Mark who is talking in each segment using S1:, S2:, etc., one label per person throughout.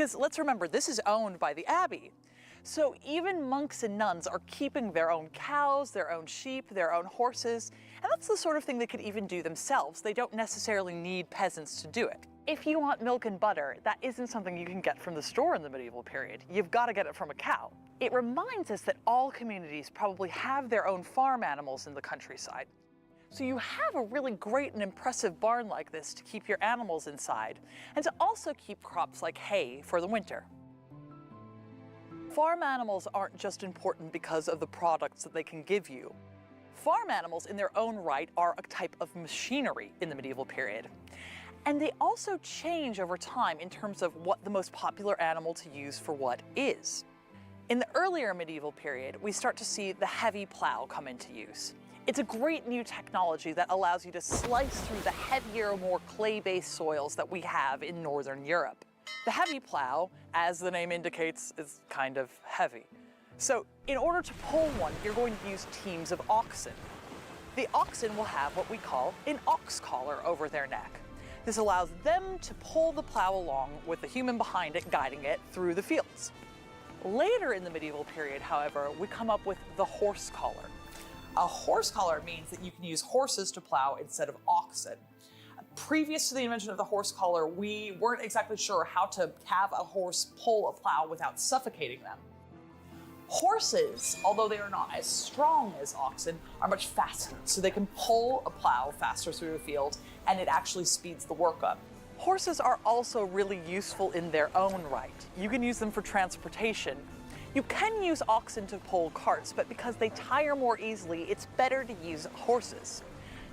S1: Because let's remember, this is owned by the abbey. So even monks and nuns are keeping their own cows, their own sheep, their own horses, and that's the sort of thing they could even do themselves. They don't necessarily need peasants to do it. If you want milk and butter, that isn't something you can get from the store in the medieval period. You've got to get it from a cow. It reminds us that all communities probably have their own farm animals in the countryside. So you have a really great and impressive barn like this to keep your animals inside, and to also keep crops like hay for the winter. Farm animals aren't just important because of the products that they can give you. Farm animals in their own right are a type of machinery in the medieval period. And they also change over time in terms of what the most popular animal to use for what is. In the earlier medieval period, we start to see the heavy plow come into use. It's a great new technology that allows you to slice through the heavier, more clay-based soils that we have in Northern Europe. The heavy plow, as the name indicates, is kind of heavy. So in order to pull one, you're going to use teams of oxen. The oxen will have what we call an ox collar over their neck. This allows them to pull the plow along with the human behind it guiding it through the fields. Later in the medieval period, however, we come up with the horse collar. A horse collar means that you can use horses to plow instead of oxen. Previous to the invention of the horse collar, we weren't exactly sure how to have a horse pull a plow without suffocating them. Horses, although they are not as strong as oxen, are much faster, so they can pull a plow faster through the field, and it actually speeds the work up. Horses are also really useful in their own right. You can use them for transportation. You can use oxen to pull carts, but because they tire more easily, it's better to use horses.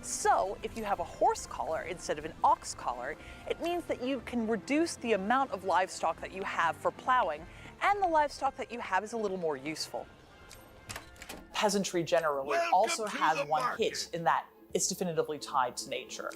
S1: So if you have a horse collar instead of an ox collar, it means that you can reduce the amount of livestock that you have for plowing, and the livestock that you have is a little more useful. Peasantry generally also has one hitch in that it's definitively tied to nature.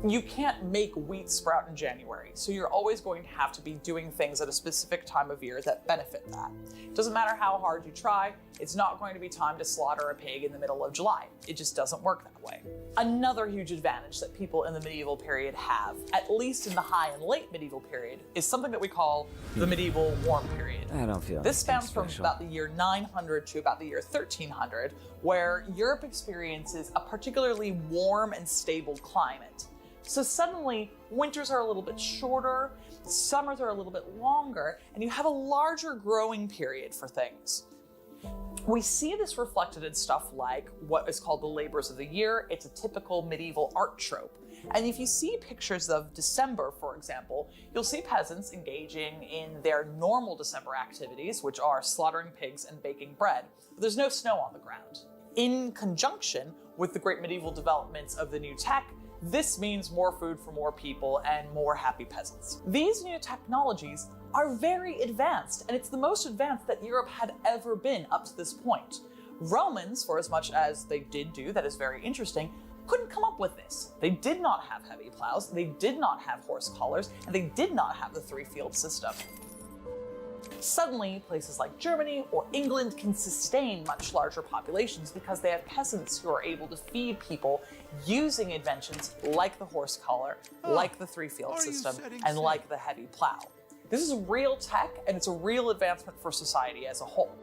S1: You can't make wheat sprout in January, so you're always going to have to be doing things at a specific time of year that benefit that. Doesn't matter how hard you try, it's not going to be time to slaughter a pig in the middle of July. It just doesn't work that way. Another huge advantage that people in the medieval period have, at least in the high and late medieval period, is something that we call the medieval warm period.
S2: I don't feel
S1: this spans from about the year 900 to about the year 1300, where Europe experiences a particularly warm and stable climate. So suddenly, winters are a little bit shorter, summers are a little bit longer, and you have a larger growing period for things. We see this reflected in stuff like what is called the labors of the year. It's a typical medieval art trope. And if you see pictures of December, for example, you'll see peasants engaging in their normal December activities, which are slaughtering pigs and baking bread. But there's no snow on the ground. In conjunction with the great medieval developments of the new tech, this means more food for more people and more happy peasants. These new technologies are very advanced, and it's the most advanced that Europe had ever been up to this point. Romans, for as much as they did do that is very interesting, couldn't come up with this. They did not have heavy plows, they did not have horse collars, and they did not have the three-field system. Suddenly, places like Germany or England can sustain much larger populations because they have peasants who are able to feed people using inventions like the horse collar, like the three-field system, and like the heavy plow. This is real tech, and it's a real advancement for society as a whole.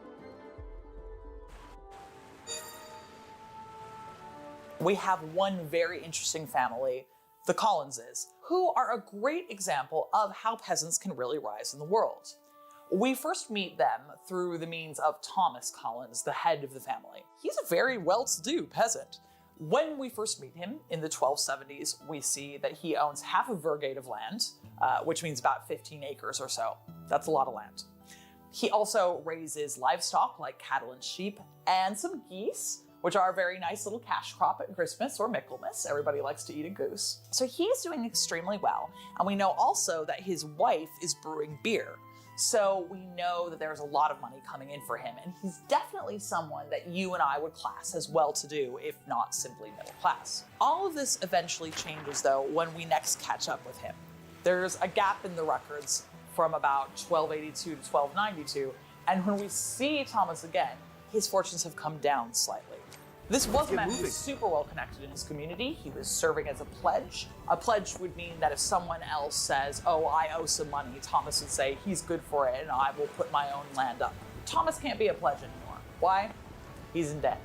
S1: We have one very interesting family, the Collinses, who are a great example of how peasants can really rise in the world. We first meet them through the means of Thomas Collins, the head of the family. He's a very well-to-do peasant. When we first meet him in the 1270s, we see that he owns half a virgate of land, which means about 15 acres or so. That's a lot of land. He also raises livestock like cattle and sheep, and some geese, which are a very nice little cash crop at Christmas or Michaelmas. Everybody likes to eat a goose. So he's doing extremely well, and we know also that his wife is brewing beer. So we know that there's a lot of money coming in for him, and he's definitely someone that you and I would class as well-to-do, if not simply middle class. All of this eventually changes, though, when we next catch up with him. There's a gap in the records from about 1282 to 1292, and when we see Thomas again, his fortunes have come down slightly. This was a man who was super well connected in his community. He was serving as a pledge. A pledge would mean that if someone else says, oh, I owe some money, Thomas would say, he's good for it and I will put my own land up. Thomas can't be a pledge anymore. Why? He's in debt.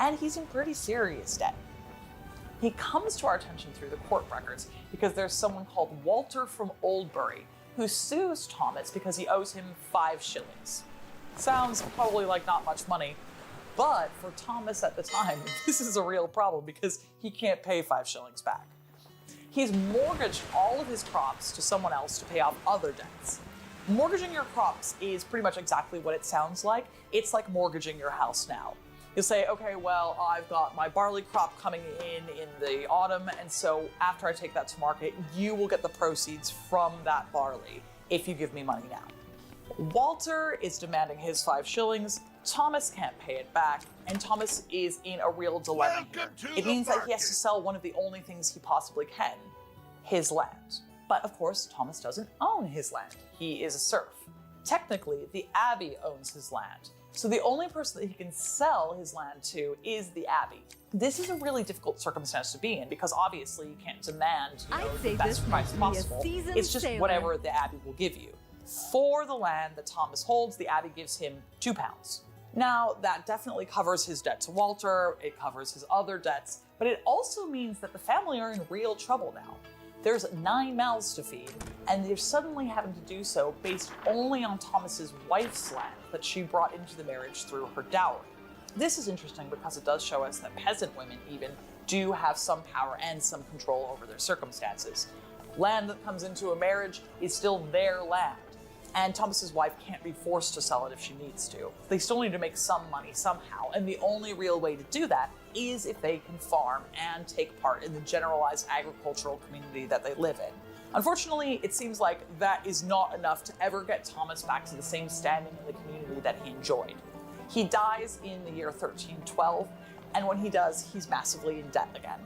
S1: And he's in pretty serious debt. He comes to our attention through the court records because there's someone called Walter from Oldbury who sues Thomas because he owes him 5 shillings. Sounds probably like not much money, but for Thomas at the time, this is a real problem because he can't pay 5 shillings back. He's mortgaged all of his crops to someone else to pay off other debts. Mortgaging your crops is pretty much exactly what it sounds like. It's like mortgaging your house now. You'll say, okay, well, I've got my barley crop coming in the autumn, and so after I take that to market, you will get the proceeds from that barley if you give me money now. Walter is demanding his 5 shillings. Thomas can't pay it back, and Thomas is in a real dilemma here. It means that he has to sell one of the only things he possibly can, his land. But of course, Thomas doesn't own his land. He is a serf. Technically, the abbey owns his land. So the only person that he can sell his land to is the abbey. This is a really difficult circumstance to be in because obviously you can't demand the best price possible. It's just whatever the abbey will give you. For the land that Thomas holds, the abbey gives him £2. Now, that definitely covers his debt to Walter, it covers his other debts, but it also means that the family are in real trouble now. There's 9 mouths to feed, and they're suddenly having to do so based only on Thomas's wife's land that she brought into the marriage through her dowry. This is interesting because it does show us that peasant women even do have some power and some control over their circumstances. Land that comes into a marriage is still their land, and Thomas's wife can't be forced to sell it if she needs to. They still need to make some money somehow, and the only real way to do that is if they can farm and take part in the generalized agricultural community that they live in. Unfortunately, it seems like that is not enough to ever get Thomas back to the same standing in the community that he enjoyed. He dies in the year 1312, and when he does, he's massively in debt again.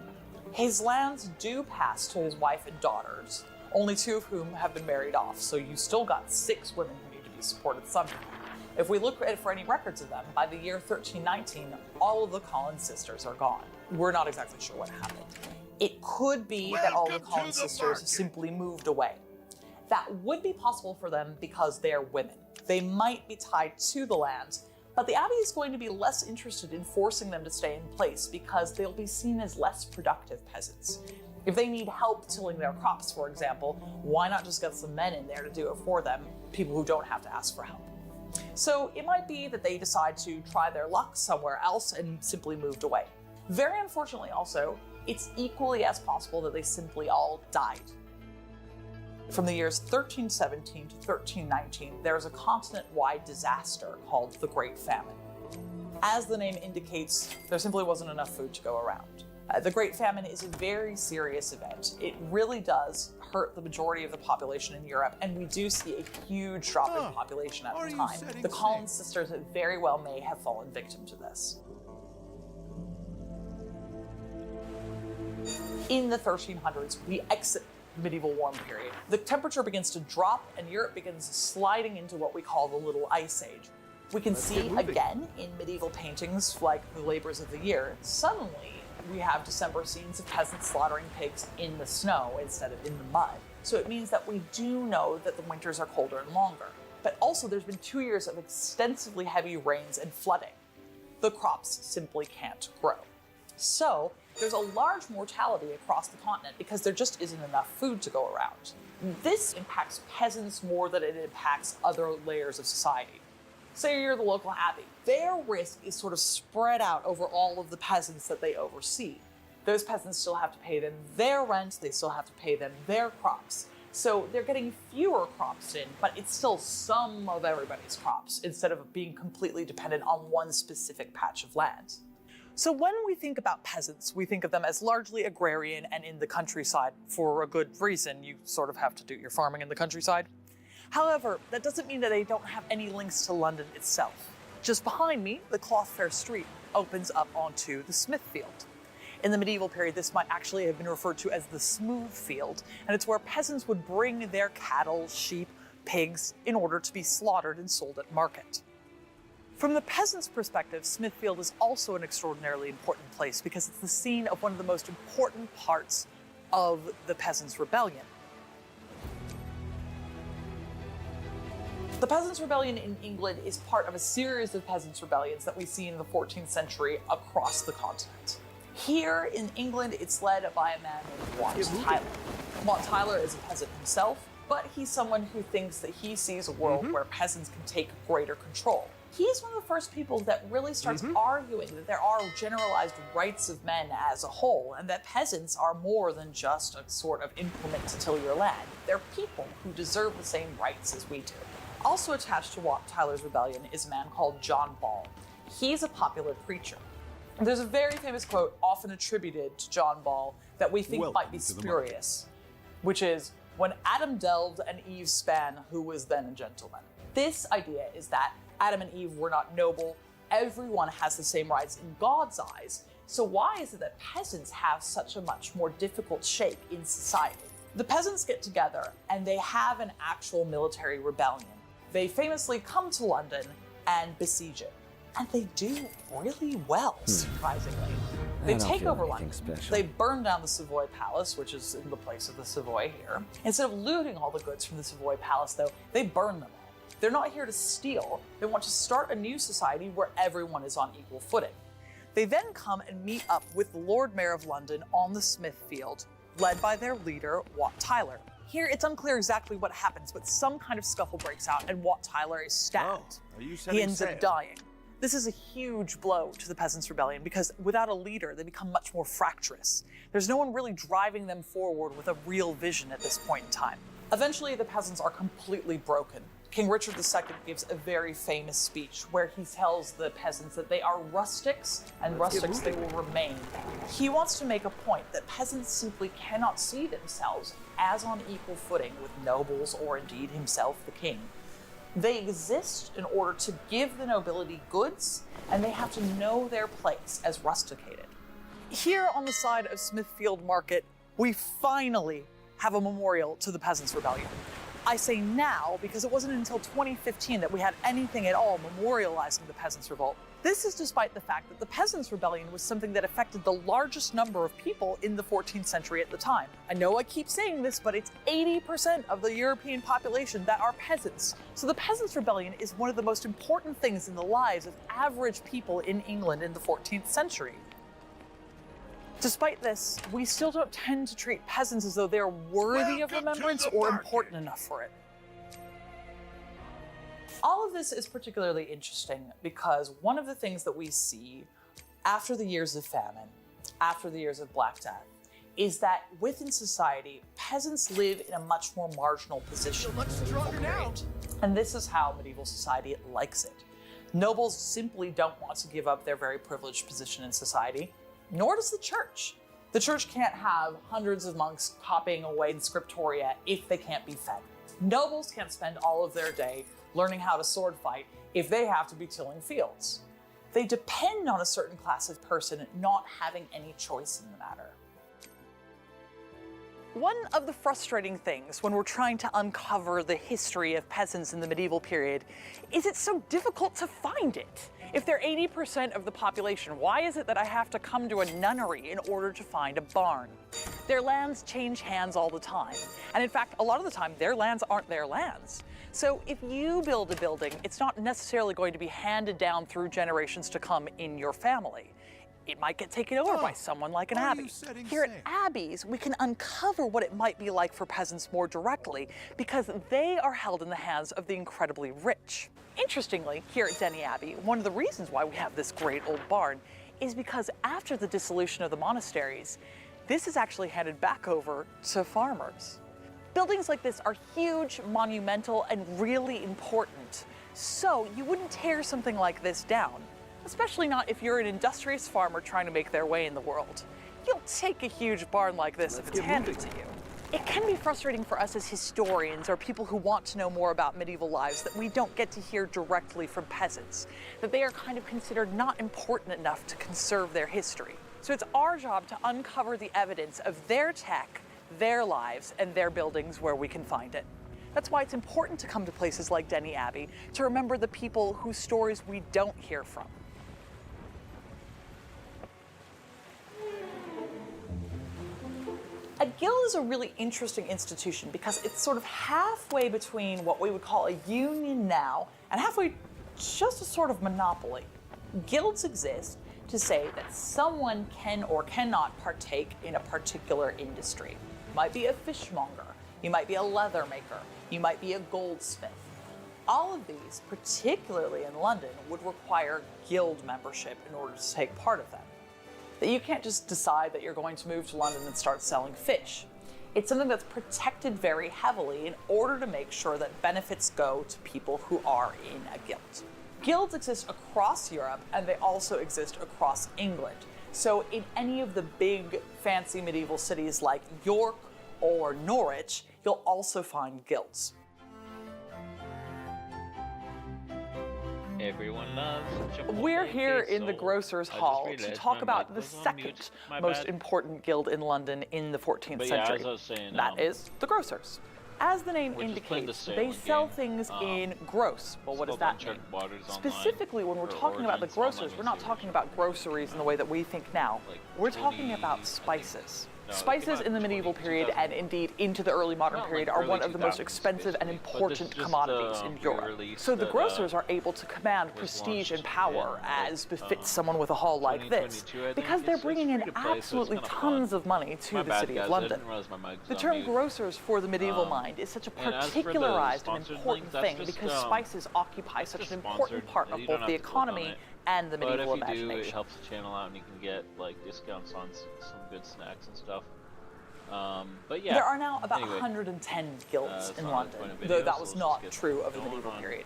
S1: His lands do pass to his wife and daughters, only 2 of whom have been married off, so you still got 6 women who need to be supported somehow. If we look at for any records of them, by the year 1319, all of the Collins sisters are gone. We're not exactly sure what happened. It could be that all the Collins sisters simply moved away. That would be possible for them because they're women. They might be tied to the land, but the abbey is going to be less interested in forcing them to stay in place because they'll be seen as less productive peasants. If they need help tilling their crops, for example, why not just get some men in there to do it for them, people who don't have to ask for help? So it might be that they decide to try their luck somewhere else and simply moved away. Very unfortunately also, it's equally as possible that they simply all died. From the years 1317 to 1319, there was a continent-wide disaster called the Great Famine. As the name indicates, there simply wasn't enough food to go around. The Great Famine is a very serious event. It really does hurt the majority of the population in Europe, and we do see a huge drop in population at the time. The Collins sisters very well may have fallen victim to this. In the 1300s, we exit the medieval warm period. The temperature begins to drop, and Europe begins sliding into what we call the Little Ice Age. We can see again in medieval paintings like the Labors of the Year, suddenly we have December scenes of peasants slaughtering pigs in the snow instead of in the mud. So it means that we do know that the winters are colder and longer. But also there's been 2 years of extensively heavy rains and flooding. The crops simply can't grow. So there's a large mortality across the continent because there just isn't enough food to go around. This impacts peasants more than it impacts other layers of society. Say you're the local abbey. Their risk is sort of spread out over all of the peasants that they oversee. Those peasants still have to pay them their rent, they still have to pay them their crops. So they're getting fewer crops in, but it's still some of everybody's crops instead of being completely dependent on one specific patch of land. So when we think about peasants, we think of them as largely agrarian and in the countryside. For a good reason, you sort of have to do your farming in the countryside. However, that doesn't mean that they don't have any links to London itself. Just behind me, the Clothfair Street opens up onto the Smithfield. In the medieval period, this might actually have been referred to as the Smooth Field, and it's where peasants would bring their cattle, sheep, pigs, in order to be slaughtered and sold at market. From the peasant's perspective, Smithfield is also an extraordinarily important place because it's the scene of one of the most important parts of the Peasants' Rebellion. The Peasants' Rebellion in England is part of a series of peasants' rebellions that we see in the 14th century across the continent. Here in England, it's led by a man named Wat Tyler. Wat Tyler is a peasant himself, but he's someone who thinks that he sees a world where peasants can take greater control. He's one of the first people that really starts arguing that there are generalized rights of men as a whole, and that peasants are more than just a sort of implement to till your land. They're people who deserve the same rights as we do. Also attached to Wat Tyler's rebellion is a man called John Ball. He's a popular preacher. And there's a very famous quote often attributed to John Ball that we think might be spurious, which is, "When Adam delved and Eve span, who was then a gentleman?" This idea is that Adam and Eve were not noble. Everyone has the same rights in God's eyes. So why is it that peasants have such a much more difficult shape in society? The peasants get together and they have an actual military rebellion. They famously come to London and besiege it. And they do really well, surprisingly. They take over London. They burn down the Savoy Palace, which is in the place of the Savoy here. Instead of looting all the goods from the Savoy Palace, though, they burn them all. They're not here to steal. They want to start a new society where everyone is on equal footing. They then come and meet up with the Lord Mayor of London on the Smithfield, led by their leader, Wat Tyler. Here, it's unclear exactly what happens, but some kind of scuffle breaks out and Wat Tyler is stabbed. He ends up dying. This is a huge blow to the Peasants' Rebellion because without a leader, they become much more fractious. There's no one really driving them forward with a real vision at this point in time. Eventually, the peasants are completely broken. King Richard II gives a very famous speech where he tells the peasants that they are rustics and rustics they will remain. He wants to make a point that peasants simply cannot see themselves as on equal footing with nobles or indeed himself, the king. They exist in order to give the nobility goods, and they have to know their place as rusticated. Here on the side of Smithfield Market, we finally have a memorial to the Peasants' Rebellion. I say now because it wasn't until 2015 that we had anything at all memorializing the Peasants' Revolt. This is despite the fact that the Peasants' Rebellion was something that affected the largest number of people in the 14th century at the time. I know I keep saying this, but it's 80% of the European population that are peasants. So the Peasants' Rebellion is one of the most important things in the lives of average people in England in the 14th century. Despite this, we still don't tend to treat peasants as though they're worthy of remembrance or important enough for it. All of this is particularly interesting because one of the things that we see after the years of famine, after the years of Black Death, is that within society, peasants live in a much more marginal position. Much stronger now. And this is how medieval society likes it. Nobles simply don't want to give up their very privileged position in society. Nor does the church. The church can't have hundreds of monks copying away in scriptoria if they can't be fed. Nobles can't spend all of their day learning how to sword fight if they have to be tilling fields. They depend on a certain class of person not having any choice in the matter. One of the frustrating things when we're trying to uncover the history of peasants in the medieval period is it's so difficult to find it. If they're 80% of the population, why is it that I have to come to a nunnery in order to find a barn? Their lands change hands all the time. And in fact, a lot of the time, their lands aren't their lands. So if you build a building, it's not necessarily going to be handed down through generations to come in your family. It might get taken over by someone like an abbey. Here at abbeys, we can uncover what it might be like for peasants more directly because they are held in the hands of the incredibly rich. Interestingly, here at Denny Abbey, one of the reasons why we have this great old barn is because after the dissolution of the monasteries, this is actually handed back over to farmers. Buildings like this are huge, monumental, and really important. So you wouldn't tear something like this down. Especially not if you're an industrious farmer trying to make their way in the world. You'll take a huge barn like this if it's handed to you. It can be frustrating for us as historians or people who want to know more about medieval lives that we don't get to hear directly from peasants, that they are kind of considered not important enough to conserve their history. So it's our job to uncover the evidence of their tech, their lives, and their buildings where we can find it. That's why it's important to come to places like Denny Abbey to remember the people whose stories we don't hear from. A guild is a really interesting institution because it's sort of halfway between what we would call a union now and halfway just a sort of monopoly. Guilds exist to say that someone can or cannot partake in a particular industry. You might be a fishmonger, you might be a leather maker, you might be a goldsmith. All of these, particularly in London, would require guild membership in order to take part of them. That you can't just decide that you're going to move to London and start selling fish. It's something that's protected very heavily in order to make sure that benefits go to people who are in a guild. Guilds exist across Europe, and they also exist across England. So in any of the big fancy medieval cities like York or Norwich, you'll also find guilds.
S2: Everyone loves
S1: We're here in the Grocer's Hall to talk about the second most important guild in London in the 14th century. That is the grocers. As the name indicates, they sell things in gross. Well, what does that mean? Specifically, when we're talking about the grocers, we're not talking about groceries in the way that we think now. We're talking about spices. Spices in the medieval period and indeed into the early modern period are one of the most expensive and important commodities in Europe. So the grocers are able to command prestige and power as befits someone with a hall like this because they're bringing in absolutely tons of money to the city of London. The term grocers for the medieval mind is such a particularized and important thing because spices occupy such an important part of both the economy and the medieval imagination.
S2: But if you do, it helps the channel out and you can get like discounts on some good snacks and stuff. But yeah.
S1: There are now about 110 guilds in London, though that was not true of the medieval period.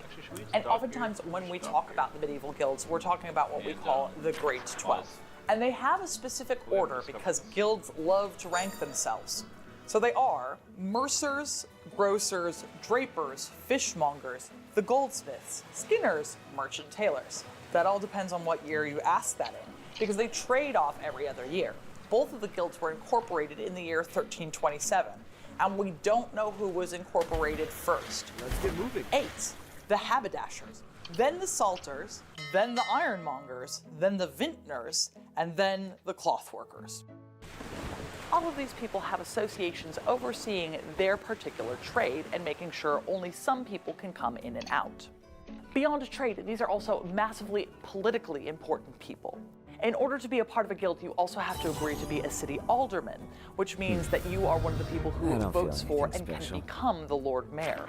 S1: And oftentimes when we talk about the medieval guilds, we're talking about what we call the Great 12. And they have a specific order because guilds love to rank themselves. So they are mercers, grocers, drapers, fishmongers, the goldsmiths, skinners, merchant tailors. That all depends on what year you ask that in, because they trade off every other year. Both of the guilds were incorporated in the year 1327, and we don't know who was incorporated first.
S3: Let's get moving.
S1: 8, the haberdashers, then the salters, then the ironmongers, then the vintners, and then the clothworkers. All of these people have associations overseeing their particular trade and making sure only some people can come in and out. Beyond trade, these are also massively politically important people. In order to be a part of a guild, you also have to agree to be a city alderman, which means that you are one of the people who votes for and can become the Lord Mayor.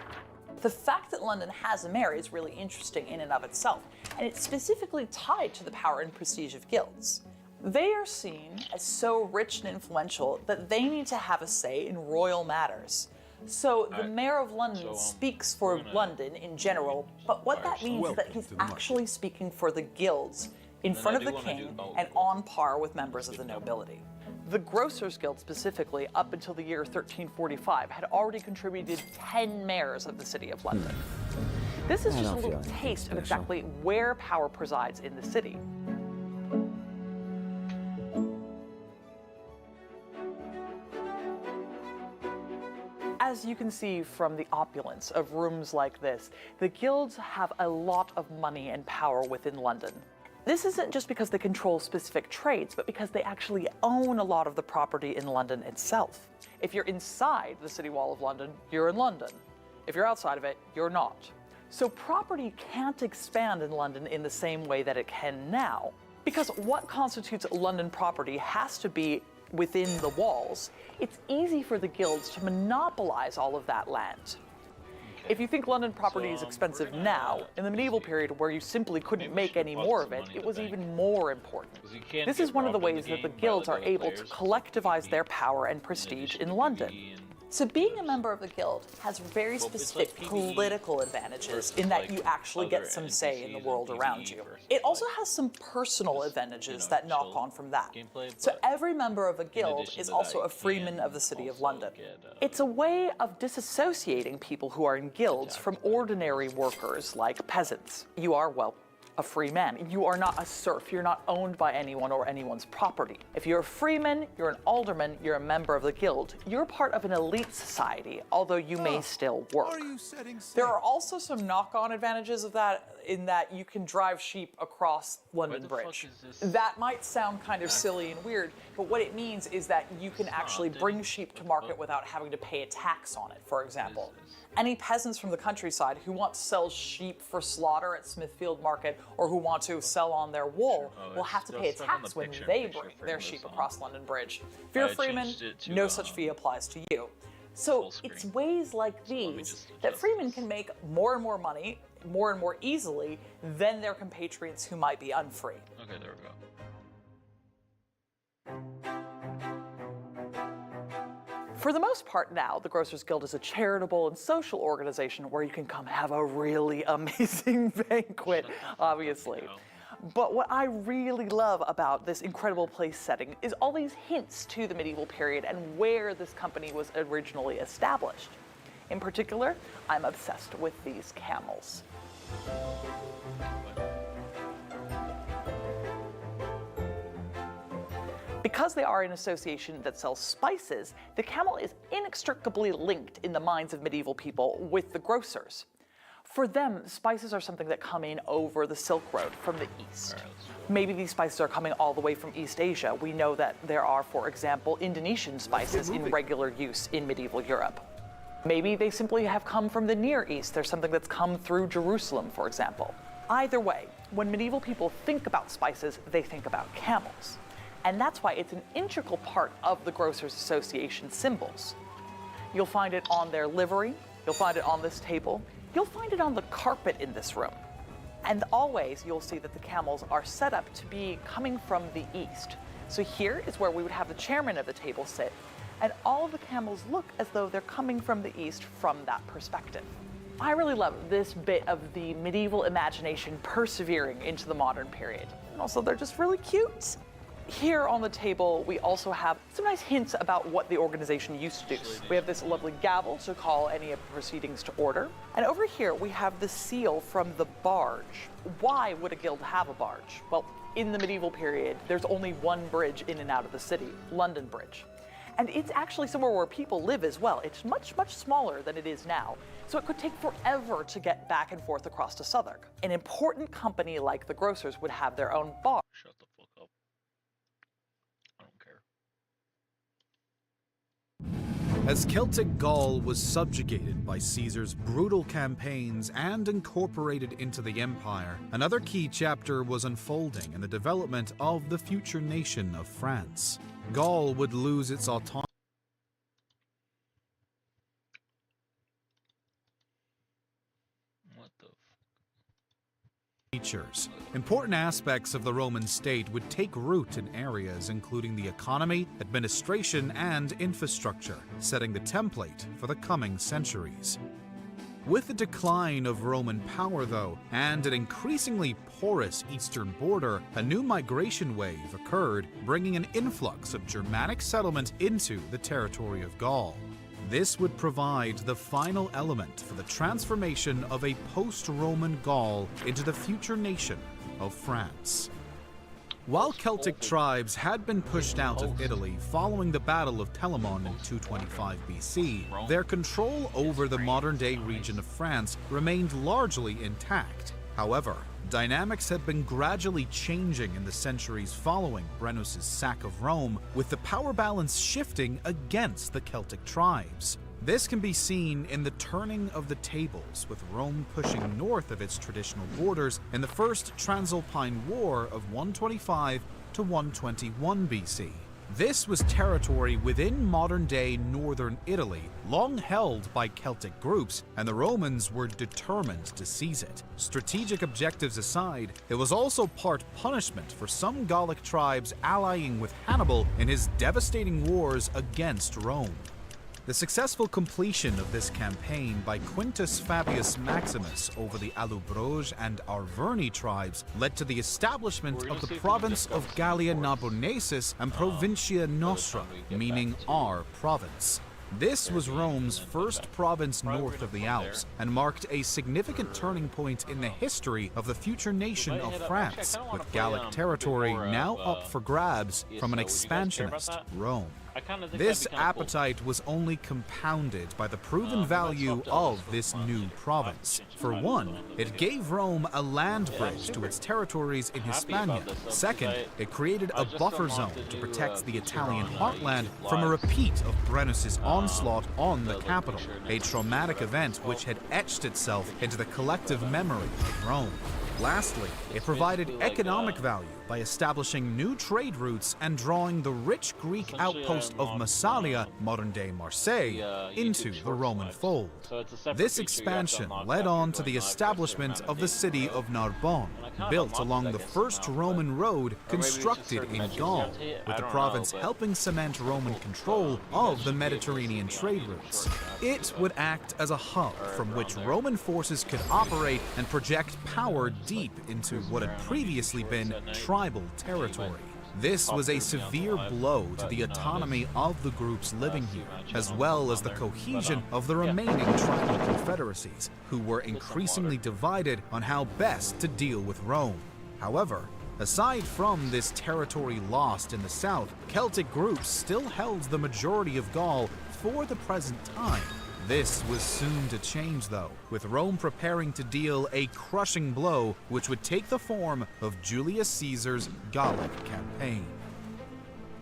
S1: The fact that London has a mayor is really interesting in and of itself, and it's specifically tied to the power and prestige of guilds. They are seen as so rich and influential that they need to have a say in royal matters. So the Mayor of London speaks for London in general, but what that means is that he's actually speaking for the guilds in front of the king and on par with members of the nobility. The Grocers Guild specifically, up until the year 1345, had already contributed 10 mayors of the city of London. This is just a little taste of exactly where power presides in the city. As you can see from the opulence of rooms like this, the guilds have a lot of money and power within London. This isn't just because they control specific trades, but because they actually own a lot of the property in London itself. If you're inside the city wall of London, you're in London. If you're outside of it, you're not. So property can't expand in London in the same way that it can now, because what constitutes London property has to be within the walls. It's easy for the guilds to monopolize all of that land. If you think London property is expensive now, in the medieval period where you simply couldn't make any more of it, it was even more important. This is one of the ways that the guilds are able to collectivize their power and prestige in London. So being a member of the guild has very specific political advantages in that you actually get some say in the world around you. It also has some personal advantages that knock on from that. So every member of a guild is also a freeman of the City of London. It's a way of disassociating people who are in guilds from ordinary workers like peasants. You are, well, a free man. You are not a serf. You're not owned by anyone or anyone's property. If you're a freeman, you're an alderman, you're a member of the guild. You're part of an elite society, although you may still work. There are also some knock-on advantages of that, in that you can drive sheep across London Bridge. That might sound kind of silly and weird, but what it means is that you can actually bring sheep to market without having to pay a tax on it, for example. Any peasants from the countryside who want to sell sheep for slaughter at Smithfield Market or who want to sell on their wool will have to pay a tax when they bring their sheep across London Bridge. If you're a freeman, no such fee applies to you. So it's ways like these that freemen can make more and more money, more and more easily than their compatriots who might be unfree.
S2: Okay, there we go.
S1: For the most part now, the Grocers Guild is a charitable and social organization where you can come have a really amazing banquet, obviously. But what I really love about this incredible place setting is all these hints to the medieval period and where this company was originally established. In particular, I'm obsessed with these camels. Because they are an association that sells spices, the camel is inextricably linked in the minds of medieval people with the grocers. For them, spices are something that come in over the Silk Road from the east. Maybe these spices are coming all the way from East Asia. We know that there are, for example, Indonesian spices in regular use in medieval Europe. Maybe they simply have come from the Near East. There's something that's come through Jerusalem, for example. Either way, when medieval people think about spices, they think about camels. And that's why it's an integral part of the Grocers Association symbols. You'll find it on their livery, you'll find it on this table, you'll find it on the carpet in this room. And always you'll see that the camels are set up to be coming from the east. So here is where we would have the chairman of the table sit, and all of the camels look as though they're coming from the east from that perspective. I really love this bit of the medieval imagination persevering into the modern period. And also they're just really cute. Here on the table, we also have some nice hints about what the organization used to do. We have this lovely gavel to call any of the proceedings to order. And over here, we have the seal from the barge. Why would a guild have a barge? Well, in the medieval period, there's only one bridge in and out of the city, London Bridge. And it's actually somewhere where people live as well. It's much, much smaller than it is now. So it could take forever to get back and forth across to Southwark. An important company like the Grocers would have their own barge.
S2: Shut the fuck up. I don't care.
S3: As Celtic Gaul was subjugated by Caesar's brutal campaigns and incorporated into the empire, another key chapter was unfolding in the development of the future nation of France. Gaul would lose its autonomy.
S2: What the
S3: Features. Important aspects of the Roman state would take root in areas including the economy, administration, and infrastructure, setting the template for the coming centuries. With the decline of Roman power, though, and an increasingly porous eastern border, a new migration wave occurred, bringing an influx of Germanic settlement into the territory of Gaul. This would provide the final element for the transformation of a post-Roman Gaul into the future nation of France. While Celtic tribes had been pushed out of Italy following the Battle of Telamon in 225 BC, their control over the modern-day region of France remained largely intact. However, dynamics had been gradually changing in the centuries following Brennus' sack of Rome, with the power balance shifting against the Celtic tribes. This can be seen in the turning of the tables, with Rome pushing north of its traditional borders in the First Transalpine War of 125 to 121 BC. This was territory within modern-day northern Italy, long held by Celtic groups, and the Romans were determined to seize it. Strategic objectives aside, it was also part punishment for some Gallic tribes allying with Hannibal in his devastating wars against Rome. The successful completion of this campaign by Quintus Fabius Maximus over the Allobroge and Arverni tribes led to the establishment of the province of Gallia Narbonensis and Provincia Nostra, meaning our province. This was Rome's first province north of the Alps and marked a significant turning point in the history of the future nation of France, with Gallic territory now up for grabs from an expansionist Rome. This appetite was only compounded by the proven value of this new province. For one, it gave Rome a land bridge to its territories in Hispania. Second, it created a buffer zone to protect the Italian heartland from a repeat of Brennus's onslaught on the capital, a traumatic event which had etched itself into the collective memory of Rome. Lastly, it provided economic value by establishing new trade routes and drawing the rich Greek outpost of Massalia, modern-day Marseille, into the Roman fold. This expansion led on to the establishment of the city of Narbonne, built along the first Roman road constructed in Gaul, with the province helping cement Roman control of the Mediterranean trade routes. It would act as a hub from which Roman forces could operate and project power deep into what had previously been tribal territory. This was a severe blow to the autonomy of the groups living here, as well as the cohesion of the remaining tribal confederacies, who were increasingly divided on how best to deal with Rome. However, aside from this territory lost in the south, Celtic groups still held the majority of Gaul for the present time. This was soon to change, though, with Rome preparing to deal a crushing blow which would take the form of Julius Caesar's Gallic campaign.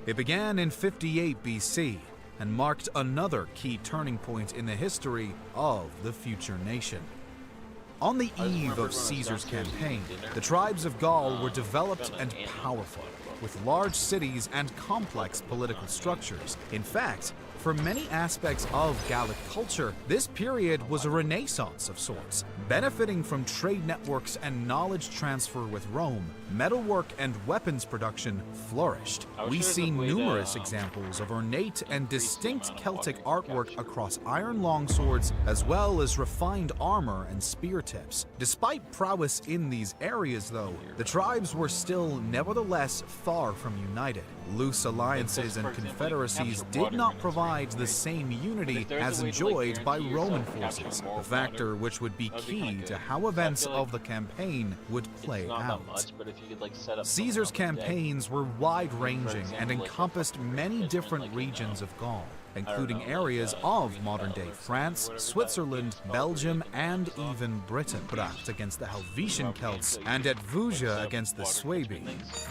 S3: It began in 58 BC and marked another key turning point in the history of the future nation. On the eve of Caesar's campaign, the tribes of Gaul were developed and powerful, with large cities and complex political structures. In fact, for many aspects of Gallic culture, this period was a renaissance of sorts. Benefiting from trade networks and knowledge transfer with Rome, metalwork and weapons production flourished. We see numerous examples of ornate and distinct Celtic artwork across iron longswords, as well as refined armor and spear tips. Despite prowess in these areas, though, the tribes were still nevertheless far from united. Loose alliances and confederacies did not provide the same unity as enjoyed by Roman forces, a factor which would be key to how events of the campaign would play out. Caesar's campaigns were wide-ranging and encompassed many different regions of Gaul, including areas of modern-day France, Switzerland, Belgium, and even Britain, Bracht against the Helvetian Celts, and at Vuja against the Suebi.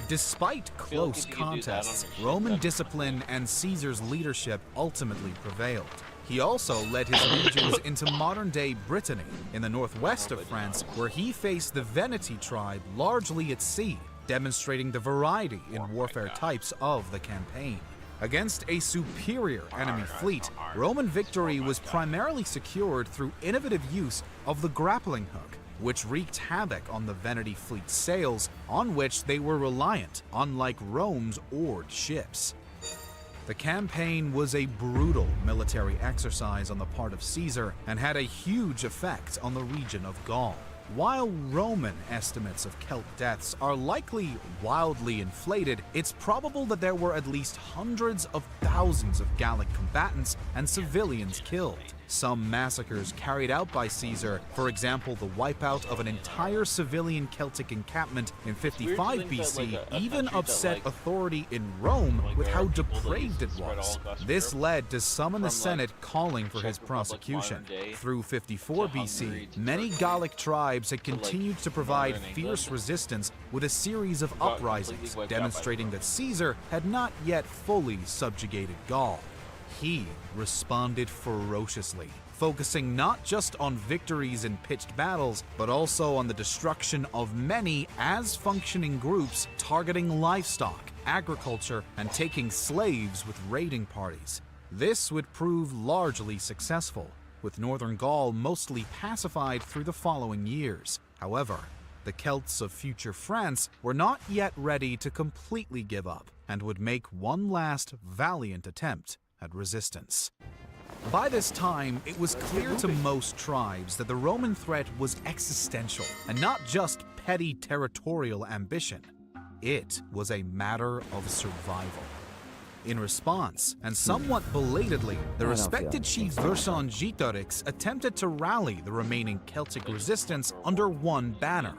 S3: Despite close contests, Roman discipline and Caesar's leadership ultimately prevailed. He also led his legions into modern-day Brittany, in the northwest of France, where he faced the Veneti tribe largely at sea, demonstrating the variety in warfare types of the campaign. Against a superior enemy fleet, Roman victory was primarily secured through innovative use of the grappling hook, which wreaked havoc on the Veneti fleet's sails, on which they were reliant, unlike Rome's oared ships. The campaign was a brutal military exercise on the part of Caesar and had a huge effect on the region of Gaul. While Roman estimates of Celt deaths are likely wildly inflated, it's probable that there were at least hundreds of thousands of Gallic combatants and civilians killed. Some massacres carried out by Caesar, for example the wipeout of an entire civilian Celtic encampment in 55 BC, even upset authority in Rome with how depraved it was. This led to some in the Senate calling for his prosecution. Through 54 BC, many Gallic tribes had continued to provide fierce resistance with a series of uprisings, demonstrating that Caesar had not yet fully subjugated Gaul. He responded ferociously, focusing not just on victories in pitched battles, but also on the destruction of many as functioning groups targeting livestock, agriculture, and taking slaves with raiding parties. This would prove largely successful, with northern Gaul mostly pacified through the following years. However, the Celts of future France were not yet ready to completely give up, and would make one last valiant attempt at resistance. By this time, it was clear to most tribes that the Roman threat was existential, and not just petty territorial ambition. It was a matter of survival. In response, and somewhat belatedly, the respected chief Vercingetorix attempted to rally the remaining Celtic resistance under one banner,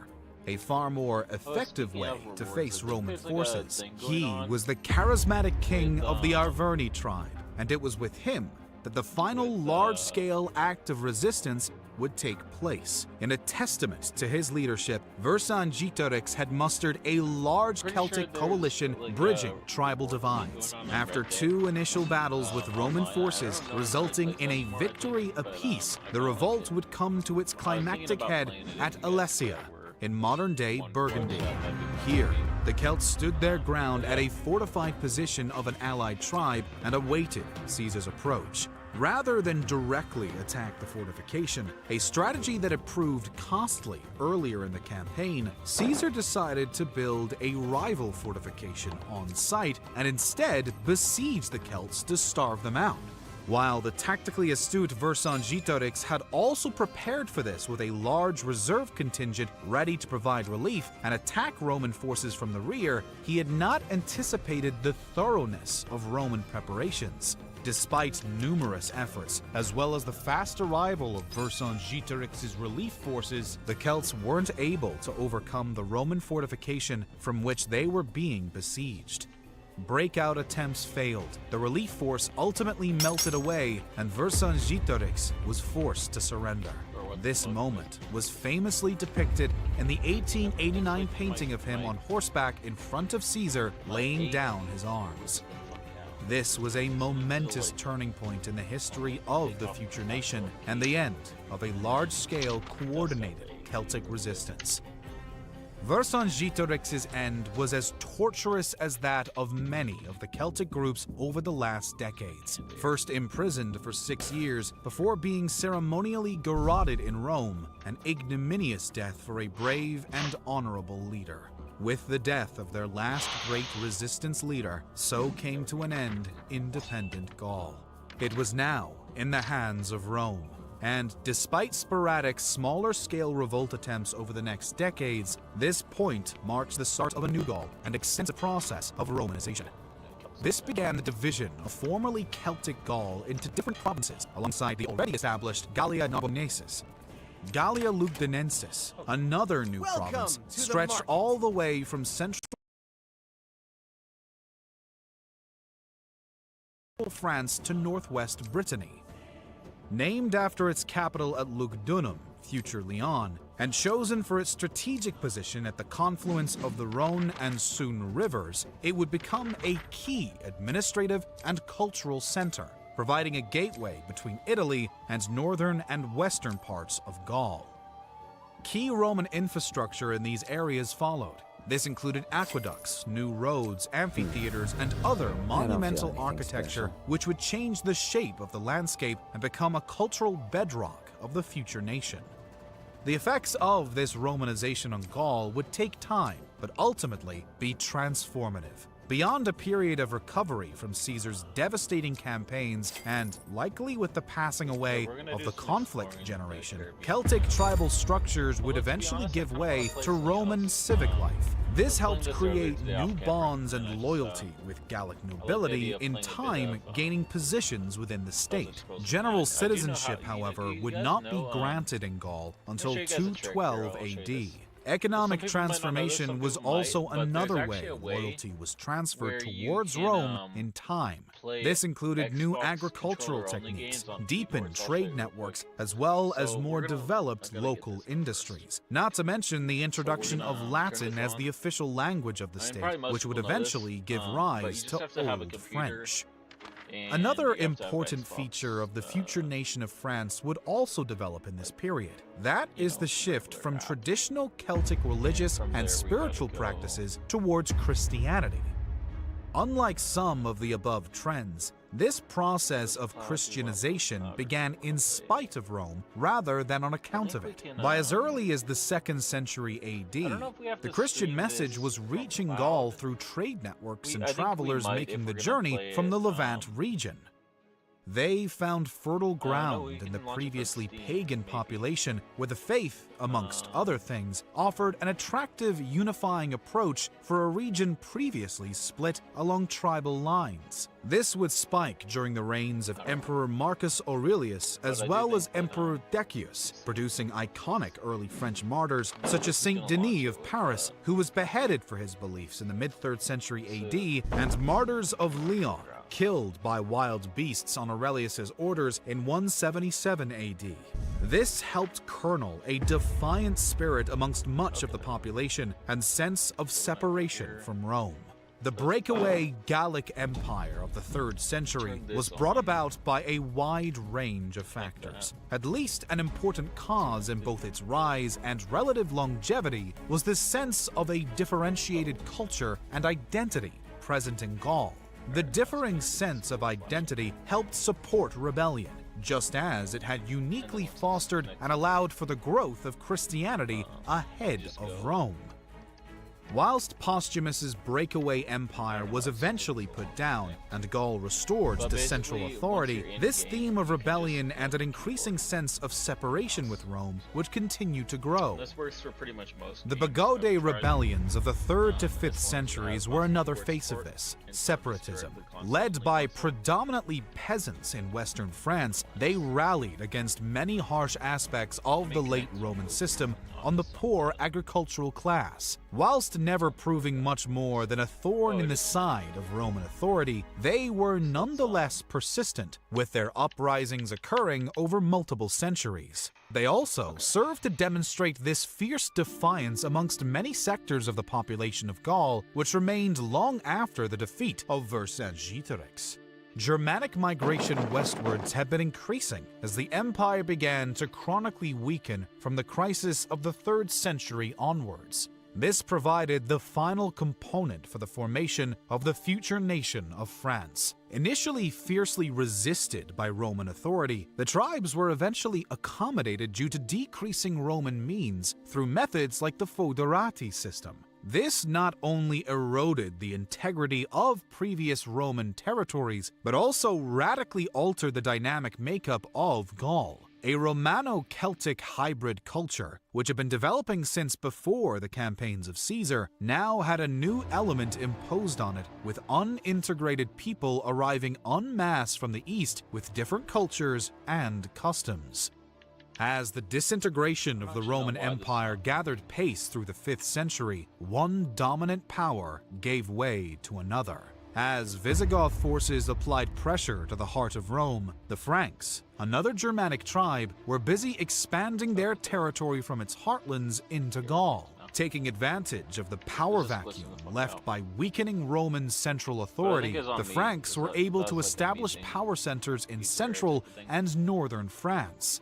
S3: a far more effective way to face Roman forces. He was the charismatic king of the Arverni tribe, and it was with him that the final large-scale act of resistance would take place. In a testament to his leadership, Vercingetorix had mustered a large Celtic coalition bridging tribal divides. After two initial battles with Roman forces resulting in a victory apiece, the revolt would come to its climactic head at Alesia, in modern-day Burgundy. Here, the Celts stood their ground at a fortified position of an allied tribe and awaited Caesar's approach. Rather than directly attack the fortification, a strategy that had proved costly earlier in the campaign, Caesar decided to build a rival fortification on site and instead besiege the Celts to starve them out. While the tactically astute Vercingetorix had also prepared for this with a large reserve contingent ready to provide relief and attack Roman forces from the rear, he had not anticipated the thoroughness of Roman preparations. Despite numerous efforts, as well as the fast arrival of Vercingetorix's relief forces, the Celts weren't able to overcome the Roman fortification from which they were being besieged. Breakout attempts failed, the relief force ultimately melted away, and Vercingetorix was forced to surrender. This moment was famously depicted in the 1889 painting of him on horseback in front of Caesar laying down his arms. This was a momentous turning point in the history of the future nation and the end of a large-scale coordinated Celtic resistance. Vercingetorix's end was as torturous as that of many of the Celtic groups over the last decades. First imprisoned for 6 years before being ceremonially garroted in Rome, an ignominious death for a brave and honorable leader. With the death of their last great resistance leader, so came to an end independent Gaul. It was now in the hands of Rome. And despite sporadic, smaller-scale revolt attempts over the next decades, this point marks the start of a new Gaul and extensive process of Romanization. This began the division of formerly Celtic Gaul into different provinces alongside the already established Gallia Narbonensis. Gallia Lugdunensis, another new province, stretched all the way from central France to northwest Brittany. Named after its capital at Lugdunum, future Lyon, and chosen for its strategic position at the confluence of the Rhone and Saône rivers, it would become a key administrative and cultural center, providing a gateway between Italy and northern and western parts of Gaul. Key Roman infrastructure in these areas followed. This included aqueducts, new roads, amphitheaters, and other monumental architecture which would change the shape of the landscape and become a cultural bedrock of the future nation. The effects of this Romanization on Gaul would take time, but ultimately be transformative. Beyond a period of recovery from Caesar's devastating campaigns and likely with the passing away of the conflict generation, Celtic tribal structures would eventually give way to Roman civic life. This helped create new bonds and loyalty with Gallic nobility, in time gaining positions within the state. General citizenship, however, would not be granted in Gaul until 212 AD. Economic transformation was also another way loyalty was transferred towards Rome in time. This included new agricultural techniques, deepened trade networks, as well as more developed local industries. Not to mention the introduction of Latin as the official language of the state, which would eventually give rise to Old French. Another important feature of the future nation of France would also develop in this period. That is the shift from traditional Celtic religious and spiritual practices towards Christianity. Unlike some of the above trends, this process of Christianization began in spite of Rome rather than on account of it. By as early as the 2nd century AD, the Christian message was reaching Gaul through trade networks and travelers making the journey from the Levant region. They found fertile
S2: we
S3: ground in the
S2: can launch it from
S3: previously
S2: Steam,
S3: pagan
S2: maybe.
S3: population, where the faith, amongst other things, offered an attractive unifying approach for a region previously split along tribal lines. This would spike during the reigns of Emperor Marcus Aurelius as
S2: I do
S3: well
S2: think
S3: as
S2: that,
S3: Emperor Decius, producing iconic early French martyrs such as Saint Denis of Paris, who was beheaded for his beliefs in the mid-3rd century AD, and martyrs of Lyon, killed by wild beasts on Aurelius's orders in 177 AD. This helped kernel a defiant spirit amongst much of the population and sense of separation from Rome. The breakaway Gallic Empire of the 3rd century was brought about by a wide range of factors. At least an important cause in both its rise and relative longevity was the sense of a differentiated culture and identity present in Gaul. The differing sense of identity helped support rebellion, just as it had uniquely fostered and allowed for the growth of Christianity ahead of Rome. Whilst Postumus's breakaway empire was eventually put down and Gaul restored to central authority, this theme of rebellion and an increasing sense of separation with Rome would continue to grow.
S2: This works for pretty much most.
S3: The
S2: games.
S3: Bagaude
S2: I've tried
S3: rebellions of the 3rd to 5th
S2: this one,
S3: centuries
S2: yeah,
S3: were another
S2: support
S3: face of
S2: support
S3: this,
S2: and
S3: separatism.
S2: support
S3: Led by predominantly peasants in Western France, they rallied against many harsh aspects of the late Roman system on the poor agricultural class. Whilst never proving much more than a thorn in the side of Roman authority, they were nonetheless persistent, with their uprisings occurring over multiple centuries. They also served to demonstrate this fierce defiance amongst many sectors of the population of Gaul, which remained long after the defeat of Vercingetorix. Germanic migration westwards had been increasing as the empire began to chronically weaken from the crisis of the 3rd century onwards. This provided the final component for the formation of the future nation of France. Initially fiercely resisted by Roman authority, the tribes were eventually accommodated due to decreasing Roman means through methods like the foederati system. This not only eroded the integrity of previous Roman territories, but also radically altered the dynamic makeup of Gaul. A Romano-Celtic hybrid culture, which had been developing since before the campaigns of Caesar, now had a new element imposed on it, with unintegrated people arriving en masse from the east with different cultures and customs. As the disintegration of the Roman Empire gathered pace through the 5th century, one dominant power gave way to another. As Visigoth forces applied pressure to the heart of Rome, the Franks, another Germanic tribe, were busy expanding their territory from its heartlands into Gaul. Taking advantage of the power vacuum left by weakening Roman central authority, the Franks were able to establish power centers in central and northern France.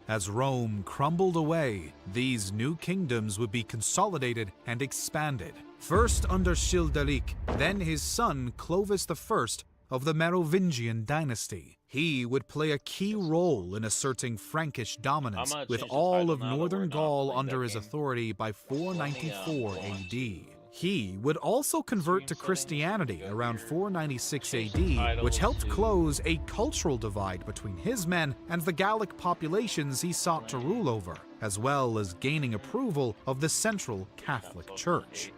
S3: As Rome crumbled away, these new kingdoms would be consolidated and expanded. First under Childeric, then his son Clovis I of the Merovingian dynasty. He would play a key role in asserting Frankish dominance, with all of northern Gaul under his authority by 494 AD. He would also convert to Christianity around 496 AD, which helped close a cultural divide between his men and the Gallic populations he sought to rule over, as well as gaining approval of the Central Catholic Church.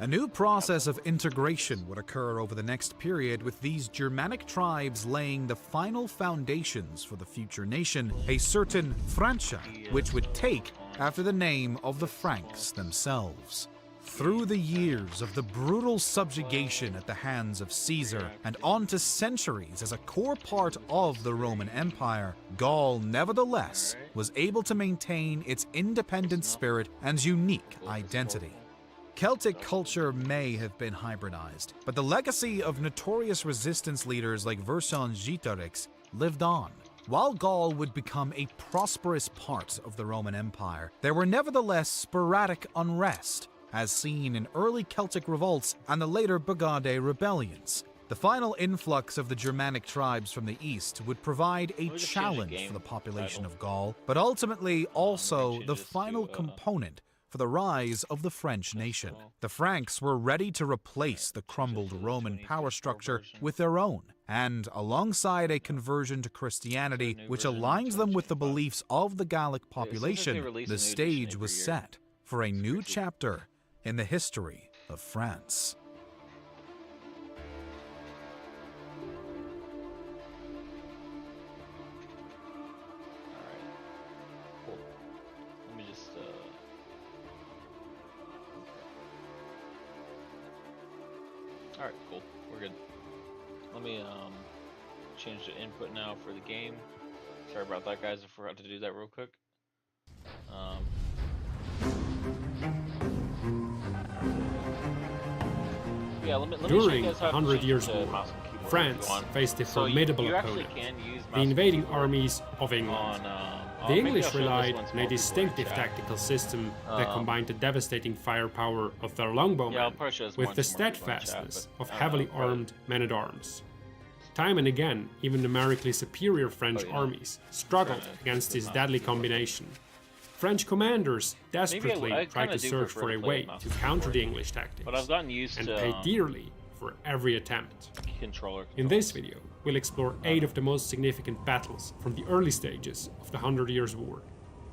S3: A new process of integration would occur over the next period, with these Germanic tribes laying the final foundations for the future nation, a certain Francia, which would take after the name of the Franks themselves. Through the years of the brutal subjugation at the hands of Caesar and on to centuries as a core part of the Roman Empire, Gaul nevertheless was able to maintain its independent spirit and unique identity. Celtic culture may have been hybridized, but the legacy of notorious resistance leaders like Vercingetorix lived on. While Gaul would become a prosperous part of the Roman Empire, there were nevertheless sporadic unrest, as seen in early Celtic revolts and the later Bagaude rebellions. The final influx of the Germanic tribes from the east would provide a challenge for the population of Gaul, but ultimately also the final component for the rise of the French nation. The Franks were ready to replace the crumbled Roman power structure with their own, and alongside a conversion to Christianity, which aligns them with the beliefs of the Gallic population, the stage was set for a new chapter in the history of France.
S2: Alright, cool. We're good. Let me change the input now for the game. Sorry about that, guys. I forgot to do that real quick. Yeah, let me
S4: During
S2: show you guys how to
S4: 100
S2: change
S4: Years'
S2: the
S4: War,
S2: mouse and keyboard if you
S4: France
S2: want.
S4: faced a
S2: So
S4: formidable
S2: you actually
S4: opponent,
S2: can use mouse
S4: the
S2: and
S4: invading
S2: keyboard
S4: armies of England. The
S2: maybe I'll
S4: English
S2: show this
S4: relied
S2: once
S4: on
S2: more
S4: a
S2: before I
S4: distinctive
S2: chat.
S4: tactical system that combined the devastating firepower of their longbowmen
S2: Yeah, I'll probably show this
S4: with
S2: more
S4: the
S2: to more people in chat,
S4: steadfastness
S2: but
S4: of
S2: I don't
S4: heavily
S2: know, probably.
S4: armed men-at-arms. Time and again, even numerically superior French armies struggled against this deadly combination. French commanders desperately
S2: I
S4: tried
S2: kinda
S4: to
S2: do
S4: search
S2: prefer
S4: for
S2: to
S4: a
S2: play
S4: way
S2: with mouse
S4: to
S2: and
S4: counter
S2: keyboard.
S4: the English tactics,
S2: But I've gotten used
S4: and
S2: to
S4: paid dearly for every attempt.
S2: controller.
S4: In this video, we'll explore 8 of the most significant battles from the early stages of the 100 Years' War.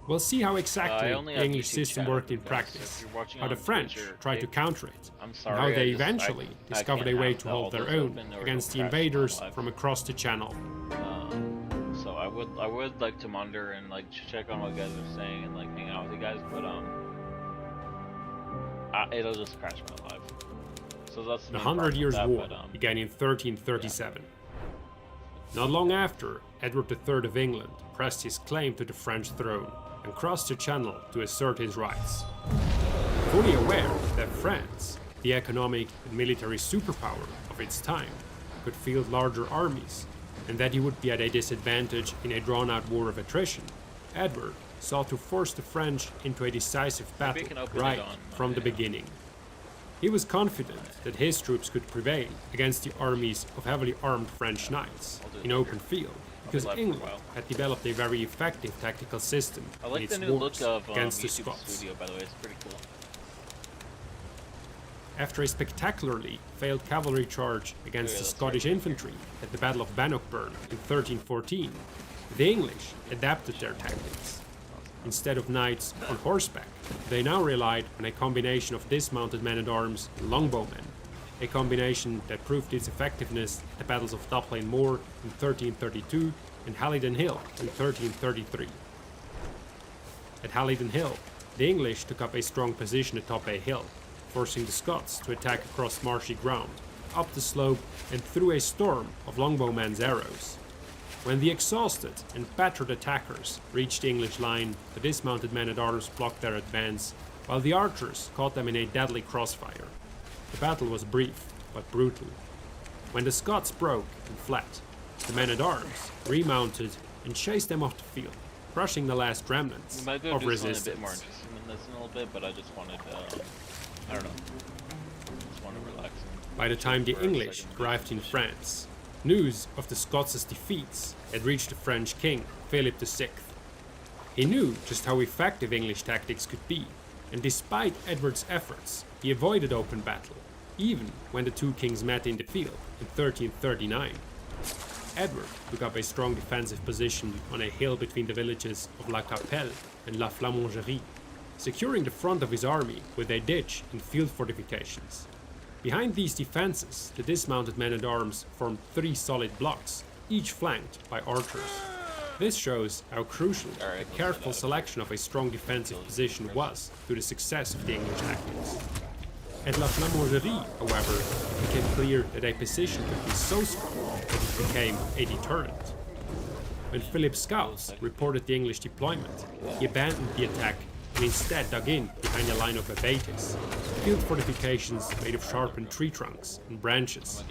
S4: We'll see how exactly
S2: I only
S4: the
S2: have
S4: English
S2: YouTube
S4: system
S2: chat
S4: worked in
S2: open, guys, so
S4: practice,
S2: if you're watching
S4: how
S2: on
S4: the French
S2: Twitch or
S4: tried to
S2: Kick,
S4: counter it,
S2: I'm
S4: and
S2: sorry,
S4: how they
S2: I
S4: eventually
S2: I
S4: discovered
S2: can't
S4: a way
S2: have
S4: to
S2: all
S4: hold their
S2: those
S4: own
S2: open or
S4: against the
S2: it'll crash my
S4: invaders
S2: live.
S4: from across the channel.
S2: So I would like to monitor and like check on what you guys are saying and like hang out with you guys, but it'll just crash my live. So that's
S4: The 100 Years' War began in 1337. Not long after, Edward III of England pressed his claim to the French throne and crossed the Channel to assert his rights. Fully aware that France, the economic and military superpower of its time, could field larger armies, and that he would be at a disadvantage in a drawn-out war of attrition, Edward sought to force the French into a decisive battle right from the beginning. He was confident that his troops could prevail against the armies of heavily armed French knights in open field, because England had developed a very effective tactical system
S2: I
S4: in
S2: like
S4: its
S2: the new
S4: wars
S2: look of
S4: against the
S2: YouTube
S4: Scots.
S2: Studio, by the way. It's pretty cool.
S4: After a spectacularly failed cavalry charge against the Scottish infantry at the Battle of Bannockburn in 1314, the English adapted their tactics. Instead of knights on horseback, they now relied on a combination of dismounted men-at-arms and longbowmen, a combination that proved its effectiveness at the battles of Duplain Moor in 1332 and Halidon Hill in 1333. At Halidon Hill, the English took up a strong position atop a hill, forcing the Scots to attack across marshy ground, up the slope and through a storm of longbowmen's arrows. When the exhausted and battered attackers reached the English line, the dismounted men-at-arms blocked their advance, while the archers caught them in a deadly crossfire. The battle was brief, but brutal. When the Scots broke and fled, the men-at-arms remounted and chased them off the field, crushing the last remnants
S2: We might go
S4: of
S2: do something a
S4: resistance.
S2: bit more interesting than this in a little bit, but I just wanted, I don't know. Just want to relax. And
S4: By the time the
S2: for a
S4: English
S2: second.
S4: arrived in France, news of the Scots' defeats had reached the French king, Philip VI. He knew just how effective English tactics could be, and despite Edward's efforts, he avoided open battle, even when the two kings met in the field in 1339. Edward took up a strong defensive position on a hill between the villages of La Capelle and La Flamongerie, securing the front of his army with a ditch and field fortifications. Behind these defenses, the dismounted men-at-arms formed 3 solid blocks, each flanked by archers. This shows how crucial the careful selection of a strong defensive position was to the success of the English tactics. At La Flamongerie, however, it became clear that a position could be so strong that it became a deterrent. When Philip's scouts reported the English deployment, he abandoned the attack and instead dug in behind a line of abatis, field fortifications made of sharpened tree trunks and branches.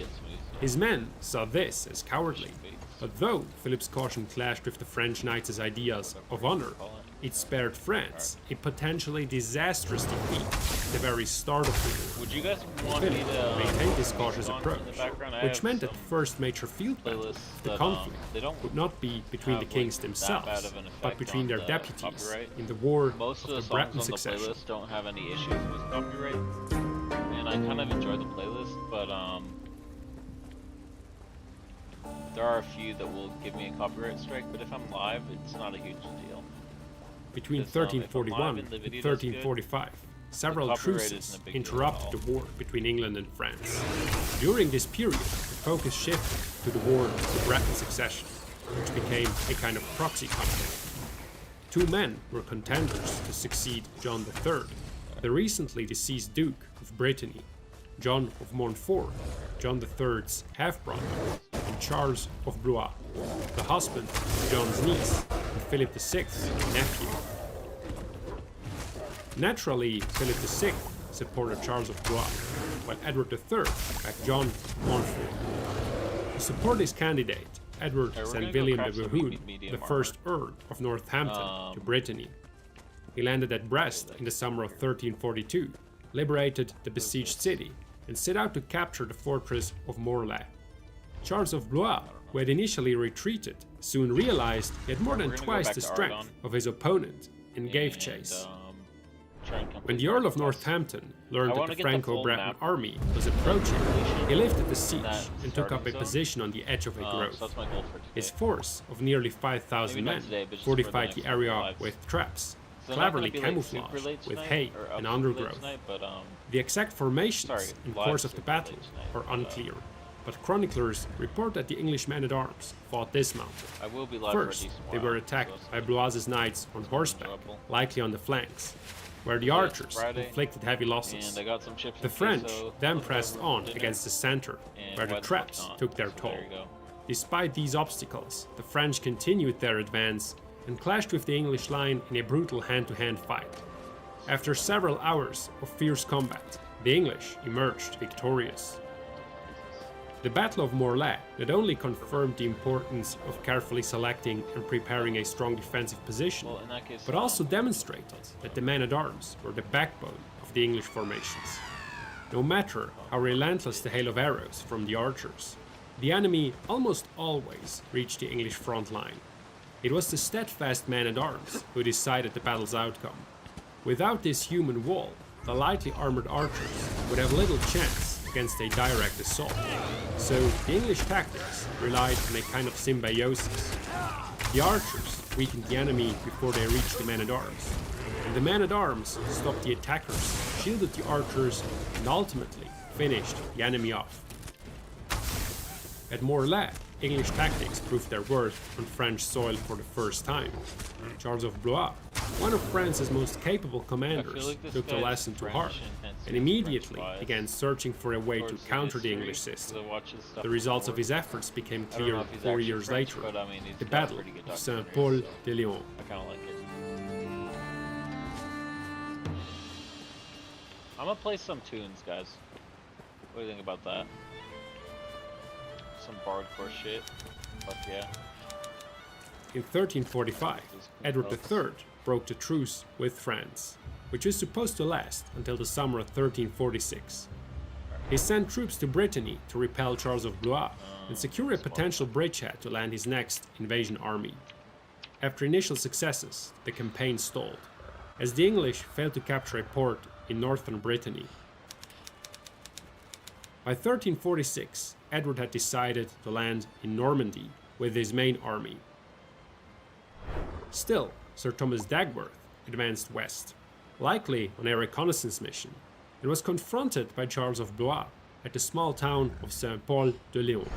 S4: His men saw this as cowardly, but though Philip's caution clashed with the French knights' ideas of honor, it spared France a potentially disastrous defeat the very start of the war.
S2: Would you guys want me
S4: Philip
S2: to
S4: maintained this
S2: music
S4: cautious
S2: on
S4: approach,
S2: in the background? I
S4: which
S2: have
S4: meant that the
S2: some
S4: first major field battle
S2: playlists
S4: of the
S2: that,
S4: conflict
S2: they don't
S4: would not be between the
S2: have,
S4: kings
S2: like, that
S4: themselves,
S2: bad of an
S4: but
S2: effect
S4: between
S2: on
S4: their
S2: the
S4: deputies
S2: copyright.
S4: in the War
S2: Most of
S4: of
S2: the
S4: the
S2: songs
S4: Breton
S2: on the
S4: Succession.
S2: playlist don't have any issues with copyright, and I kind of enjoy the playlist, but there are a few that will give me a copyright strike. But if I'm live, it's not a huge deal.
S4: Between
S2: Because, if I'm
S4: 1341
S2: live and
S4: and
S2: the video does good,
S4: 1345, several
S2: copyright
S4: truces
S2: isn't a big deal at
S4: interrupted the war between England and France. During this period, the focus shifted to the War of the Breton Succession, which became a kind of proxy conflict. Two men were contenders to succeed John III, the recently deceased Duke of Brittany, John of Montfort, John III's half-brother, and Charles of Blois, the husband of John's niece and Philip VI's nephew. Naturally, Philip VI supported Charles of Blois, while Edward III backed John of Montfort. To support his candidate, Edward
S2: Alright, we're
S4: sent
S2: gonna go
S4: William de
S2: craft some
S4: Bohun,
S2: medium
S4: the
S2: armor.
S4: first Earl of Northampton, to Brittany. He landed at Brest in the summer of 1342, liberated the besieged city, and set out to capture the fortress of Morlaix. Charles of Blois, who had initially retreated, soon realized he had more than
S2: We're gonna go
S4: twice
S2: back
S4: the
S2: to
S4: strength
S2: Aragon
S4: of his opponent and gave
S2: and,
S4: chase.
S2: try and
S4: When
S2: complete
S4: the Earl of
S2: the
S4: Northampton learned
S2: I
S4: that
S2: wanna
S4: the
S2: get the full
S4: Franco-Breton
S2: map
S4: army was approaching, he lifted the siege
S2: that
S4: and took up a
S2: starting zone.
S4: position on the edge of a
S2: So
S4: grove.
S2: that's my goal for today.
S4: His force of nearly 5,000
S2: Maybe not
S4: men
S2: today, but just for the
S4: fortified
S2: next
S4: the
S2: couple
S4: area
S2: lives.
S4: with traps,
S2: So they're not
S4: cleverly
S2: gonna be, like, super
S4: camouflaged
S2: late
S4: with
S2: tonight,
S4: hay
S2: or up
S4: and
S2: super late
S4: undergrowth.
S2: tonight, but,
S4: The exact formations
S2: sorry,
S4: and
S2: live
S4: course of the
S2: super late
S4: battle
S2: tonight,
S4: are
S2: but,
S4: unclear, but chroniclers report that the English men-at-arms fought dismounted.
S2: I will be live for a
S4: First,
S2: decent
S4: they
S2: while,
S4: were
S2: so
S4: attacked
S2: that's
S4: by
S2: good.
S4: Blois's knights on horseback,
S2: trouble.
S4: likely on the flanks, where the
S2: So it's
S4: archers
S2: Friday,
S4: inflicted heavy losses.
S2: And I got some chips
S4: The
S2: and
S4: French
S2: queso
S4: then
S2: left
S4: pressed
S2: over
S4: on
S2: from dinner,
S4: against the center,
S2: and
S4: where the
S2: why fuck
S4: traps
S2: not?
S4: took their
S2: So
S4: toll.
S2: there you go.
S4: Despite these obstacles, the French continued their advance and clashed with the English line in a brutal hand-to-hand fight. After several hours of fierce combat, the English emerged victorious. The Battle of Morlaix not only confirmed the importance of carefully selecting and preparing a strong defensive position,
S2: Well, in that case,
S4: but also demonstrated that the men-at-arms were the backbone of the English formations. No matter how relentless the hail of arrows from the archers, the enemy almost always reached the English front line. It was the steadfast men-at-arms who decided the battle's outcome. Without this human wall, the lightly armored archers would have little chance against a direct assault. So the English tactics relied on a kind of symbiosis. The archers weakened the enemy before they reached the men-at-arms, and the men-at-arms stopped the attackers, shielded the archers, and ultimately finished the enemy off. At Morlaix, English tactics proved their worth on French soil for the first time. Charles of Blois, one of France's most capable commanders,
S2: like this
S4: took the
S2: guy's
S4: lesson to
S2: French
S4: heart
S2: and hence
S4: and
S2: his
S4: immediately
S2: French bias
S4: began searching for a way to
S2: towards the
S4: counter the
S2: history,
S4: English
S2: 'cause
S4: system.
S2: I watch his stuff
S4: The results
S2: before.
S4: of his efforts became
S2: I don't
S4: clear
S2: know if he's
S4: 4
S2: actually
S4: years
S2: French,
S4: later,
S2: but I mean, he's
S4: the
S2: got
S4: Battle
S2: pretty good
S4: of
S2: documentaries,
S4: Saint-Paul
S2: so
S4: de Léon.
S2: I kind of like it. I'm gonna play some tunes, guys. What do you think about that? Some bardcore shit. Fuck yeah.
S4: In 1345, Edward III broke the truce with France, which was supposed to last until the summer of 1346. He sent troops to Brittany to repel Charles of Blois and secure a potential bridgehead to land his next invasion army. After initial successes, the campaign stalled, as the English failed to capture a port in northern Brittany. By 1346, Edward had decided to land in Normandy with his main army. Still, Sir Thomas Dagworth advanced west, likely on a reconnaissance mission, and was confronted by Charles of Blois at the small town of Saint-Paul de Léon.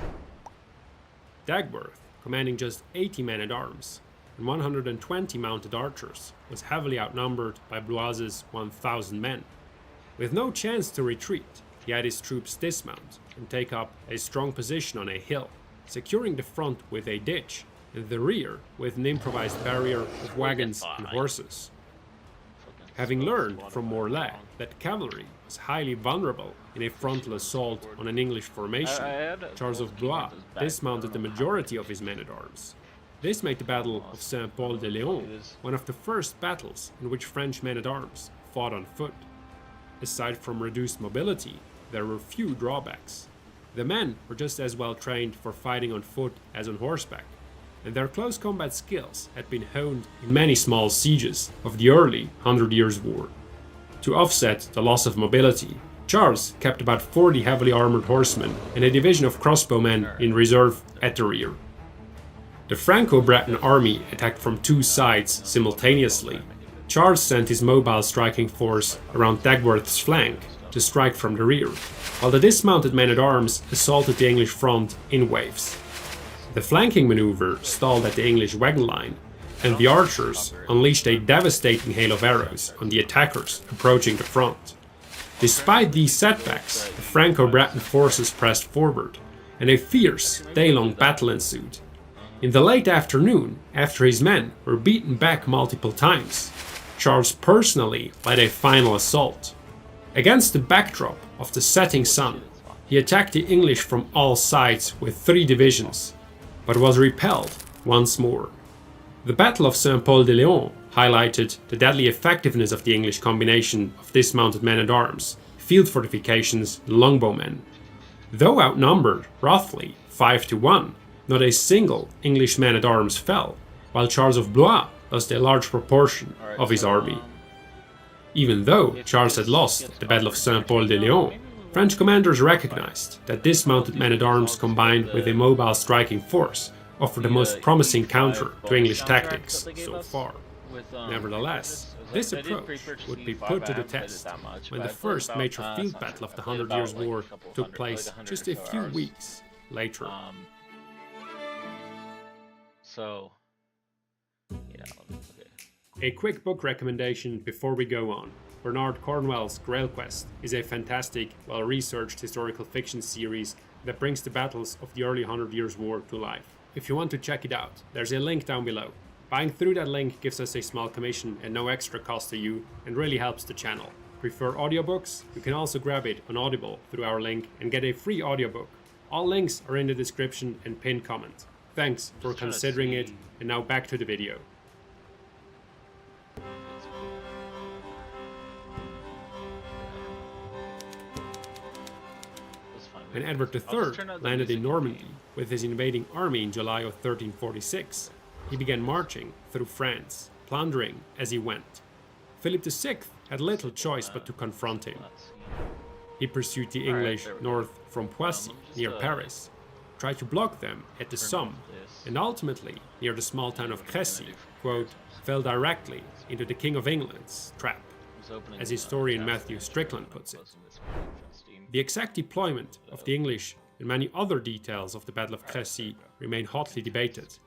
S4: Dagworth, commanding just 80 men-at-arms and 120 mounted archers, was heavily outnumbered by Blois's 1,000 men. With no chance to retreat, he had his troops dismount and take up a strong position on a hill, securing the front with a ditch and the rear with an improvised barrier of wagons and horses. Having learned from Morlaix that cavalry was highly vulnerable in a frontal assault on an English formation, Charles of Blois dismounted the majority of his men-at-arms. This made the Battle of Saint-Paul de Léon one of the first battles in which French men-at-arms fought on foot. aside from reduced mobility, there were few drawbacks. The men were just as well trained for fighting on foot as on horseback, and their close combat skills had been honed in many small sieges of the early 100 Years' War. To offset the loss of mobility, Charles kept about 40 heavily armored horsemen and a division of crossbowmen in reserve at the rear. The Franco-Breton army attacked from two sides simultaneously. Charles sent his mobile striking force around Dagworth's flank to strike from the rear, while the dismounted men-at-arms assaulted the English front in waves. The flanking maneuver stalled at the English wagon line, and the archers unleashed a devastating hail of arrows on the attackers approaching the front. Despite these setbacks, the Franco-Breton forces pressed forward, and a fierce, day-long battle ensued. In the late afternoon, after his men were beaten back multiple times, Charles personally led a final assault. Against the backdrop of the setting sun, he attacked the English from all sides with 3 divisions, but was repelled once more. The Battle of Saint-Paul-de-Léon highlighted the deadly effectiveness of the English combination of dismounted men-at-arms, field fortifications, and longbowmen. Though outnumbered roughly 5 to 1, not a single English man-at-arms fell, while Charles of Blois lost a large proportion of his army. Even though Charles had lost at the Battle of Saint-Paul-de-Léon, French commanders recognized that dismounted men-at-arms combined with a mobile striking force offered the most promising counter to English tactics so far. Nevertheless, this approach would be put to the test when the first major field battle of the 100 Years' War took place just a few weeks later.
S2: So, yeah, okay.
S4: A quick book recommendation before we go on. Bernard Cornwell's Grail Quest is a fantastic, well-researched historical fiction series that brings the battles of the early 100 Years' War to life. If you want to check it out, there's a link down below. Buying through that link gives us a small commission and no extra cost to you, and really helps the channel. Prefer audiobooks? You can also grab it on Audible through our link and get a free audiobook. All links are in the description and pinned comment. Thanks for considering it, and now back to the video. When Edward III landed in Normandy with his invading army in July of 1346, he began marching through France, plundering as he went. Philip VI had little choice but to confront him. He pursued the English north from Poissy, near Paris, tried to block them at the Somme, and ultimately, near the small town of Crécy, quote, fell directly into the King of England's trap, as historian Matthew Strickland puts it. The exact deployment of the English and many other details of the Battle of Crécy remain hotly debated.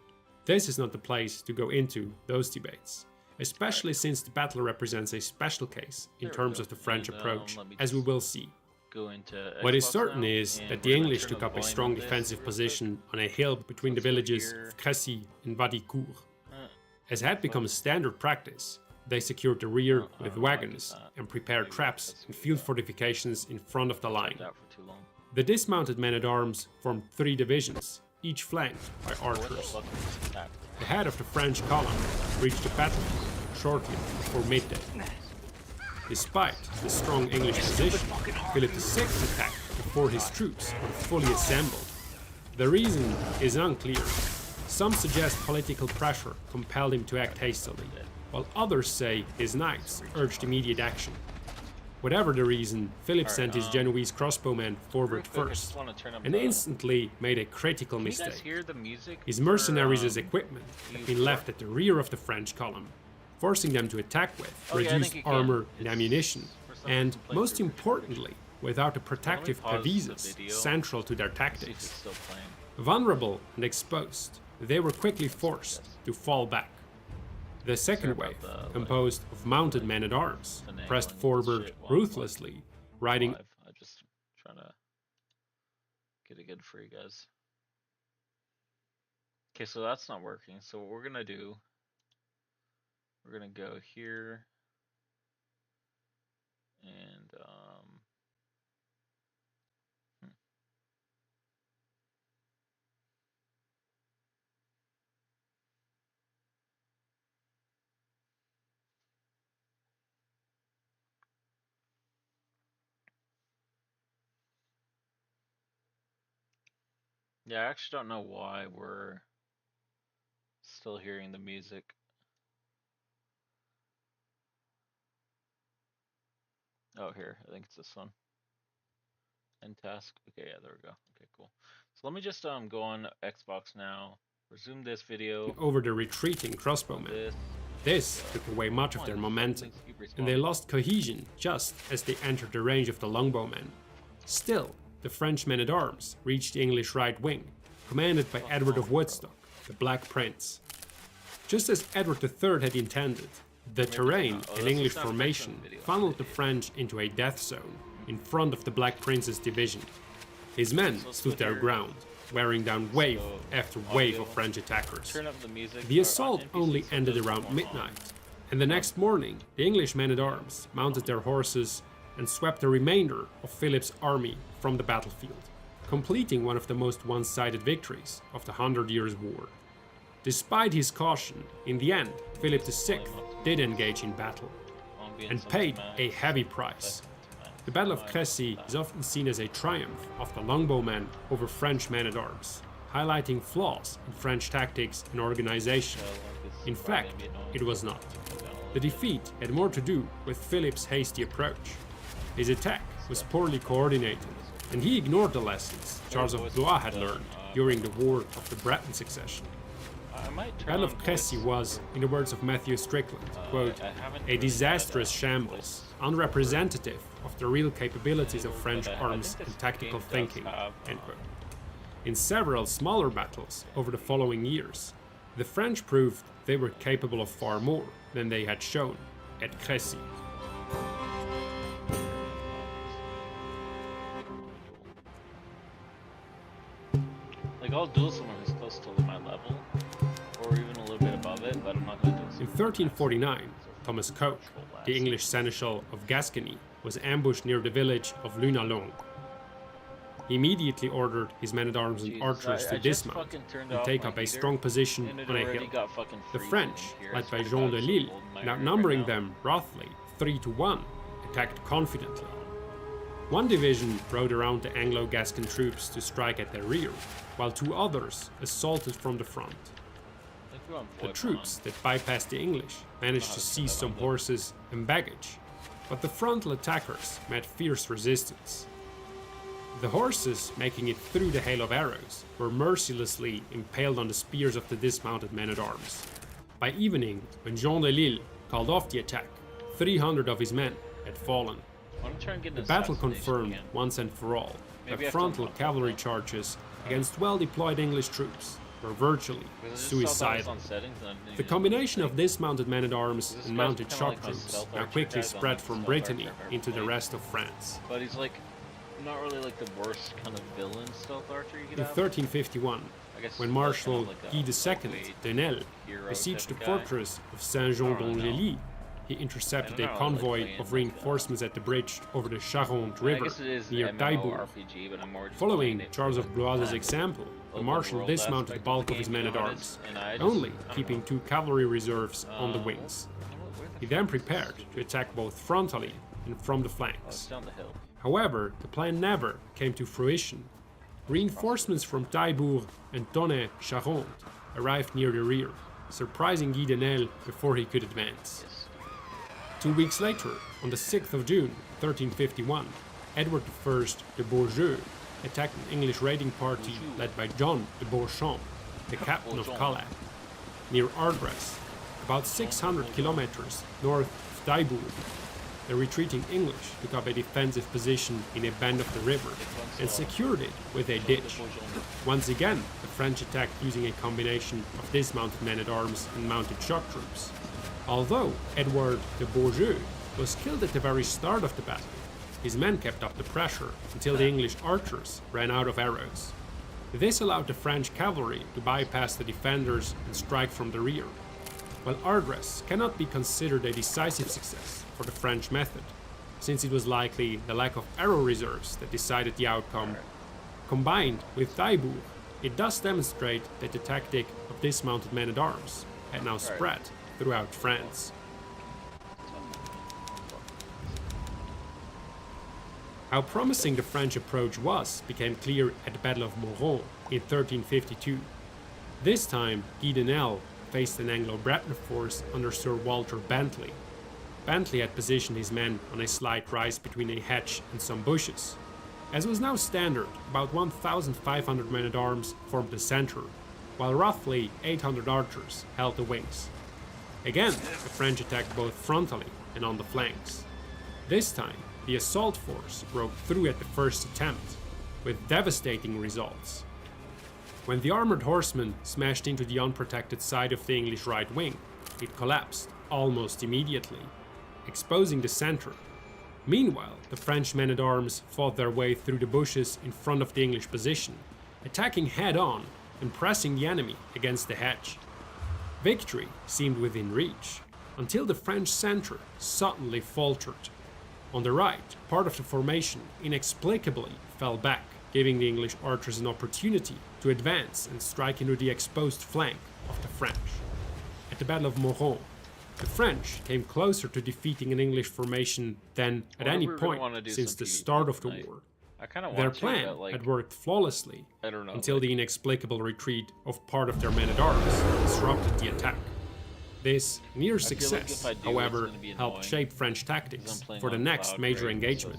S4: This is not the place to go into those debates, especially since the battle represents a special case in terms of the French approach, as we will see. What is certain is that the English took up a strong defensive position on a hill between the villages of Crécy and Vadicourt. As had become standard practice, they secured the rear with wagons and prepared traps and field fortifications in front of the line. The dismounted men-at-arms formed 3 divisions, each flanked by archers. The head of the French column reached the battlefield shortly before midday. Despite the strong English position, Philip VI attacked before his troops were fully assembled. The reason is unclear. Some suggest political pressure compelled him to act hastily, while others say his knights urged immediate action. Whatever the reason, Philip sent his Genoese crossbowmen forward first, and instantly made a critical mistake. His mercenaries' equipment had been left at the rear of the French column, forcing them to attack with reduced armor and ammunition, and, most importantly, without the protective pavises central to their tactics. Vulnerable and exposed, they were quickly forced to fall back. The second wave, composed of mounted men-at-arms, pressed forward ruthlessly, riding...
S2: I'm just trying to get it good for you guys. Okay, so that's not working. So what we're gonna do, we're gonna go here and Yeah, I actually don't know why we're still hearing the music. Oh, here, I think it's this one. End task. Okay, yeah, there we go. Okay, cool. So let me just go on Xbox now. Resume this video.
S4: over the retreating crossbowmen. This took away much of their momentum, and they lost cohesion just as they entered the range of the longbowmen. Still, the French men-at-arms reached the English right wing, commanded by Edward of Woodstock, the Black Prince. Just as Edward III had intended, the terrain and English formation funneled the French into a death zone in front of the Black Prince's division. His men stood their ground, wearing down wave after wave of French attackers. The assault only ended around midnight, and the next morning the English men-at-arms mounted their horses and swept the remainder of Philip's army from the battlefield, completing one of the most one-sided victories of the 100 Years' War. Despite his caution, in the end, Philip VI did engage in battle, and paid a heavy price. The Battle of Crécy is often seen as a triumph of the longbowmen over French men-at-arms, highlighting flaws in French tactics and organization. In fact, it was not. The defeat had more to do with Philip's hasty approach. His attack was poorly coordinated, and he ignored the lessons Charles of Blois had learned during the War of the Breton Succession. The Battle of Crécy was, in the words of Matthew Strickland, quote, a disastrous shambles, unrepresentative of the real capabilities of French arms and tactical thinking, end quote. In several smaller battles over the following years, the French proved they were capable of far more than they had shown at Crécy.
S2: Like, I'll duel someone who's close to my level, or even a little bit above it, but I'm not going to do it.
S4: In 1349, Thomas Coke, the English seneschal of Gascony, was ambushed near the village of Lunalong. He immediately ordered his men-at-arms and archers to dismount and take up a strong position on a hill. The French, led by Jean de Lille, and outnumbering them roughly 3-1, attacked confidently. One division rode around the Anglo-Gascon troops to strike at their rear, while two others assaulted from the front. The troops that bypassed the English managed to seize some horses and baggage, but the frontal attackers met fierce resistance. The horses, making it through the hail of arrows, were mercilessly impaled on the spears of the dismounted men-at-arms. By evening, when Jean de Lille called off the attack, 300 of his men had fallen. The battle confirmed once and for all that frontal cavalry charges against well-deployed English troops were virtually suicidal. The combination of dismounted men-at-arms and mounted shock troops now quickly spread from Brittany into the rest of France.
S2: But he's like, not really like the worst kind of villain stealth archer you could
S4: In
S2: have.
S4: 1351, when Marshal Guy II de Nesle besieged the fortress of Saint-Jean-d'Angély, he intercepted a convoy of reinforcements at the bridge over the Charente River near Taillebourg. Following Charles of Blois' example, the Marshal dismounted the bulk of his men-at-arms, only keeping 2 cavalry reserves on the wings. He then prepared to attack both frontally and from the flanks. However, the plan never came to fruition. Reinforcements from Taillebourg and Tonnay-Charente arrived near the rear, surprising Guy de Nesle before he could advance. 2 weeks later, on the 6th of June, 1351, Edward I de Beaujeu attacked an English raiding party led by John de Beauchamp, the captain of Calais, near Ardres, about 600 kilometers north of Taillebourg. The retreating English took up a defensive position in a bend of the river and secured it with a ditch. Once again, the French attacked using a combination of dismounted men-at-arms and mounted shock troops. Although Edward de Beaujeu was killed at the very start of the battle, his men kept up the pressure until the English archers ran out of arrows. This allowed the French cavalry to bypass the defenders and strike from the rear. While Ardres cannot be considered a decisive success for the French method, since it was likely the lack of arrow reserves that decided the outcome, combined with Taillebourg, it does demonstrate that the tactic of dismounted men-at-arms had now spread throughout France.
S2: 「
S4: In How promising the French approach was became clear at the Battle of Moron in 1352. This time, Guy de Nesle faced an Anglo-Breton force under Sir Walter Bentley. Bentley had positioned his men on a slight rise between a hedge and some bushes. As was now standard, about 1,500 men-at-arms formed the center, while roughly 800 archers held the wings. Again, the French attacked both frontally and on the flanks. This time, the assault force broke through at the first attempt, with devastating results. When the armored horsemen smashed into the unprotected side of the English right wing, it collapsed almost immediately, exposing the center. Meanwhile, the French men-at-arms fought their way through the bushes in front of the English position, attacking head-on and pressing the enemy against the hedge. Victory seemed within reach, until the French center suddenly faltered. On the right, part of the formation inexplicably fell back, giving the English archers an opportunity to advance and strike into the exposed flank of the French. At the Battle of Moron, the French came closer to defeating an English formation than at any point since the start of the war. Their plan had worked flawlessly until the inexplicable retreat of part of their men-at-arms disrupted the attack. This near success, however, helped shape French tactics for the next major engagement.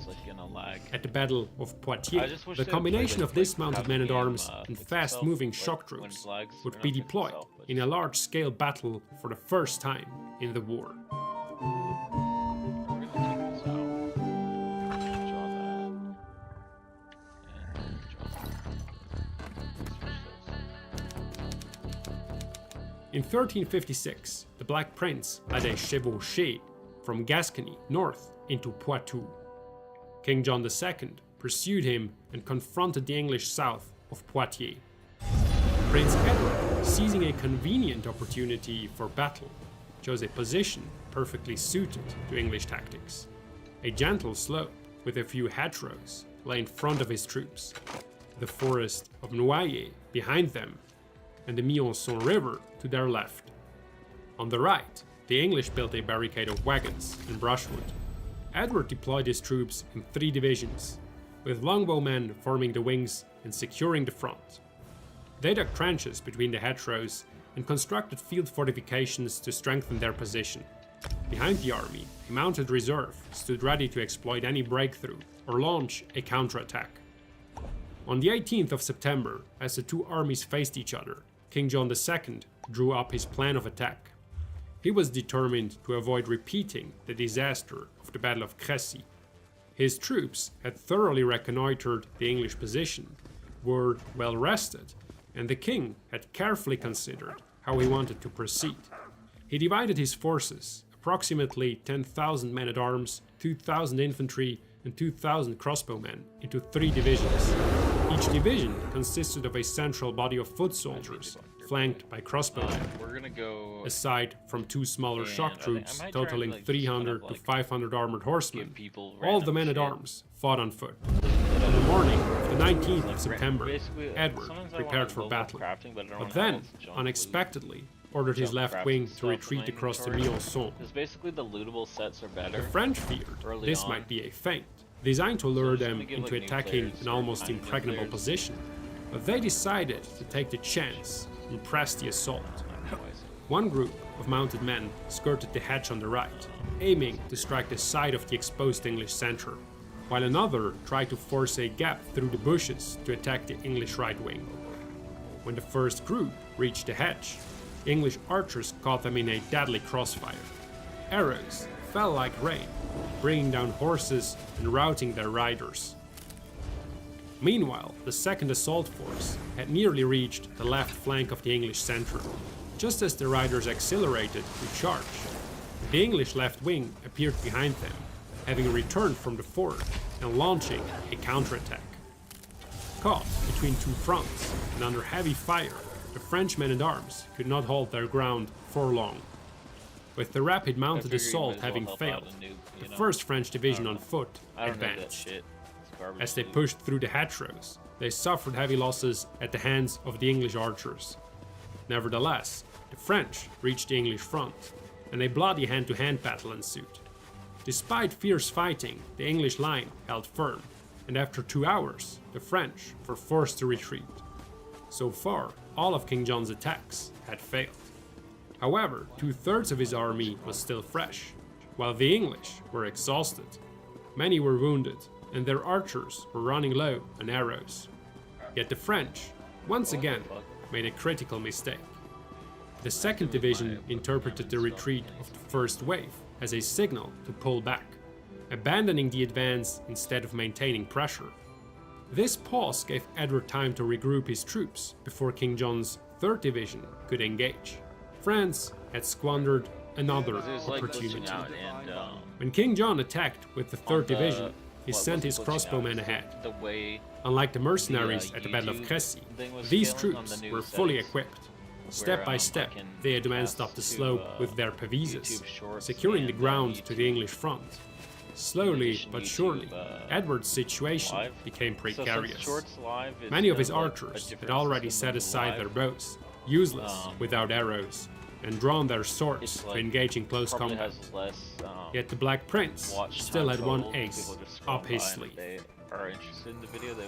S4: At the Battle of Poitiers, the combination of dismounted men-at-arms and fast-moving shock troops would be deployed in a large-scale battle for the first time in the war. In 1356, the Black Prince led a chevauchée from Gascony north into Poitou. King John II pursued him and confronted the English south of Poitiers. Prince Edward, seizing a convenient opportunity for battle, chose a position perfectly suited to English tactics. A gentle slope with a few hedgerows lay in front of his troops, the forest of Noailles behind them, and the Mionson River to their left. On the right, the English built a barricade of wagons and brushwood. Edward deployed his troops in 3 divisions, with longbowmen forming the wings and securing the front. They dug trenches between the hedgerows and constructed field fortifications to strengthen their position. Behind the army, a mounted reserve stood ready to exploit any breakthrough or launch a counterattack. On the 18th of September, as the two armies faced each other, King John II drew up his plan of attack. He was determined to avoid repeating the disaster of the Battle of Crécy. His troops had thoroughly reconnoitered the English position, were well rested, and the king had carefully considered how he wanted to proceed. He divided his forces, approximately 10,000 men-at-arms, 2,000 infantry, and 2,000 crossbowmen, into 3 divisions. Each division consisted of a central body of foot soldiers, flanked by crossbowmen, aside from 2 smaller shock troops totaling 300 to 500 armored horsemen. All the men-at-arms fought on foot. On the morning of the 19th of September, Edward prepared for battle, but then, unexpectedly, ordered his left wing to retreat across the Mionson. The French feared this might be a feint, designed to lure them into attacking an almost impregnable position, but they decided to take the chance and press the assault. One group of mounted men skirted the hedge on the right, aiming to strike the side of the exposed English center, while another tried to force a gap through the bushes to attack the English right wing. When the first group reached the hedge, English archers caught them in a deadly crossfire. Arrows fell like rain, bringing down horses and routing their riders. Meanwhile, the second assault force had nearly reached the left flank of the English center, just as the riders accelerated to charge. The English left wing appeared behind them, having returned from the ford and launching a counterattack. Caught between 2 fronts and under heavy fire, the French men-at-arms could not hold their ground for long. With the rapid mounted assault having failed, the 1st French division on foot advanced. As they pushed through the hedgerows, they suffered heavy losses at the hands of the English archers. Nevertheless, the French reached the English front, and a bloody hand-to-hand battle ensued. Despite fierce fighting, the English line held firm, and after 2 hours, the French were forced to retreat. So far, all of King John's attacks had failed. However, 2/3 of his army was still fresh, while the English were exhausted. Many were wounded, and their archers were running low on arrows. Yet the French, once again, made a critical mistake. The 2nd Division interpreted the retreat of the first wave as a signal to pull back, abandoning the advance instead of maintaining pressure. This pause gave Edward time to regroup his troops before King John's 3rd Division could engage. France had squandered another opportunity. When King John attacked with the 3rd Division, he sent his crossbowmen ahead. Unlike the mercenaries at the Battle of Crécy, these troops were fully equipped. Step by step, they advanced up the slope with their pavises, securing the ground to the English front. Slowly but surely, Edward's situation became precarious. Many of his archers had already set aside their bows, useless without arrows, and drawn their swords to engage in close combat. Yet the Black Prince still had one ace up his sleeve.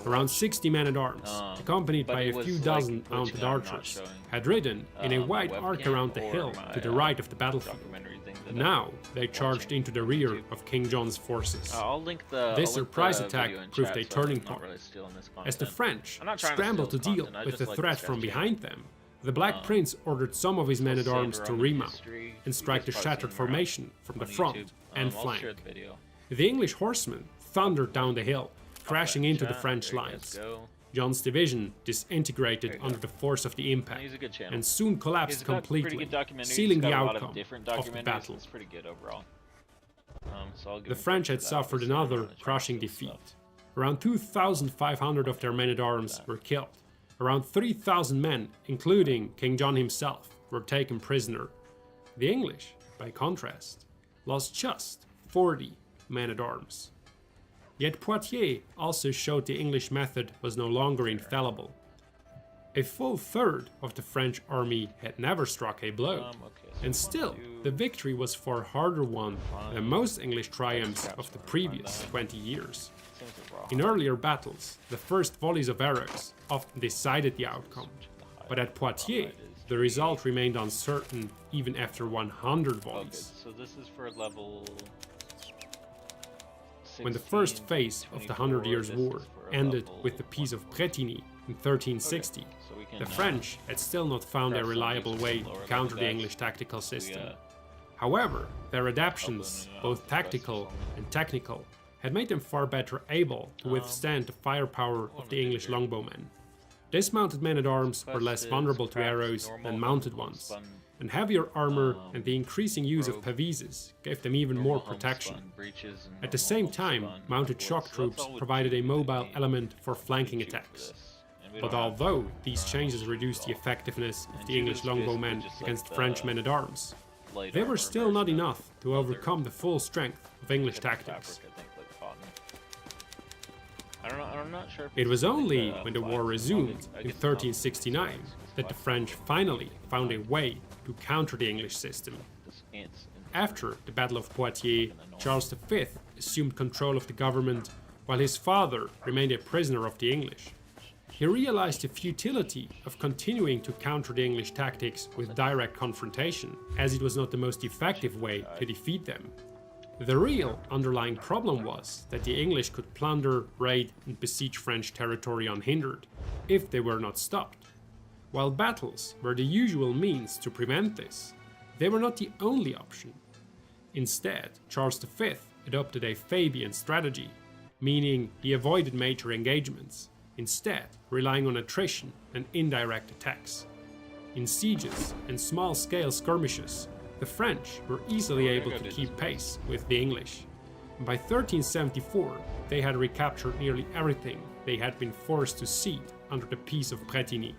S4: Around 60 men-at-arms, accompanied by a few dozen mounted archers, had ridden in a wide arc around the hill to the right of the battlefield. Now they charged into the rear of King John's forces. This surprise attack proved a turning point. As the French scrambled to deal with the threat from behind them, the Black Prince ordered some of his men-at-arms to remount and strike the shattered formation from the front and flank. The English horsemen thundered down the hill, crashing into the French lines. John's division disintegrated under the force of the impact and soon collapsed completely, sealing the outcome of the battle. The French had suffered another crushing defeat. Around 2,500 of their men-at-arms were killed. Around 3,000 men, including King John himself, were taken prisoner. The English, by contrast, lost just 40 men-at-arms. Yet Poitiers also showed the English method was no longer infallible. A full third of the French army had never struck a blow, and still the victory was far harder won than most English triumphs of the previous 20 years. In earlier battles, the first volleys of arrows often decided the outcome, but at Poitiers, the result remained uncertain even after 100 volleys.
S2: So this is for level 16,
S4: when the first phase of the 100 Years' War ended with the Peace of Bretigny in 1360, the French had still not found a reliable way to counter the English tactical system. However, their adaptations, both tactical and technical, had made them far better able to withstand the firepower of the English longbowmen. Dismounted men-at-arms were less vulnerable to arrows than mounted ones, and heavier armor and the increasing use of pavises gave them even more protection. At the same time, mounted shock troops provided a mobile element for flanking attacks. But although these changes reduced the effectiveness of the English longbowmen against French men-at-arms, they were still not enough to overcome the full strength of English tactics.
S2: I'm not sure
S4: It was only when the war resumed in 1369 that the French finally found a way to counter the English system. After the Battle of Poitiers, Charles V assumed control of the government, while his father remained a prisoner of the English. He realized the futility of continuing to counter the English tactics with direct confrontation, as it was not the most effective way to defeat them. The real underlying problem was that the English could plunder, raid and besiege French territory unhindered, if they were not stopped. While battles were the usual means to prevent this, they were not the only option. Instead, Charles V adopted a Fabian strategy, meaning he avoided major engagements, instead relying on attrition and indirect attacks. In sieges and small-scale skirmishes, the French were easily able to keep pace with the English. By 1374, they had recaptured nearly everything they had been forced to cede under the Peace of Bretigny.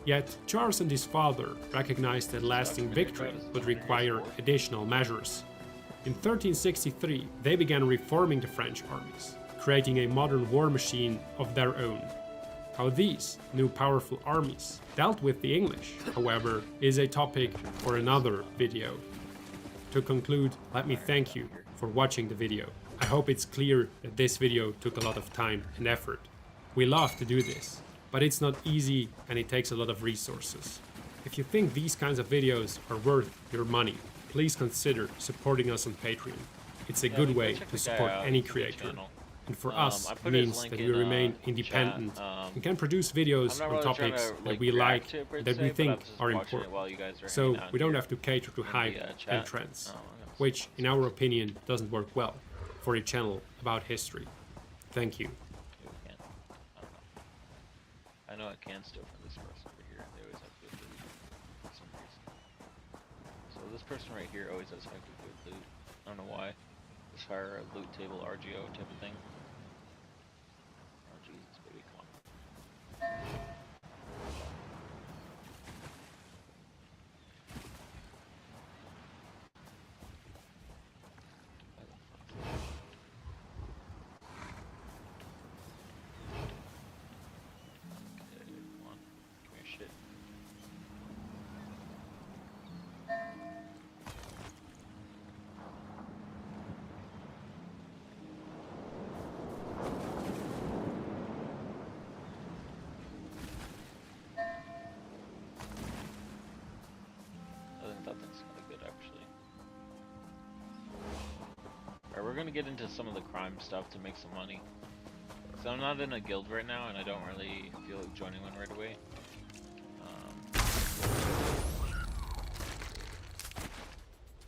S4: Yet Charles and his father recognized that lasting victory would require additional measures. In 1363, they began reforming the French armies, creating a modern war machine of their own. How these new powerful armies dealt with the English, however, is a topic for another video. To conclude, let me thank you for watching the video. I hope it's clear that this video took a lot of time and effort. We love to do this, but it's not easy and it takes a lot of resources. If you think these kinds of videos are worth your money, please consider supporting us on Patreon. It's a good way to support any creator. And for us, it means that we remain independent and can produce videos on topics that we like and that we think are important. So we don't have to cater to hype and trends, which in our opinion doesn't work well for a channel about history. Thank you.
S2: I know I can steal from this person over here. They always have good loot for some reason. So this person right here always has good loot. I don't know why. Just fire a loot table RGO type of thing. Oh Jesus, baby, come on. We're gonna get into some of the crime stuff to make some money. So I'm not in a guild right now, and I don't really feel like joining one right away.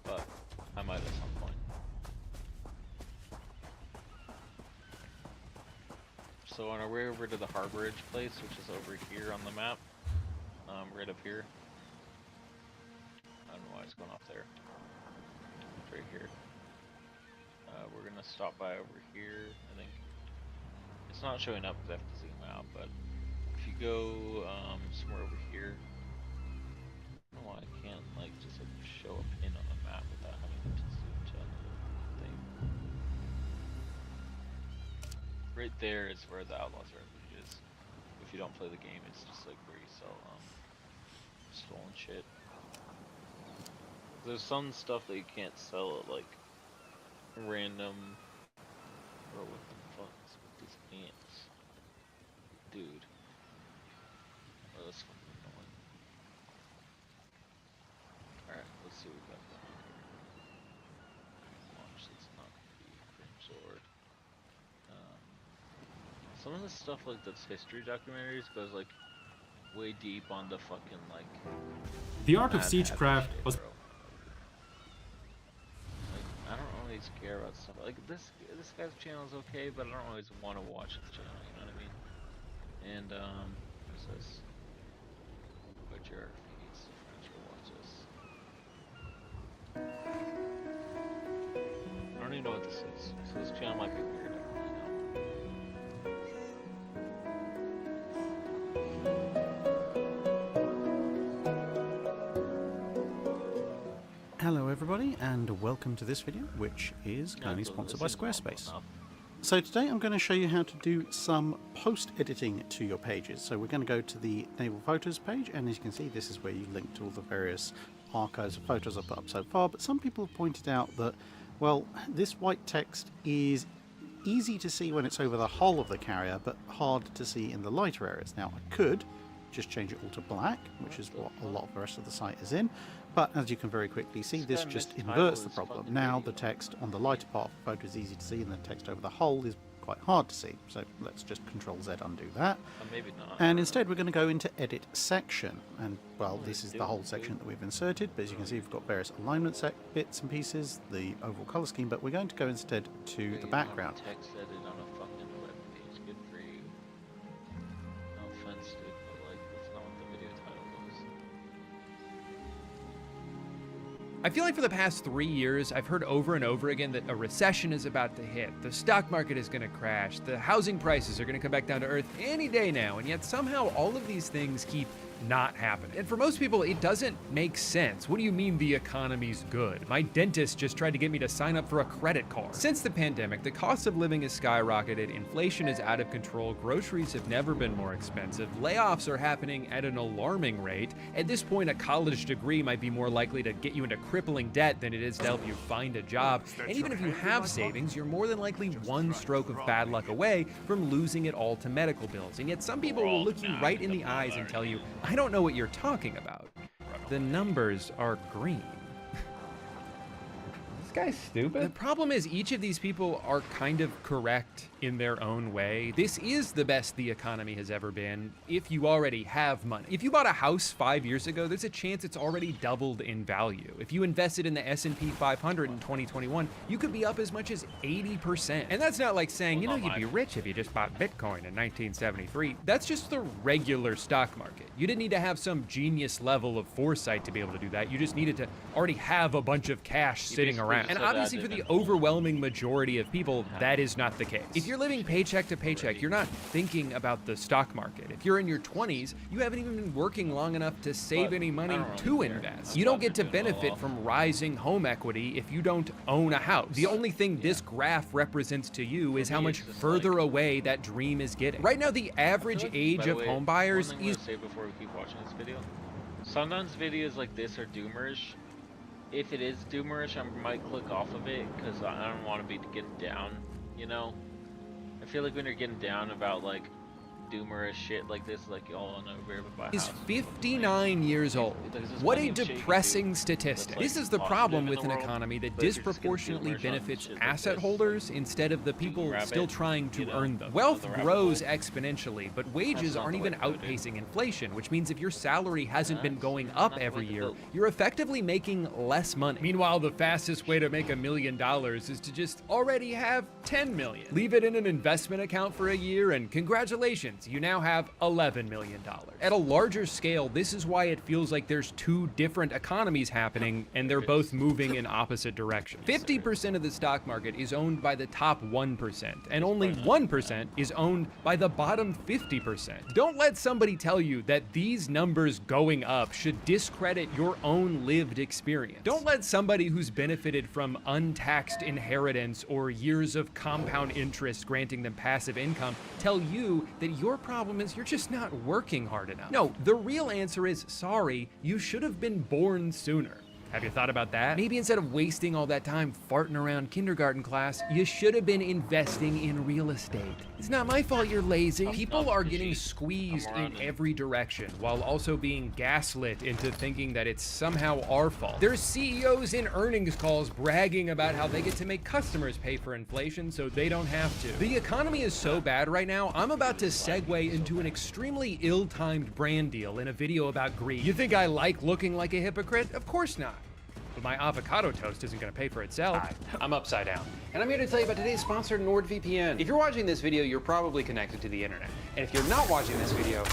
S2: But I might at some point. So on our way over to the Harborage place, which is over here on the map, right up here. I don't know why it's going off there. It's right here. We're gonna stop by over here. I think it's not showing up because I have to zoom out, but if you go somewhere over here, I don't know why I can't like just like show a pin on the map without having to zoom to another thing. Right there is where the Outlaws Refuge is. If you don't play the game, it's just like where you sell stolen shit. There's some stuff that you can't sell at like random. Bro, what the fuck is with these ants? Dude. Oh, that's fucking annoying. Alright, let's see what we got going on here. Launch, that's not gonna be Grim Sword. Some of the stuff like that's history documentaries goes like way deep on the fucking like
S4: The Art of Siegecraft was
S2: I don't always care about stuff like this guy's channel is okay, but I don't always want to watch his channel, you know what I mean? And what's this? Butcher feeds the French will watch this. I don't even know what this is. So this channel might be weird, I don't really know.
S5: Hello everybody and welcome to this video, which is kindly sponsored by Squarespace. So today I'm going to show you how to do some post-editing to your pages. So we're going to go to the Naval Photos page, and as you can see this is where you link to all the various archives of photos I've put up so far, but some people have pointed out that, well, this white text is easy to see when it's over the hull of the carrier, but hard to see in the lighter areas. Now I could just change it all to black, which is what a lot of the rest of the site is in, but as you can very quickly see, this just inverts the problem. Now the text on the lighter part of the photo is easy to see, and the text over the hull is quite hard to see. So let's just Control-Z undo that.
S2: Maybe not.
S5: And instead we're going to go into Edit Section, and well, this is the whole section that we've inserted, but as you can see we've got various alignment bits and pieces, the overall color scheme, but we're going to go instead to the background.
S2: Text edit on a fucking web page. Good for you. No offense, dude, but like that's not what the video title was.
S6: I feel like for the past 3 years, I've heard over and over again that a recession is about to hit, the stock market is going to crash, the housing prices are going to come back down to earth any day now, and yet somehow all of these things keep not happen. And for most people, it doesn't make sense. What do you mean the economy's good? My dentist just tried to get me to sign up for a credit card. Since the pandemic, the cost of living has skyrocketed, inflation is out of control, groceries have never been more expensive, layoffs are happening at an alarming rate. At this point, a college degree might be more likely to get you into crippling debt than it is to help you find a job. And even if you have savings, you're more than likely one stroke of bad luck away from losing it all to medical bills. And yet some people will look you right in the eyes and tell you, I don't know what you're talking about. The numbers are green.
S7: This guy's stupid.
S6: The problem is each of these people are kind of correct in their own way. This is the best the economy has ever been if you already have money. If you bought a house 5 years ago, there's a chance it's already doubled in value. If you invested in the S&P 500 in 2021, you could be up as much as 80%. And that's not like saying, you know, you'd be rich if you just bought Bitcoin in 1973. That's just the regular stock market. You didn't need to have some genius level of foresight to be able to do that. You just needed to already have a bunch of cash sitting around. And obviously for the overwhelming majority of people, that is not the case. If you're living paycheck to paycheck, you're not thinking about the stock market. If you're in your 20s, you haven't even been working long enough to save any money to invest. You don't get to benefit from rising home equity if you don't own a house. The only thing this graph represents to you is how much further away that dream is getting. Right now, the average age of home buyers is...
S2: Say before we keep watching this video, sometimes videos like this are doomerish. If it is doomerish, I might click off of it because I don't want to be getting down, you know? I feel like when you're getting down about like doomerish shit like this, like y'all know we're able to buy a
S6: is
S2: house.
S6: 59 years old. What a depressing statistic. This is the problem with an economy that disproportionately benefits asset holders instead of the people still trying to earn them. Wealth grows exponentially, but wages aren't even outpacing inflation, which means if your salary hasn't been going up every year, you're effectively making less money. Meanwhile, the fastest way to make $1 million is to just already have 10 million. Leave it in an investment account for a year and congratulations, you now have $11 million. At a larger scale, this is why it feels like there's two different economies happening and they're both moving in opposite directions. 50% of the stock market is owned by the top 1%, and only 1% is owned by the bottom 50%. Don't let somebody tell you that these numbers going up should discredit your own lived experience. Don't let somebody who's benefited from untaxed inheritance or years of compound interest granting them passive income tell you that your problem is you're just not working hard enough. No, the real answer is sorry, you should have been born sooner. Have you thought about that? Maybe instead of wasting all that time farting around kindergarten class, you should have been investing in real estate. It's not my fault you're lazy. People are getting squeezed in every direction while also being gaslit into thinking that it's somehow our fault. There's CEOs in earnings calls bragging about how they get to make customers pay for inflation so they don't have to. The economy is so bad right now, I'm about to segue into an extremely ill-timed brand deal in a video about greed. You think I like looking like a hypocrite? Of course not. But my avocado toast isn't going to pay for itself.
S8: Hi, I'm Upside Down, and I'm here to tell you about today's sponsor, NordVPN. If you're watching this video, you're probably connected to the internet. And if you're not watching this video,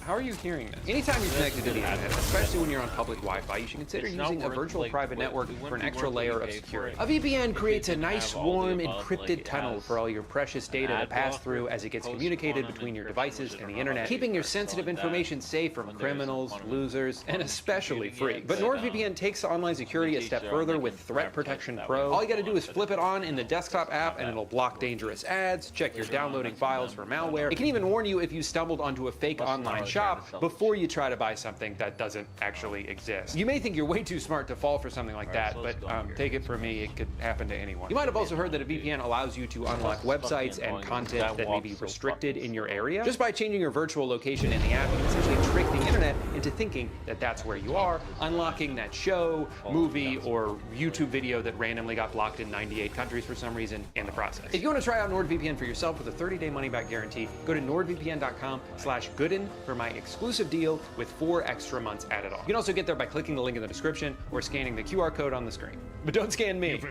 S8: how are you hearing this? Anytime you're connected to the internet, especially when you're on public Wi-Fi, you should consider using a virtual private network for an extra layer of security. A VPN creates a nice, warm, encrypted tunnel for all your precious data to pass through as it gets communicated between your devices and the internet, keeping your sensitive information safe from criminals, losers, and especially free. But NordVPN takes online security a step further with Threat Protection Pro. All you gotta do is flip it on in the desktop app and it'll block dangerous ads, check your downloading files for malware. It can even warn you if you stumbled onto a fake online shop before you try to buy something that doesn't actually exist. You may think you're way too smart to fall for something like that, but take it from me, it could happen to anyone. You might have also heard that a VPN allows you to unlock websites and content that may be restricted in your area. Just by changing your virtual location in the app, you can essentially trick the internet into thinking that that's where you are, unlocking that show, movie, or YouTube video that randomly got blocked in 98 countries for some reason in the process. If you want to try out NordVPN for yourself with a 30-day money-back guarantee, go to nordvpn.com/gooden for my exclusive deal with 4 extra months added on. You can also get there by clicking the link in the description or scanning the QR code on the screen. But don't scan me.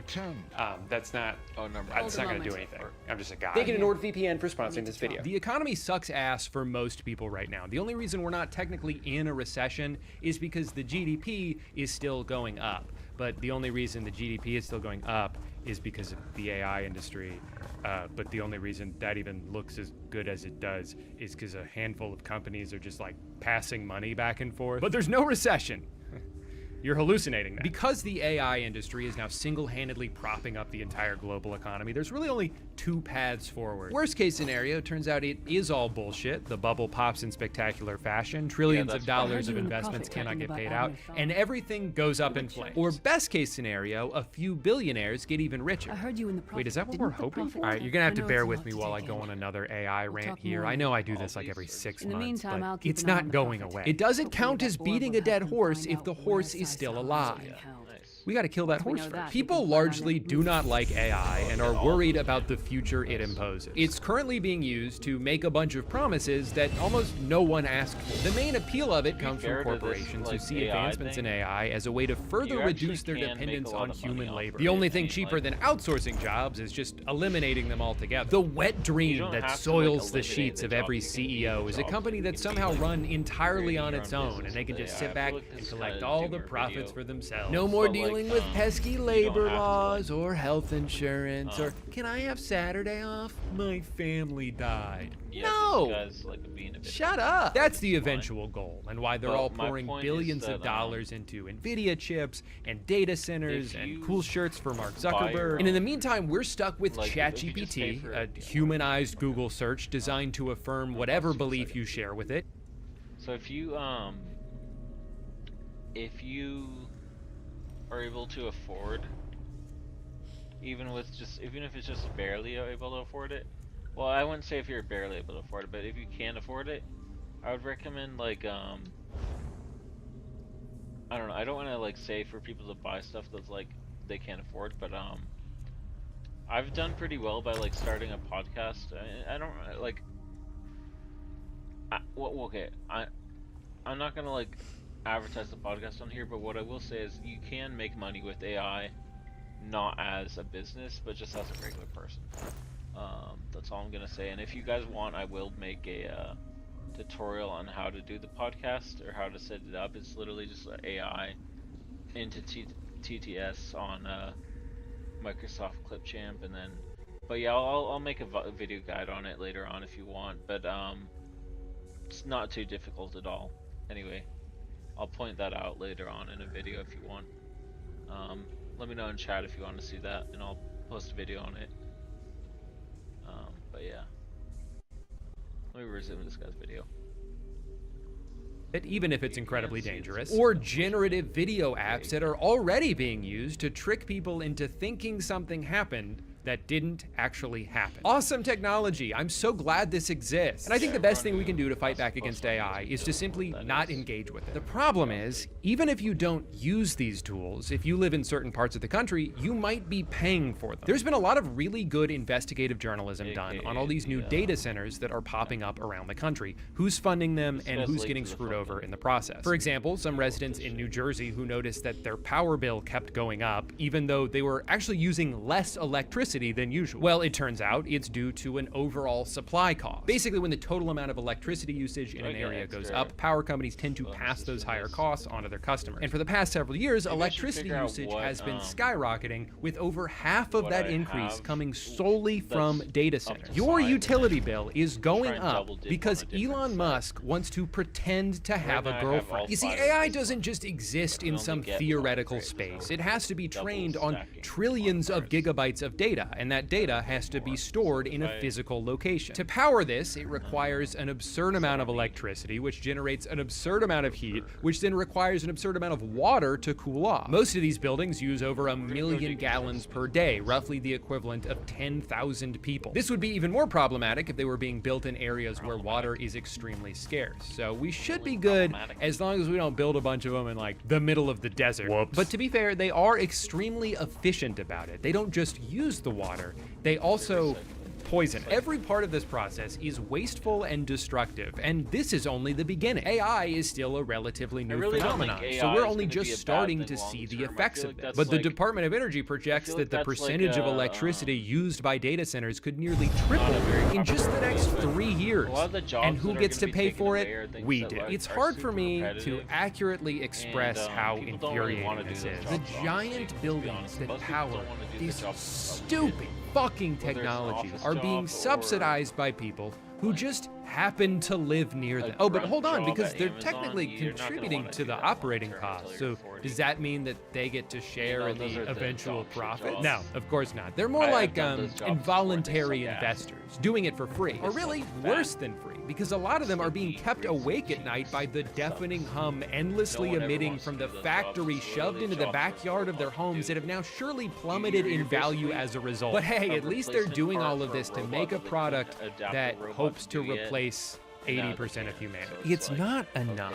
S8: That's not going to do anything. I'm just a guy. Thank you to NordVPN for sponsoring this video.
S6: The economy sucks ass for most people right now. The only reason we're not technically in a recession is because the GDP is still going up. But the only reason the GDP is still going up
S7: is because of the AI industry. But the only reason that even looks as good as it does is because a handful of companies are just like passing money back and forth. But there's no recession. You're hallucinating that. Because the AI industry is now single-handedly propping up the entire global economy, there's really only two paths forward. Worst case scenario, turns out it is all bullshit. The bubble pops in spectacular fashion, trillions of dollars of investments cannot get paid out, and everything goes up in flames. Or best case scenario, a few billionaires get even richer.
S9: I heard you in the
S7: Wait, is that what we're hoping for? All right, you're gonna have to bear with me while I go on another AI rant here. I know I do this like every 6 months, but it's not going away. It doesn't count as beating a dead horse if the horse is still alive. We gotta kill that horse first. People largely do not like AI and are worried about the future it imposes. It's currently being used to make a bunch of promises that almost no one asked for. The main appeal of it comes from corporations who see advancements in AI as a way to further reduce their dependence on human labor. The only thing cheaper than outsourcing jobs is just eliminating them altogether. The wet dream that soils the sheets of every CEO is a company that's somehow run entirely on its own, and they can just sit back and collect all the profits for themselves. No more dealing with pesky labor laws or health insurance or can I have Saturday off? My family died. No! Shut up! That's the eventual goal, and why they're all pouring billions of dollars into NVIDIA chips and data centers and cool shirts for Mark Zuckerberg. And in the meantime, we're stuck with ChatGPT, a humanized Google search designed to affirm whatever belief you share with it.
S2: So if you are able to afford, even if it's just barely able to afford it, well, I wouldn't say if you're barely able to afford it, but if you can afford it, I would recommend like I don't know, I don't want to like say for people to buy stuff that's like they can't afford, but I've done pretty well by like starting a podcast. I don't like okay, I'm not gonna like advertise the podcast on here, but what I will say is you can make money with AI, not as a business, but just as a regular person. That's all I'm gonna say. And if you guys want, I will make a tutorial on how to do the podcast or how to set it up. It's literally just AI into TTS on Microsoft Clipchamp, and then, but yeah, I'll make a video guide on it later on if you want. But it's not too difficult at all. Anyway, I'll point that out later on in a video if you want. Let me know in chat if you want to see that, and I'll post a video on it. But yeah, let me resume this guy's video.
S7: Even if it's incredibly dangerous, or generative video apps that are already being used to trick people into thinking something happened that didn't actually happen. Awesome technology. I'm so glad this exists. And I think the best thing we can do to fight back against AI is to simply not engage with it. The problem is, even if you don't use these tools, if you live in certain parts of the country, you might be paying for them. There's been a lot of really good investigative journalism done on all these new data centers that are popping up around the country. Who's funding them and who's getting screwed over in the process. For example, some residents in New Jersey who noticed that their power bill kept going up, even though they were actually using less electricity than usual. Well, it turns out it's due to an overall supply cost. Basically, when the total amount of electricity usage in an area goes up, power companies tend to pass those higher costs onto their customers. And for the past several years, electricity usage has been skyrocketing, with over half of that increase coming solely from data centers. Your utility bill is going up because Elon Musk wants to pretend to have a girlfriend. You see, AI doesn't just exist in some theoretical space. It has to be trained on trillions of gigabytes of data, and that data has to be stored in a physical location. To power this, it requires an absurd amount of electricity, which generates an absurd amount of heat, which then requires an absurd amount of water to cool off. Most of these buildings use over 1 million gallons per day, roughly the equivalent of 10,000 people. This would be even more problematic if they were being built in areas where water is extremely scarce. So we should be good as long as we don't build a bunch of them in like the middle of the desert. Whoops. But to be fair, they are extremely efficient about it. They don't just use the water, they also poison. Every part of this process is wasteful and destructive, and this is only the beginning. AI is still a relatively new phenomenon, so we're only just starting to see the effects of this. But the Department of Energy projects that the percentage of electricity used by data centers could nearly triple in just the next 3 years. And who gets to pay for it? We do. It's hard for me to accurately express how infuriating this is. The giant buildings that power these stupid fucking technologies are being subsidized by people who just happen to live near them. Oh, but hold on, because they're technically contributing to the operating costs. So does that mean that they get to share in the eventual profit? No, of course not. They're more like involuntary investors, doing it for free. Or really, worse than free, because a lot of them are being kept awake at night by the deafening hum endlessly emitting from the factory shoved into the backyard of their homes that have now surely plummeted in value as a result. But hey, at least they're doing all of this to make a product that hopes to replace 80% of humanity. It's not enough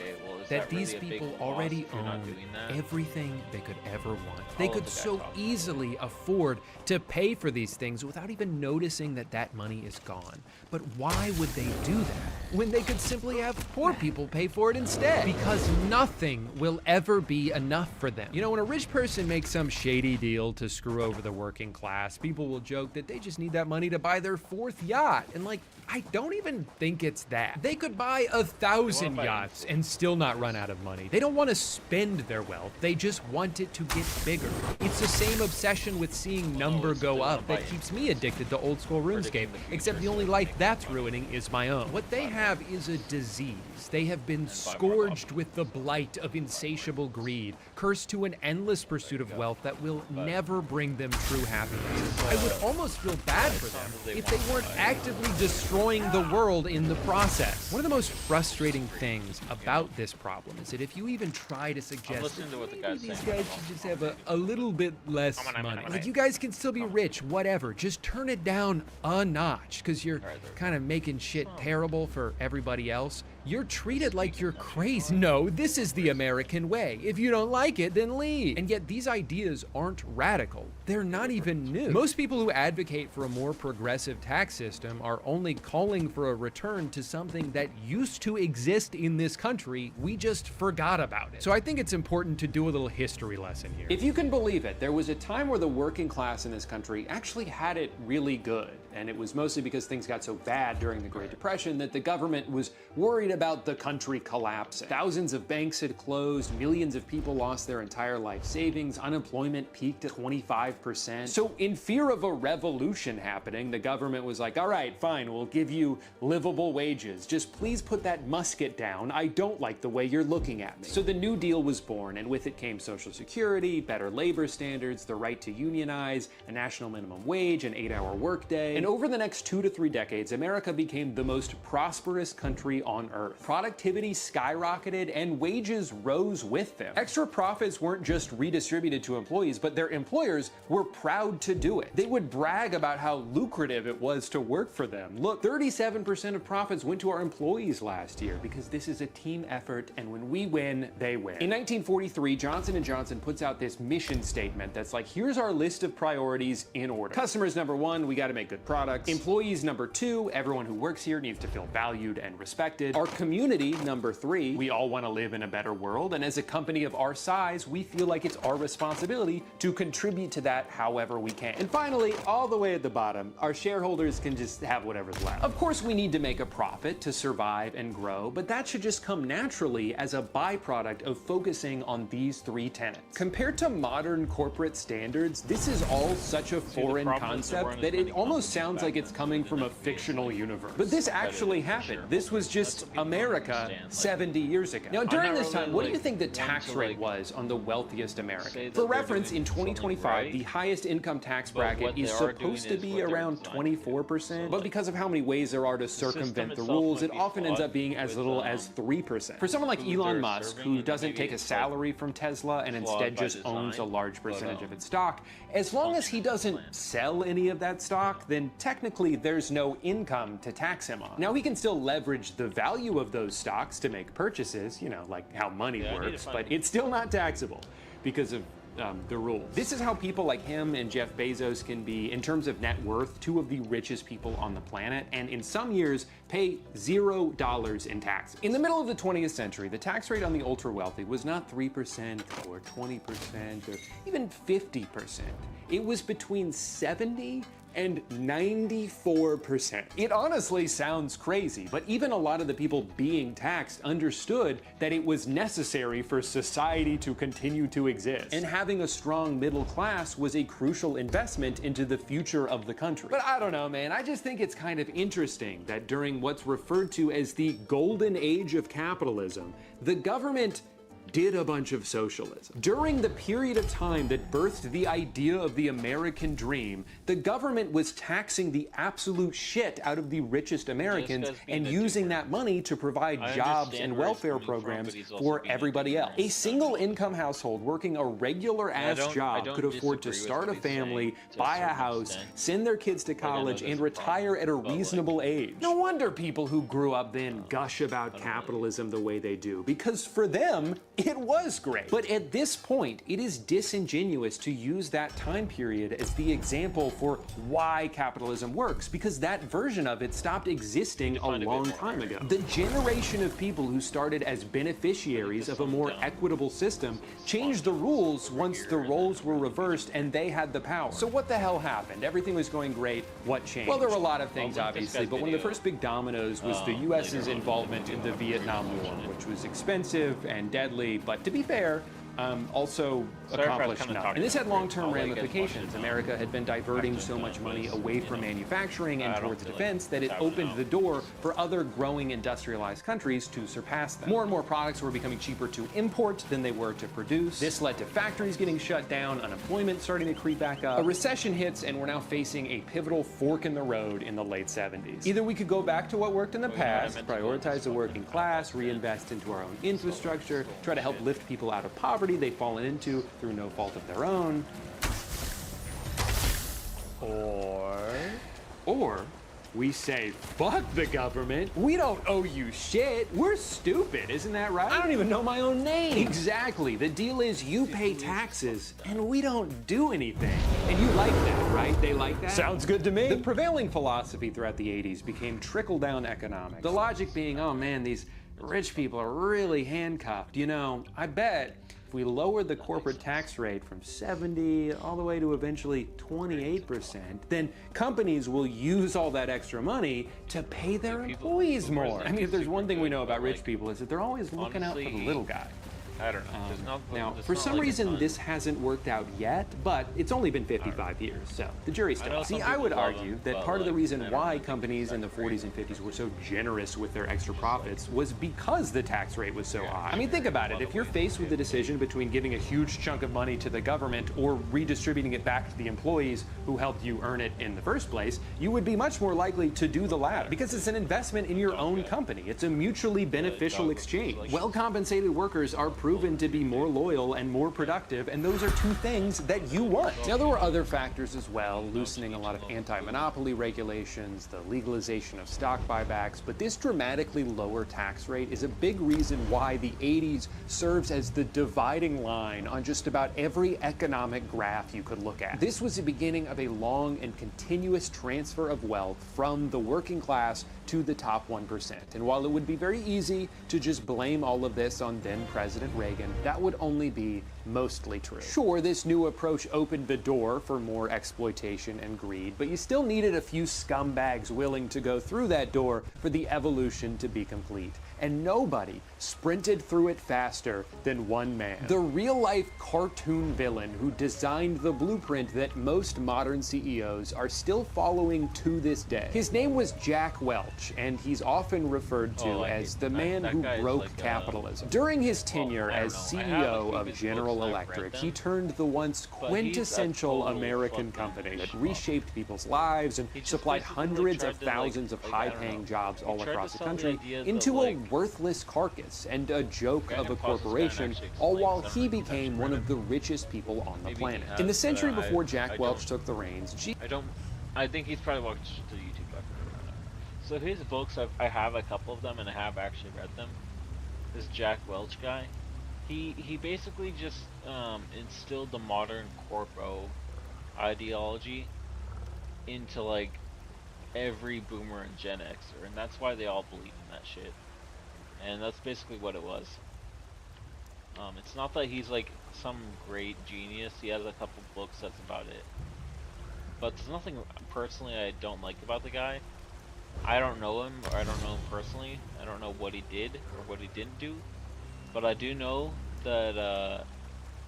S7: that these people already own everything they could ever want. They could so easily afford to pay for these things without even noticing that that money is gone. But why would they do that when they could simply have poor people pay for it instead? Because nothing will ever be enough for them. You know, when a rich person makes some shady deal to screw over the working class, people will joke that they just need that money to buy their 4th yacht. And like, I don't even think it's that. They could buy 1,000 yachts and still not run out of money. They don't want to spend their wealth. They just want it to get bigger. It's the same obsession with seeing number go up that keeps me addicted to old school RuneScape, except the only life that's ruining is my own. What they have is a disease. They have been scourged with the blight of insatiable greed, cursed to an endless pursuit of wealth that will never bring them true happiness. I would almost feel bad for them if they weren't actively destroying the world in the process. One of the most frustrating things about this problem is that if you even try to suggest that maybe these guys should just have a little bit less money, like you guys can still be rich, whatever, just turn it down a notch because you're kind of making shit terrible for everybody else. You're treated like you're crazy. No, this is the American way. If you don't like it, then leave. And yet these ideas aren't radical. They're not even new. Most people who advocate for a more progressive tax system are only calling for a return to something that used to exist in this country. We just forgot about it. So I think it's important to do a little history lesson here.
S8: If you can believe it, there was a time where the working class in this country actually had it really good. And it was mostly because things got so bad during the Great Depression that the government was worried about the country collapsing. Thousands of banks had closed, millions of people lost their entire life savings, unemployment peaked at 25%. So in fear of a revolution happening, the government was like, all right, fine, we'll give you livable wages. Just please put that musket down. I don't like the way you're looking at me. So the New Deal was born, and with it came Social Security, better labor standards, the right to unionize, a national minimum wage, an 8-hour workday. And over the next 2 to 3 decades, America became the most prosperous country on earth. Productivity skyrocketed and wages rose with them. Extra profits weren't just redistributed to employees, but their employers were proud to do it. They would brag about how lucrative it was to work for them. Look, 37% of profits went to our employees last year because this is a team effort, and when we win, they win. In 1943, Johnson & Johnson puts out this mission statement that's like, here's our list of priorities in order. Customers number 1, we gotta make good products. Employees number 2, everyone who works here needs to feel valued and respected. Our community number 3, we all want to live in a better world, and as a company of our size, we feel like it's our responsibility to contribute to that however we can. And finally, all the way at the bottom, our shareholders can just have whatever's left. Of course, we need to make a profit to survive and grow, but that should just come naturally as a byproduct of focusing on these 3 tenets. Compared to modern corporate standards, this is all such a foreign concept that it almost sounds like it's coming from a fictional universe. But this actually happened. This was just America 70 years ago. Now, during this time, what do you think the tax rate was on the wealthiest Americans? For reference, in 2025, the highest income tax bracket is supposed to be around 24%, but because of how many ways there are to circumvent the rules, it often ends up being as little as 3%. For someone like Elon Musk, who doesn't take a salary from Tesla and instead just owns a large percentage of its stock, as long as he doesn't sell any of that stock, then technically there's no income to tax him on. Now, he can still leverage the value of those stocks to make purchases, you know, like how money works, but it's still not taxable because of the rules. This is how people like him and Jeff Bezos can be, in terms of net worth, two of the richest people on the planet, and in some years pay $0 in taxes. In the middle of the 20th century, the tax rate on the ultra wealthy was not 3% or 20% or even 50%. It was between 70 and 94%. It honestly sounds crazy, but even a lot of the people being taxed understood that it was necessary for society to continue to exist. And having a strong middle class was a crucial investment into the future of the country. But I don't know, man, I just think it's kind of interesting that during what's referred to as the golden age of capitalism, the government did a bunch of socialism. During the period of time that birthed the idea of the American dream, the government was taxing the absolute shit out of the richest Americans and using that money to provide jobs and welfare programs for everybody else. A single income household working a regular ass job could afford to start a family, buy a house, send their kids to college, and retire at a reasonable age. No wonder people who grew up then gush about capitalism the way they do, because for them, it was great. But at this point, it is disingenuous to use that time period as the example for why capitalism works, because that version of it stopped existing a long time ago. The generation of people who started as beneficiaries of a more equitable system changed the rules once the roles were reversed and they had the power. So what the hell happened? Everything was going great. What changed? Well, there were a lot of things, obviously, but one of the first big dominoes was the US's involvement in the Vietnam War, which was expensive and deadly, but to be fair, also accomplished nothing. And this had long-term ramifications. America had been diverting so much money away from manufacturing and towards defense that it opened the door for other growing industrialized countries to surpass them. More and more products were becoming cheaper to import than they were to produce. This led to factories getting shut down, unemployment starting to creep back up. A recession hits, and we're now facing a pivotal fork in the road in the late 70s. Either we could go back to what worked in the past, prioritize the working class, reinvest into our own infrastructure, try to help lift people out of poverty they've fallen into through no fault of their own, or we say, fuck the government, we don't owe you shit, we're stupid, isn't that right? I don't even know my own name. Exactly, the deal is you pay taxes and we don't do anything. And you like that, right? They like that? Sounds good to me. The prevailing philosophy throughout the 80s became trickle-down economics. The logic being, oh man, these rich people are really handcuffed. You know, I bet if we lower the corporate tax rate from 70 all the way to eventually 28%, then companies will use all that extra money to pay their employees more. I mean, if there's one thing we know about rich people is that they're always looking out for the little guy.
S2: I don't know.
S8: Now, for some reason, this hasn't worked out yet, but it's only been 55 years, so the jury's still out. See, I would argue that part of the reason why companies in the 40s and 50s were so generous with their extra profits was because the tax rate was so high. I mean, think about it. If you're faced with the decision between giving a huge chunk of money to the government or redistributing it back to the employees who helped you earn it in the first place, you would be much more likely to do the latter, because it's an investment in your own company. It's a mutually beneficial exchange. Well-compensated workers are proven to be more loyal and more productive, and those are two things that you want. Now, there were other factors as well, loosening a lot of anti-monopoly regulations, the legalization of stock buybacks, but this dramatically lower tax rate is a big reason why the 80s serves as the dividing line on just about every economic graph you could look at. This was the beginning of a long and continuous transfer of wealth from the working class to the top 1%. And while it would be very easy to just blame all of this on then President Reagan, that would only be mostly true. Sure, this new approach opened the door for more exploitation and greed, but you still needed a few scumbags willing to go through that door for the evolution to be complete. And nobody sprinted through it faster than one man. The real-life cartoon villain who designed the blueprint that most modern CEOs are still following to this day. His name was Jack Welch, and he's often referred to as the man who broke capitalism. During his tenure as CEO of General Electric, he turned the once quintessential American company that reshaped people's lives and supplied hundreds of thousands of high-paying jobs all across the country into a worthless carcass and a joke of a corporation, all while he became one of the richest people on the planet. In the century before Jack Welch took the reins,
S2: I think he's probably watched the YouTube record. So his books, I have a couple of them and I have actually read them. This Jack Welch guy, he basically just instilled the modern corpo ideology into like every boomer and Gen Xer, and that's why they all believe in that shit. And that's basically what it was. It's not that he's like some great genius. He has a couple books, that's about it. But there's nothing personally I don't like about the guy. I don't know him, or I don't know him personally. I don't know what he did or what he didn't do. But I do know that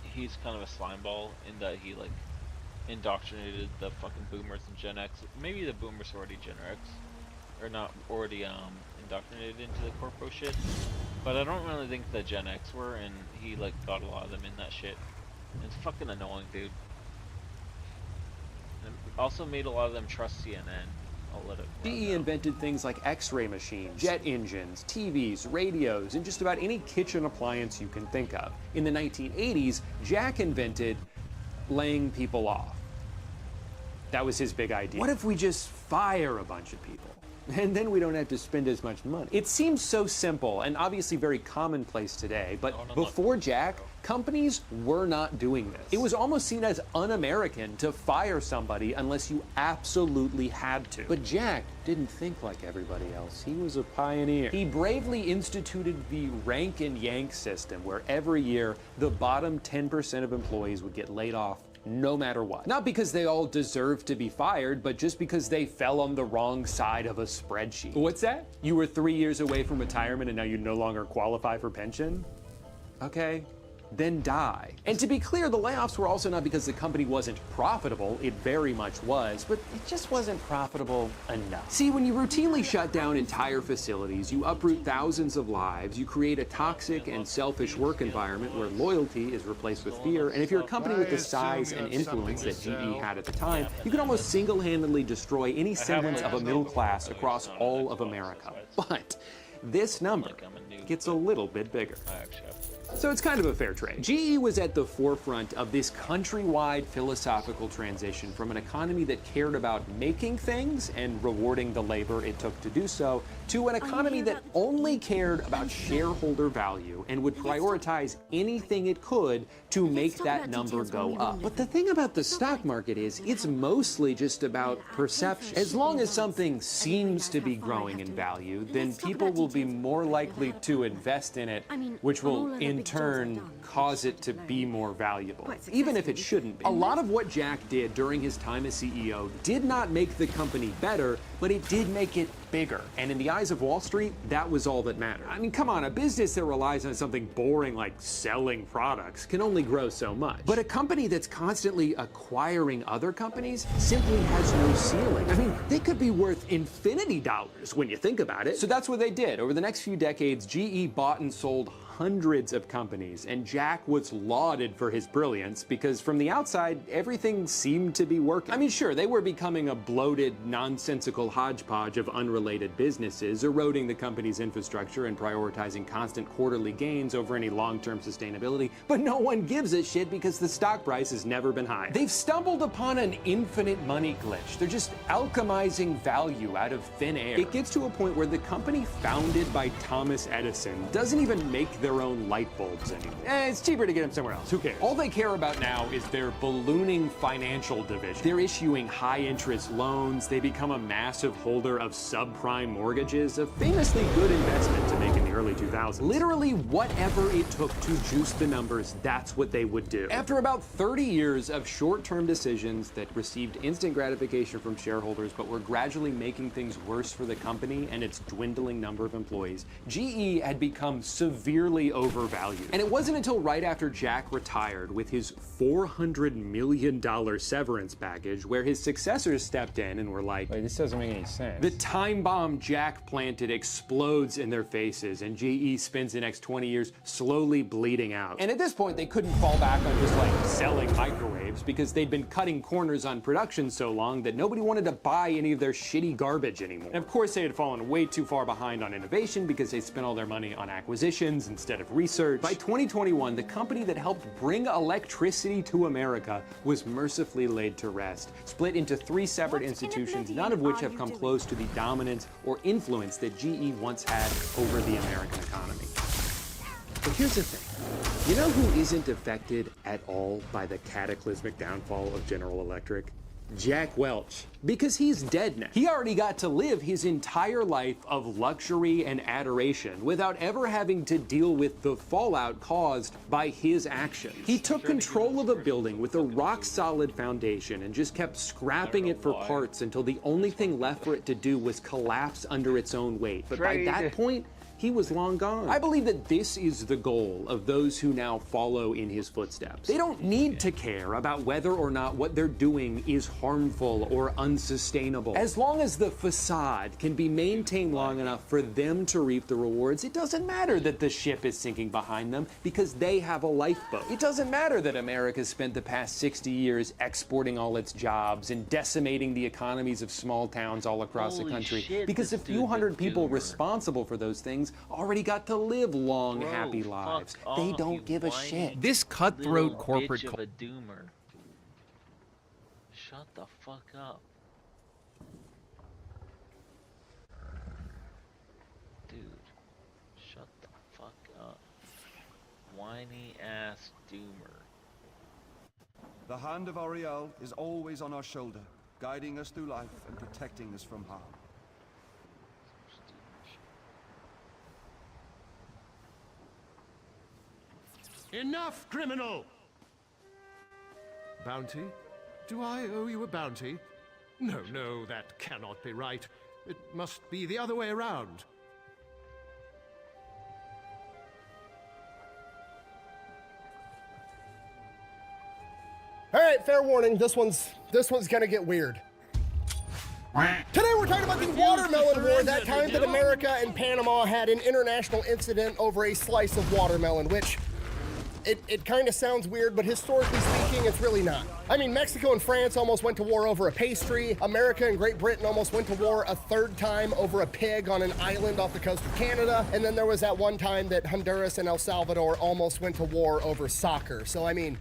S2: he's kind of a slimeball in that he like indoctrinated the fucking boomers and Gen X. Maybe the boomers were already Gen X, or not already indoctrinated into the corpo shit. But I don't really think the Gen X were, and he like got a lot of them in that shit. And it's fucking annoying, dude. And also made a lot of them trust CNN. I'll let it run
S8: GE
S2: now.
S8: invented things like X-ray machines, jet engines, TVs, radios, and just about any kitchen appliance you can think of. In the 1980s, Jack invented laying people off. That was his big idea. What if we just fire a bunch of people? And then we don't have to spend as much money. It seems so simple and obviously very commonplace today, but before Jack, companies were not doing this. It was almost seen as un-American to fire somebody unless you absolutely had to. But Jack didn't think like everybody else. He was a pioneer. He bravely instituted the rank and yank system, where every year the bottom 10% of employees would get laid off no matter what. Not because they all deserved to be fired, but just because they fell on the wrong side of a spreadsheet. What's that? You were 3 years away from retirement and now you no longer qualify for pension? Okay, then die. And to be clear, the layoffs were also not because the company wasn't profitable. It very much was, but it just wasn't profitable enough. See, when you routinely shut down entire facilities, you uproot thousands of lives, you create a toxic and selfish work environment where loyalty is replaced with fear, and if you're a company with the size and influence that GE had at the time, you can almost single-handedly destroy any semblance of a middle class across all of America. But this number gets a little bit bigger. So it's kind of a fair trade. GE was at the forefront of this countrywide philosophical transition from an economy that cared about making things and rewarding the labor it took to do so, to an economy that only cared about shareholder value and would prioritize anything it could to make that number go up. But the thing about the stock market is it's mostly just about perception. As long as something seems to be growing in value, then people will be more likely to invest in it, which will in turn cause it to be more valuable, even if it shouldn't be. A lot of what Jack did during his time as CEO did not make the company better, but it did make it bigger. And in the eyes of Wall Street, that was all that mattered. I mean, come on, a business that relies on something boring like selling products can only grow so much. But a company that's constantly acquiring other companies simply has no ceiling. I mean, they could be worth infinity dollars when you think about it. So that's what they did. Over the next few decades, GE bought and sold hundreds of companies, and Jack was lauded for his brilliance because from the outside, everything seemed to be working. I mean, sure, they were becoming a bloated, nonsensical hodgepodge of unrelated businesses, eroding the company's infrastructure and prioritizing constant quarterly gains over any long-term sustainability, but no one gives a shit because the stock price has never been higher. They've stumbled upon an infinite money glitch. They're just alchemizing value out of thin air. It gets to a point where the company founded by Thomas Edison doesn't even make their own light bulbs anymore. It's cheaper to get them somewhere else. Who cares? All they care about now is their ballooning financial division. They're issuing high-interest loans. They become a massive holder of subprime mortgages, a famously good investment to make in the early 2000s. Literally whatever it took to juice the numbers, that's what they would do. After about 30 years of short-term decisions that received instant gratification from shareholders but were gradually making things worse for the company and its dwindling number of employees, GE had become severely overvalued. And it wasn't until right after Jack retired with his $400 million severance package where his successors stepped in and were like,
S9: wait, this doesn't make any sense.
S8: The time bomb Jack planted explodes in their faces, and GE spends the next 20 years slowly bleeding out. And at this point, they couldn't fall back on just like selling microwaves because they'd been cutting corners on production so long that nobody wanted to buy any of their shitty garbage anymore. And of course, they had fallen way too far behind on innovation because they spent all their money on acquisitions instead of research. By 2021, the company that helped bring electricity to America was mercifully laid to rest, split into 3 separate institutions, none of which have come close to the dominance or influence that GE once had over the American economy. But here's the thing.
S9: You know who isn't affected at all by the cataclysmic downfall of General Electric? Jack Welch, because he's dead now. He already got to live his entire life of luxury and adoration without ever having to deal with the fallout caused by his actions. He took control of a building with a rock-solid foundation and just kept scrapping it for parts until the only thing left for it to do was collapse under its own weight. But by that point, he was long gone. I believe that this is the goal of those who now follow in his footsteps. They don't need to care about whether or not what they're doing is harmful or unsustainable. As long as the facade can be maintained long enough for them to reap the rewards, it doesn't matter that the ship is sinking behind them because they have a lifeboat. It doesn't matter that America spent the past 60 years exporting all its jobs and decimating the economies of small towns all across the country because a few hundred people responsible for those things already got to live long, happy lives. They don't give a shit.
S7: This cutthroat corporate
S2: bitch of a doomer. Shut the fuck up. Dude, shut the fuck up. Whiny ass doomer.
S10: The hand of Ariel is always on our shoulder, guiding us through life and protecting us from harm.
S11: Enough, criminal! Bounty? Do I owe you a bounty? No, no, that cannot be right. It must be the other way around.
S12: All right, fair warning. This one's gonna get weird. Today we're talking about the watermelon war, that time that America and Panama had an international incident over a slice of watermelon, which it kind of sounds weird, but historically speaking, it's really not. I mean, Mexico and France almost went to war over a pastry. America and Great Britain almost went to war a third time over a pig on an island off the coast of Canada. And then there was that one time that Honduras and El Salvador almost went to war over soccer. So, I mean,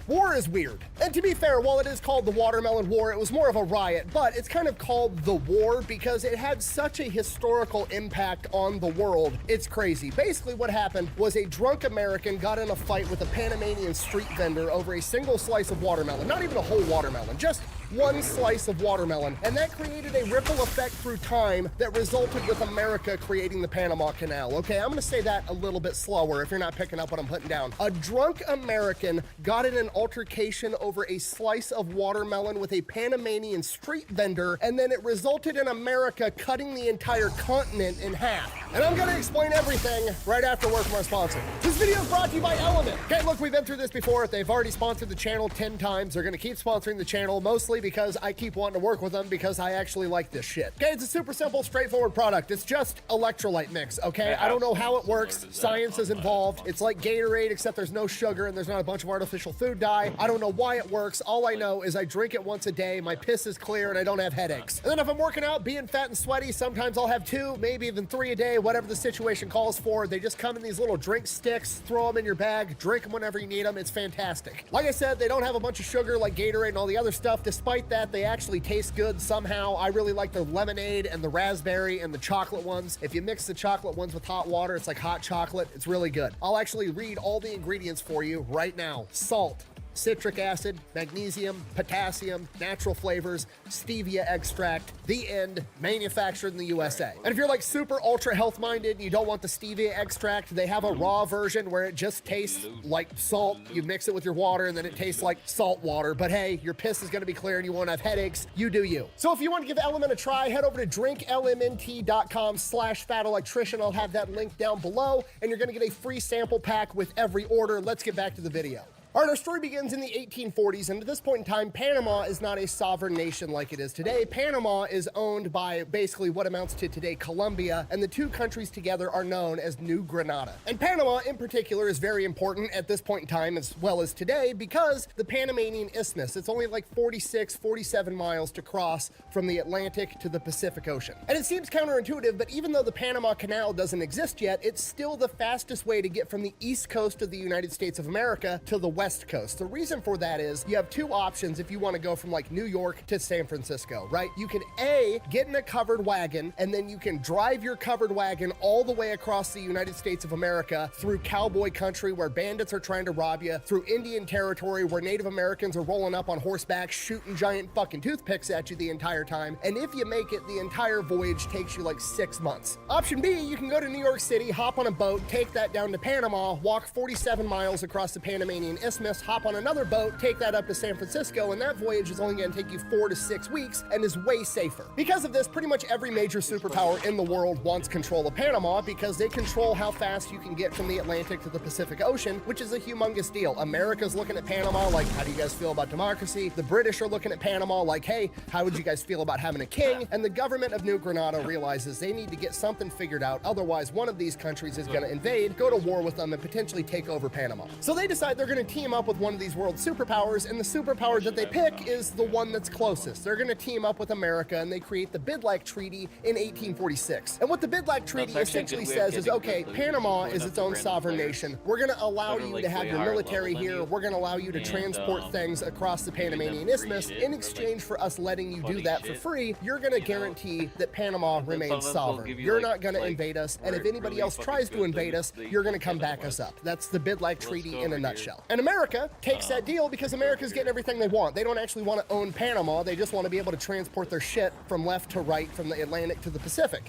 S12: war is weird. And to be fair, while it is called the Watermelon War, it was more of a riot, but it's kind of called the war because it had such a historical impact on the world. It's crazy. Basically what happened was a drunk American got in a fight with a Panamanian street vendor over a single slice of watermelon. Not even a whole watermelon, just one slice of watermelon, and that created a ripple effect through time that resulted with America creating the Panama Canal. Okay, I'm gonna say that a little bit slower if you're not picking up what I'm putting down. A drunk American got in an altercation over a slice of watermelon with a Panamanian street vendor, and then it resulted in America cutting the entire continent in half. And I'm gonna explain everything right after word from our sponsor. This video is brought to you by Element. Okay, look, we've been through this before. They've already sponsored the channel 10 times. They're gonna keep sponsoring the channel, mostly because I keep wanting to work with them because I actually like this shit. Okay, it's a super simple, straightforward product. It's just electrolyte mix, okay? I don't know how it works. Science is involved. It's like Gatorade, except there's no sugar and there's not a bunch of artificial food dye. I don't know why it works. All I know is I drink it once a day, my piss is clear, and I don't have headaches. And then if I'm working out, being fat and sweaty, sometimes I'll have 2, maybe even 3 a day, whatever the situation calls for. They just come in these little drink sticks, throw them in your bag, drink them whenever you need them. It's fantastic. Like I said, they don't have a bunch of sugar like Gatorade and all the other stuff. Despite that, they actually taste good somehow. I really like the lemonade and the raspberry and the chocolate ones. If you mix the chocolate ones with hot water, it's like hot chocolate. It's really good. I'll actually read all the ingredients for you right now. Salt, citric acid, magnesium, potassium, natural flavors, stevia extract, the end, manufactured in the USA. And if you're like super ultra health minded and you don't want the stevia extract, they have a raw version where it just tastes like salt. You mix it with your water and then it tastes like salt water. But hey, your piss is gonna be clear and you won't have headaches. You do you. So if you want to give Element a try, head over to drinklmnt.com/fatelectrician. I'll have that link down below and you're gonna get a free sample pack with every order. Let's get back to the video. All right, our story begins in the 1840s, and at this point in time, Panama is not a sovereign nation like it is today. Panama is owned by basically what amounts to today Colombia, and the two countries together are known as New Granada. And Panama, in particular, is very important at this point in time as well as today because the Panamanian Isthmus, it's only like 46, 47 miles to cross from the Atlantic to the Pacific Ocean. And it seems counterintuitive, but even though the Panama Canal doesn't exist yet, it's still the fastest way to get from the east coast of the United States of America to the West Coast. The reason for that is you have two options if you want to go from like New York to San Francisco, right? You can A, get in a covered wagon, and then you can drive your covered wagon all the way across the United States of America through cowboy country where bandits are trying to rob you, through Indian territory where Native Americans are rolling up on horseback shooting giant fucking toothpicks at you the entire time. And if you make it, the entire voyage takes you like 6 months. Option B, you can go to New York City, hop on a boat, take that down to Panama, walk 47 miles across the Panamanian Isthmus, hop on another boat, take that up to San Francisco, and that voyage is only going to take you 4 to 6 weeks and is way safer. Because of this, pretty much every major superpower in the world wants control of Panama because they control how fast you can get from the Atlantic to the Pacific Ocean, which is a humongous deal. America's looking at Panama like, how do you guys feel about democracy? The British are looking at Panama like, hey, how would you guys feel about having a king? And the government of New Granada realizes they need to get something figured out, otherwise one of these countries is going to invade, go to war with them, and potentially take over Panama. So they decide they're going to team up with one of these world superpowers, and the superpower that they pick is the one that's closest. They're going to team up with America, and they create the Bidlack Treaty in 1846. And what the Bidlack Treaty essentially says is, okay, Panama is its own sovereign nation. We're going to allow you to have your military here. We're going to allow you to transport things across the Panamanian Isthmus. In exchange for us letting you do that for free, you're going to guarantee that Panama remains sovereign. You're not going to invade us, and if anybody else tries to invade us, you're going to come back us up. That's the Bidlack Treaty in a nutshell. And America takes that deal because America's getting everything they want. They don't actually want to own Panama. They just want to be able to transport their shit from left to right, from the Atlantic to the Pacific.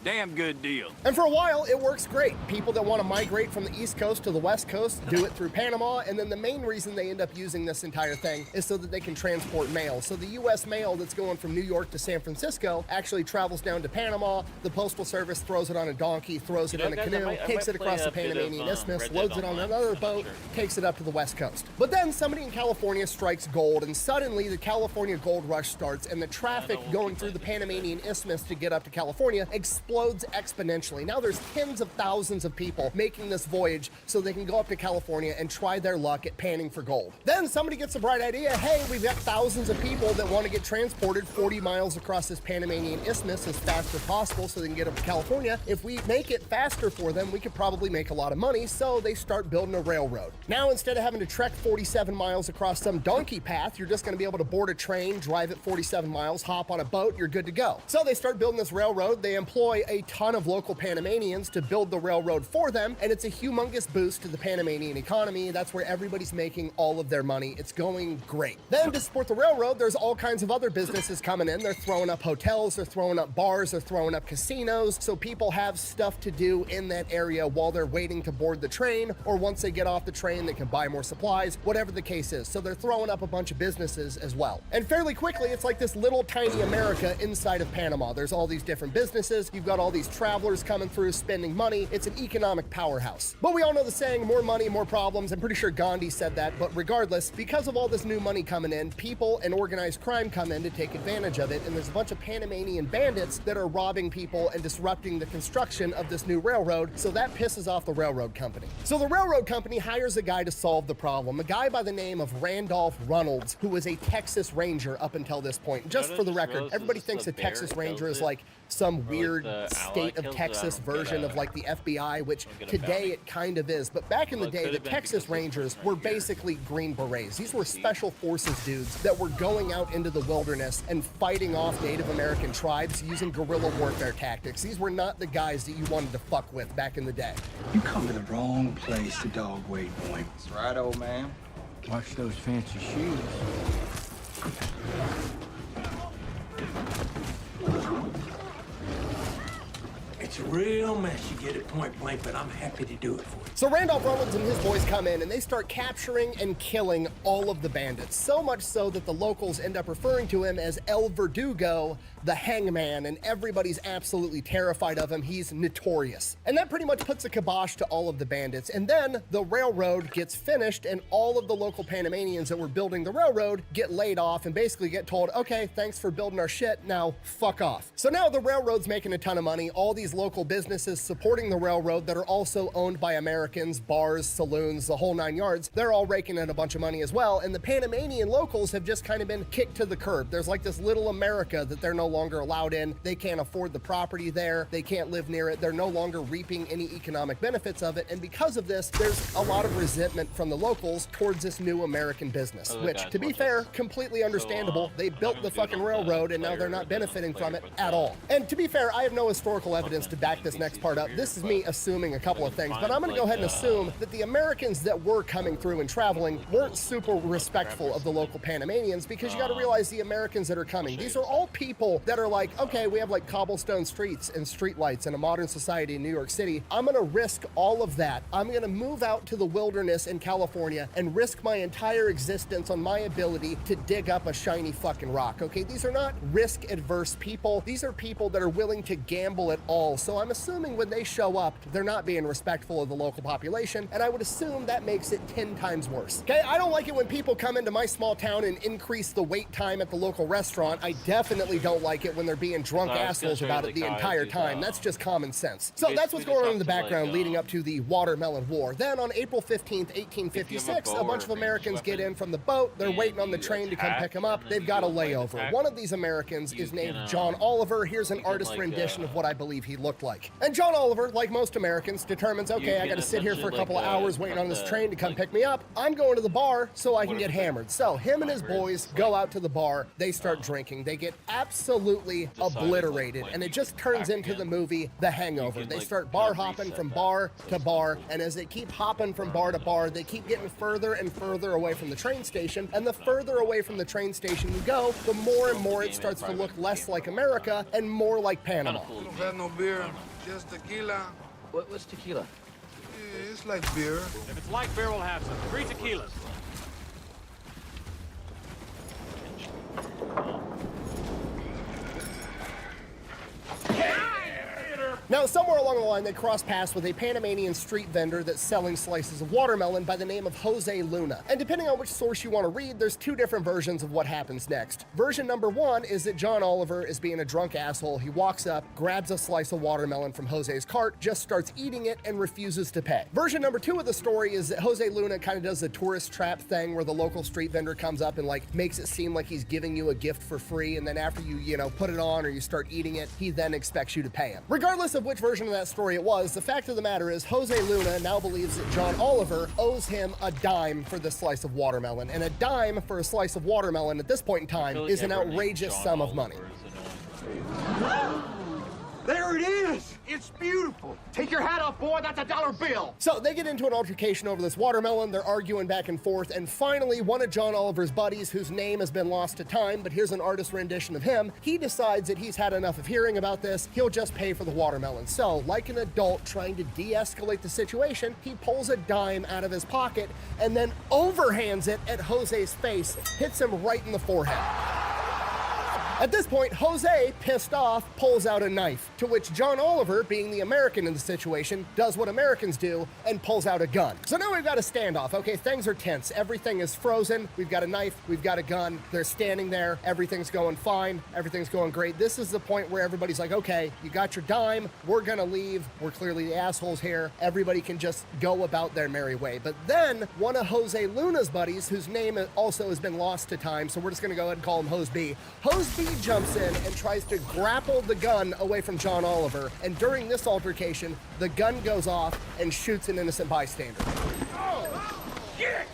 S13: Damn good deal.
S12: And for a while, it works great. People that want to migrate from the East Coast to the West Coast do it through Panama, and then the main reason they end up using this entire thing is so that they can transport mail. So the U.S. mail that's going from New York to San Francisco actually travels down to Panama. The Postal Service throws it on a donkey, throws it in a canoe, takes it across the Panamanian Isthmus, loads it on another boat, takes it up to the West Coast. But then somebody in California strikes gold, and suddenly the California gold rush starts, and the traffic going through the Panamanian Isthmus to get up to California explodes exponentially. Now there's tens of thousands of people making this voyage so they can go up to California and try their luck at panning for gold. Then somebody gets a bright idea, hey, we've got thousands of people that want to get transported 40 miles across this Panamanian Isthmus as fast as possible so they can get up to California. If we make it faster for them, we could probably make a lot of money, so they start building a railroad. Now instead of having to trek 47 miles across some donkey path, you're just going to be able to board a train, drive it 47 miles, hop on a boat, you're good to go. So they start building this railroad. They employ a ton of local Panamanians to build the railroad for them, and it's a humongous boost to the Panamanian economy. That's where everybody's making all of their money. It's going great. Then to support the railroad, there's all kinds of other businesses coming in. They're throwing up hotels, they're throwing up bars, they're throwing up casinos, so people have stuff to do in that area while they're waiting to board the train, or once they get off the train, they can buy more supplies, whatever the case is. So they're throwing up a bunch of businesses as well. And fairly quickly, it's like this little tiny America inside of Panama. There's all these different businesses. You've got all these travelers coming through spending money. It's an economic powerhouse. But we all know the saying, more money, more problems. I'm pretty sure Gandhi said that, but regardless, because of all this new money coming in, people and organized crime come in to take advantage of it, and there's a bunch of Panamanian bandits that are robbing people and disrupting the construction of this new railroad, so that pisses off the railroad company. So the railroad company hires a guy to solve the problem, a guy by the name of Randolph Runnels, who was a Texas Ranger up until this point. Just for the record, everybody thinks a Texas Ranger is like some weird state of Texas version of like the FBI, which today it kind of is. But back in the day, the Texas Rangers were basically Green Berets. These were special forces dudes that were going out into the wilderness and fighting off Native American tribes using guerrilla warfare tactics. These were not the guys that you wanted to fuck with back in the day.
S14: You come to the wrong place to dog wait, boy.
S13: That's right, old man.
S14: Watch those fancy shoes. It's a real mess you get at point blank, but I'm happy to do it for you.
S12: So Randolph Runnels and his boys come in and they start capturing and killing all of the bandits. So much so that the locals end up referring to him as El Verdugo, the hangman, and everybody's absolutely terrified of him. He's notorious. And that pretty much puts a kibosh to all of the bandits. And then the railroad gets finished and all of the local Panamanians that were building the railroad get laid off and basically get told, okay, thanks for building our shit, now fuck off. So now the railroad's making a ton of money. All these local businesses supporting the railroad that are also owned by Americans, bars, saloons, the whole 9 yards. They're all raking in a bunch of money as well, and the Panamanian locals have just kind of been kicked to the curb. There's like this little America that they're no longer allowed in. They can't afford the property there. They can't live near it. They're no longer reaping any economic benefits of it, and because of this, there's a lot of resentment from the locals towards this new American business, which, to be fair, completely understandable. They built the fucking railroad, and now they're not benefiting from it at all. And to be fair, I have no historical evidence to back this next part up. This is me assuming a couple of things, but I'm going to go ahead and assume that the Americans that were coming through and traveling weren't super respectful of the local Panamanians, because you got to realize the Americans that are coming, these are all people that are like, okay, we have like cobblestone streets and streetlights in a modern society in New York City. I'm going to risk all of that. I'm going to move out to the wilderness in California and risk my entire existence on my ability to dig up a shiny fucking rock. Okay, these are not risk adverse people. These are people that are willing to gamble at all. So I'm assuming when they show up, they're not being respectful of the local population, and I would assume that makes it 10 times worse. Okay, I don't like it when people come into my small town and increase the wait time at the local restaurant. I definitely don't like it when they're being drunk assholes about it the entire time. That's just common sense. So that's what's going on in the background leading up to the Watermelon War. Then on April 15th, 1856, a bunch of Americans get in from the boat. They're waiting on the train to come pick them up. They've got a layover. One of these Americans is named John Oliver. Here's an artist rendition of what I believe he looked like. And John Oliver, like most Americans, determines, okay, I got to sit here for a couple of hours waiting on this train to come pick me up. I'm going to the bar so I can get hammered. So him and his boys go out to the bar. They start drinking. They get absolutely obliterated, and it just turns into the movie The Hangover. They start bar hopping from bar to bar, and as they keep hopping from bar to bar, they keep getting further and further away from the train station, and the further away from the train station you go, the more and more it starts to look less like America and more like Panama.
S15: We don't have no beer, just tequila.
S13: What's tequila?
S15: It's like beer.
S14: If it's like beer, we'll have some. 3 tequilas.
S12: Now, somewhere along the line, they cross paths with a Panamanian street vendor that's selling slices of watermelon by the name of Jose Luna. And depending on which source you want to read, there's 2 different versions of what happens next. Version number 1 is that John Oliver is being a drunk asshole. He walks up, grabs a slice of watermelon from Jose's cart, just starts eating it, and refuses to pay. Version number 2 of the story is that Jose Luna kind of does the tourist trap thing where the local street vendor comes up and like makes it seem like he's giving you a gift for free, and then after you put it on or you start eating it, he then expects you to pay him. Regardless of which version of that story it was, the fact of the matter is Jose Luna now believes that John Oliver owes him a dime for this slice of watermelon, and a dime for a slice of watermelon at this point in time is an outrageous sum of money.
S14: There it is! It's beautiful! Take your hat off, boy, that's a dollar bill!
S12: So they get into an altercation over this watermelon, they're arguing back and forth, and finally one of John Oliver's buddies, whose name has been lost to time, but here's an artist rendition of him, he decides that he's had enough of hearing about this, he'll just pay for the watermelon. So, like an adult trying to de-escalate the situation, he pulls a dime out of his pocket and then overhands it at Jose's face, hits him right in the forehead. At this point, Jose, pissed off, pulls out a knife, to which John Oliver, being the American in the situation, does what Americans do and pulls out a gun. So now we've got a standoff. Okay, things are tense. Everything is frozen. We've got a knife. We've got a gun. They're standing there. Everything's going fine. Everything's going great. This is the point where everybody's like, okay, you got your dime. We're gonna leave. We're clearly the assholes here. Everybody can just go about their merry way. But then one of Jose Luna's buddies, whose name also has been lost to time, so we're just gonna go ahead and call him Hose B. Hose B jumps in and tries to grapple the gun away from John Oliver, and during this altercation, the gun goes off and shoots an innocent bystander.
S14: Oh, shit!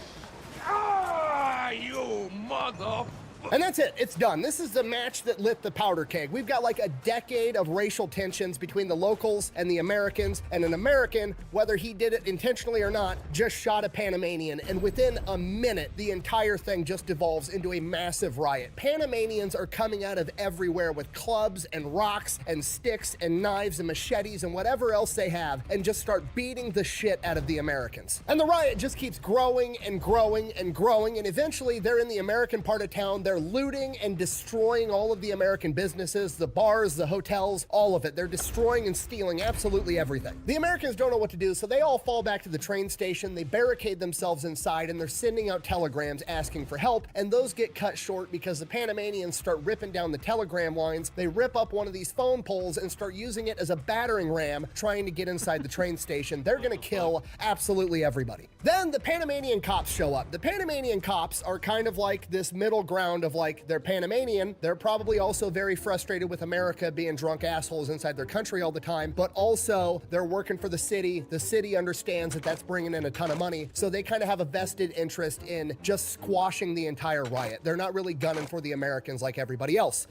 S14: Ah, you mother...
S12: And that's it. It's done. This is the match that lit the powder keg. We've got like a decade of racial tensions between the locals and the Americans, and an American, whether he did it intentionally or not, just shot a Panamanian, and within a minute, the entire thing just devolves into a massive riot. Panamanians are coming out of everywhere with clubs and rocks and sticks and knives and machetes and whatever else they have, and just start beating the shit out of the Americans. And the riot just keeps growing and growing and growing, and eventually they're in the American part of town. They're looting and destroying all of the American businesses, the bars, the hotels, all of it. They're destroying and stealing absolutely everything. The Americans don't know what to do, so they all fall back to the train station. They barricade themselves inside, and they're sending out telegrams asking for help, and those get cut short because the Panamanians start ripping down the telegram lines. They rip up one of these phone poles and start using it as a battering ram, trying to get inside the train station. They're gonna kill absolutely everybody. Then the Panamanian cops show up. The Panamanian cops are kind of like this middle ground of like, they're Panamanian, they're probably also very frustrated with America being drunk assholes inside their country all the time, but also they're working for the city. The city understands that that's bringing in a ton of money, so they kind of have a vested interest in just squashing the entire riot. They're not really gunning for the Americans like everybody else.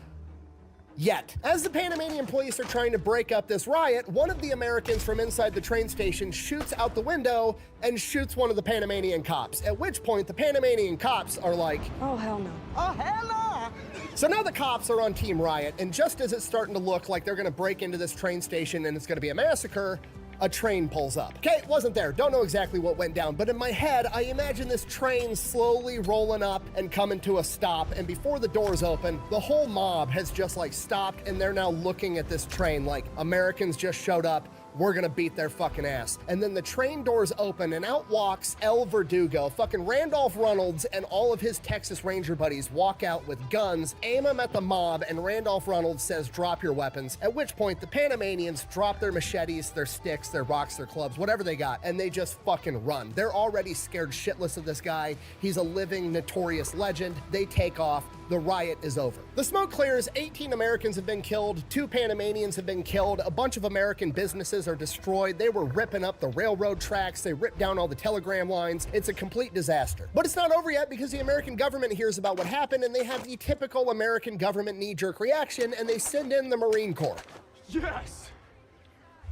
S12: Yet. As the Panamanian police are trying to break up this riot, one of the Americans from inside the train station shoots out the window and shoots one of the Panamanian cops, at which point the Panamanian cops are like, oh, hell no. Oh, hell no! So now the cops are on Team Riot, and just as it's starting to look like they're gonna break into this train station and it's gonna be a massacre, a train pulls up. Okay, wasn't there, don't know exactly what went down, but in my head, I imagine this train slowly rolling up and coming to a stop, and before the doors open, the whole mob has just like stopped, and they're now looking at this train like, Americans just showed up, we're gonna beat their fucking ass. And then the train doors open, and out walks El Verdugo. Fucking Randolph Reynolds and all of his Texas Ranger buddies walk out with guns, aim them at the mob, and Randolph Reynolds says, drop your weapons. At which point, the Panamanians drop their machetes, their sticks, their rocks, their clubs, whatever they got, and they just fucking run. They're already scared shitless of this guy. He's a living, notorious legend. They take off. The riot is over. The smoke clears, 18 Americans have been killed, 2 Panamanians have been killed, a bunch of American businesses are destroyed, they were ripping up the railroad tracks, they ripped down all the telegram lines, it's a complete disaster. But it's not over yet because the American government hears about what happened and they have the typical American government knee-jerk reaction and they send in the Marine Corps.
S16: Yes!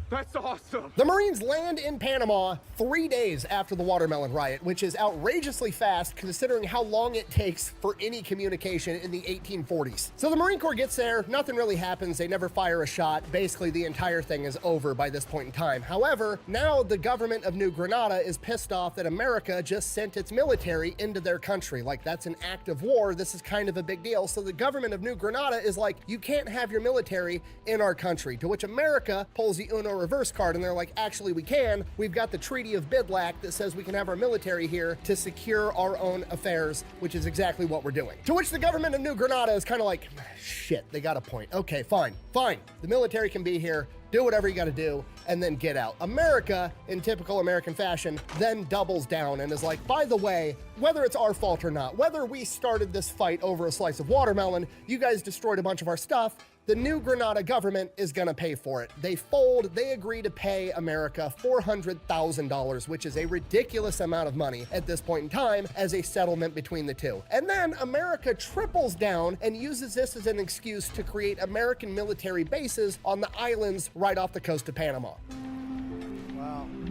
S16: That's awesome!
S12: The Marines land in Panama 3 days after the watermelon riot, which is outrageously fast considering how long it takes for any communication in the 1840s. So the Marine Corps gets there, nothing really happens, they never fire a shot, basically the entire thing is over by this point in time. However, now the government of New Granada is pissed off that America just sent its military into their country. Like, that's an act of war, this is kind of a big deal. So the government of New Granada is like, you can't have your military in our country, to which America pulls the Uno reverse card and they're like, actually we can. We've got the Treaty of Bidlack that says we can have our military here to secure our own affairs, which is exactly what we're doing. To which the government of New Granada is kind of like, shit, they got a point. Okay, fine. The military can be here, do whatever you gotta do, and then get out. America, in typical American fashion, then doubles down and is like, by the way, whether it's our fault or not, whether we started this fight over a slice of watermelon, you guys destroyed a bunch of our stuff, the New Granada government is gonna pay for it. They fold, they agree to pay America $400,000, which is a ridiculous amount of money at this point in time as a settlement between the two. And then America triples down and uses this as an excuse to create American military bases on the islands right off the coast of Panama.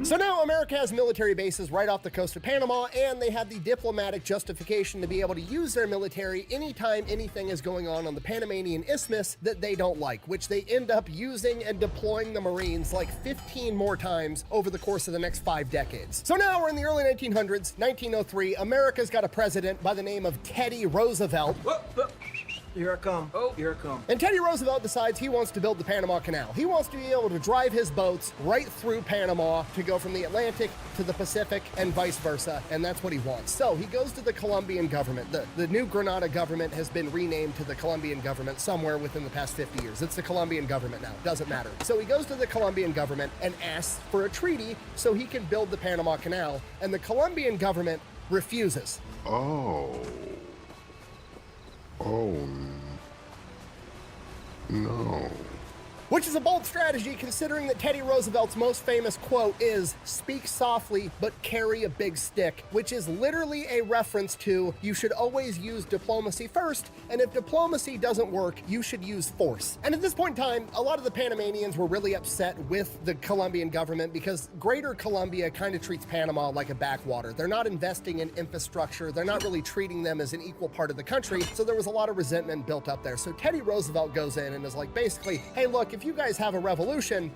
S12: So now America has military bases right off the coast of Panama, and they have the diplomatic justification to be able to use their military anytime anything is going on the Panamanian Isthmus that they don't like, which they end up using and deploying the Marines like 15 more times over the course of the next 5 decades. So now we're in the early 1900s, 1903, America's got a president by the name of Teddy Roosevelt.
S13: Here I come. Oh, here I come.
S12: And Teddy Roosevelt decides he wants to build the Panama Canal. He wants to be able to drive his boats right through Panama to go from the Atlantic to the Pacific and vice versa, and that's what he wants. So he goes to the Colombian government. The New Granada government has been renamed to the Colombian government somewhere within the past 50 years. It's the Colombian government now, doesn't matter. So he goes to the Colombian government and asks for a treaty so he can build the Panama Canal, and the Colombian government refuses.
S17: Oh, no.
S12: Which is a bold strategy considering that Teddy Roosevelt's most famous quote is, "Speak softly, but carry a big stick," which is literally a reference to you should always use diplomacy first, and if diplomacy doesn't work, you should use force. And at this point in time, a lot of the Panamanians were really upset with the Colombian government because Greater Colombia kind of treats Panama like a backwater. They're not investing in infrastructure, they're not really treating them as an equal part of the country, so there was a lot of resentment built up there. So Teddy Roosevelt goes in and is like, basically, hey look, if you guys have a revolution,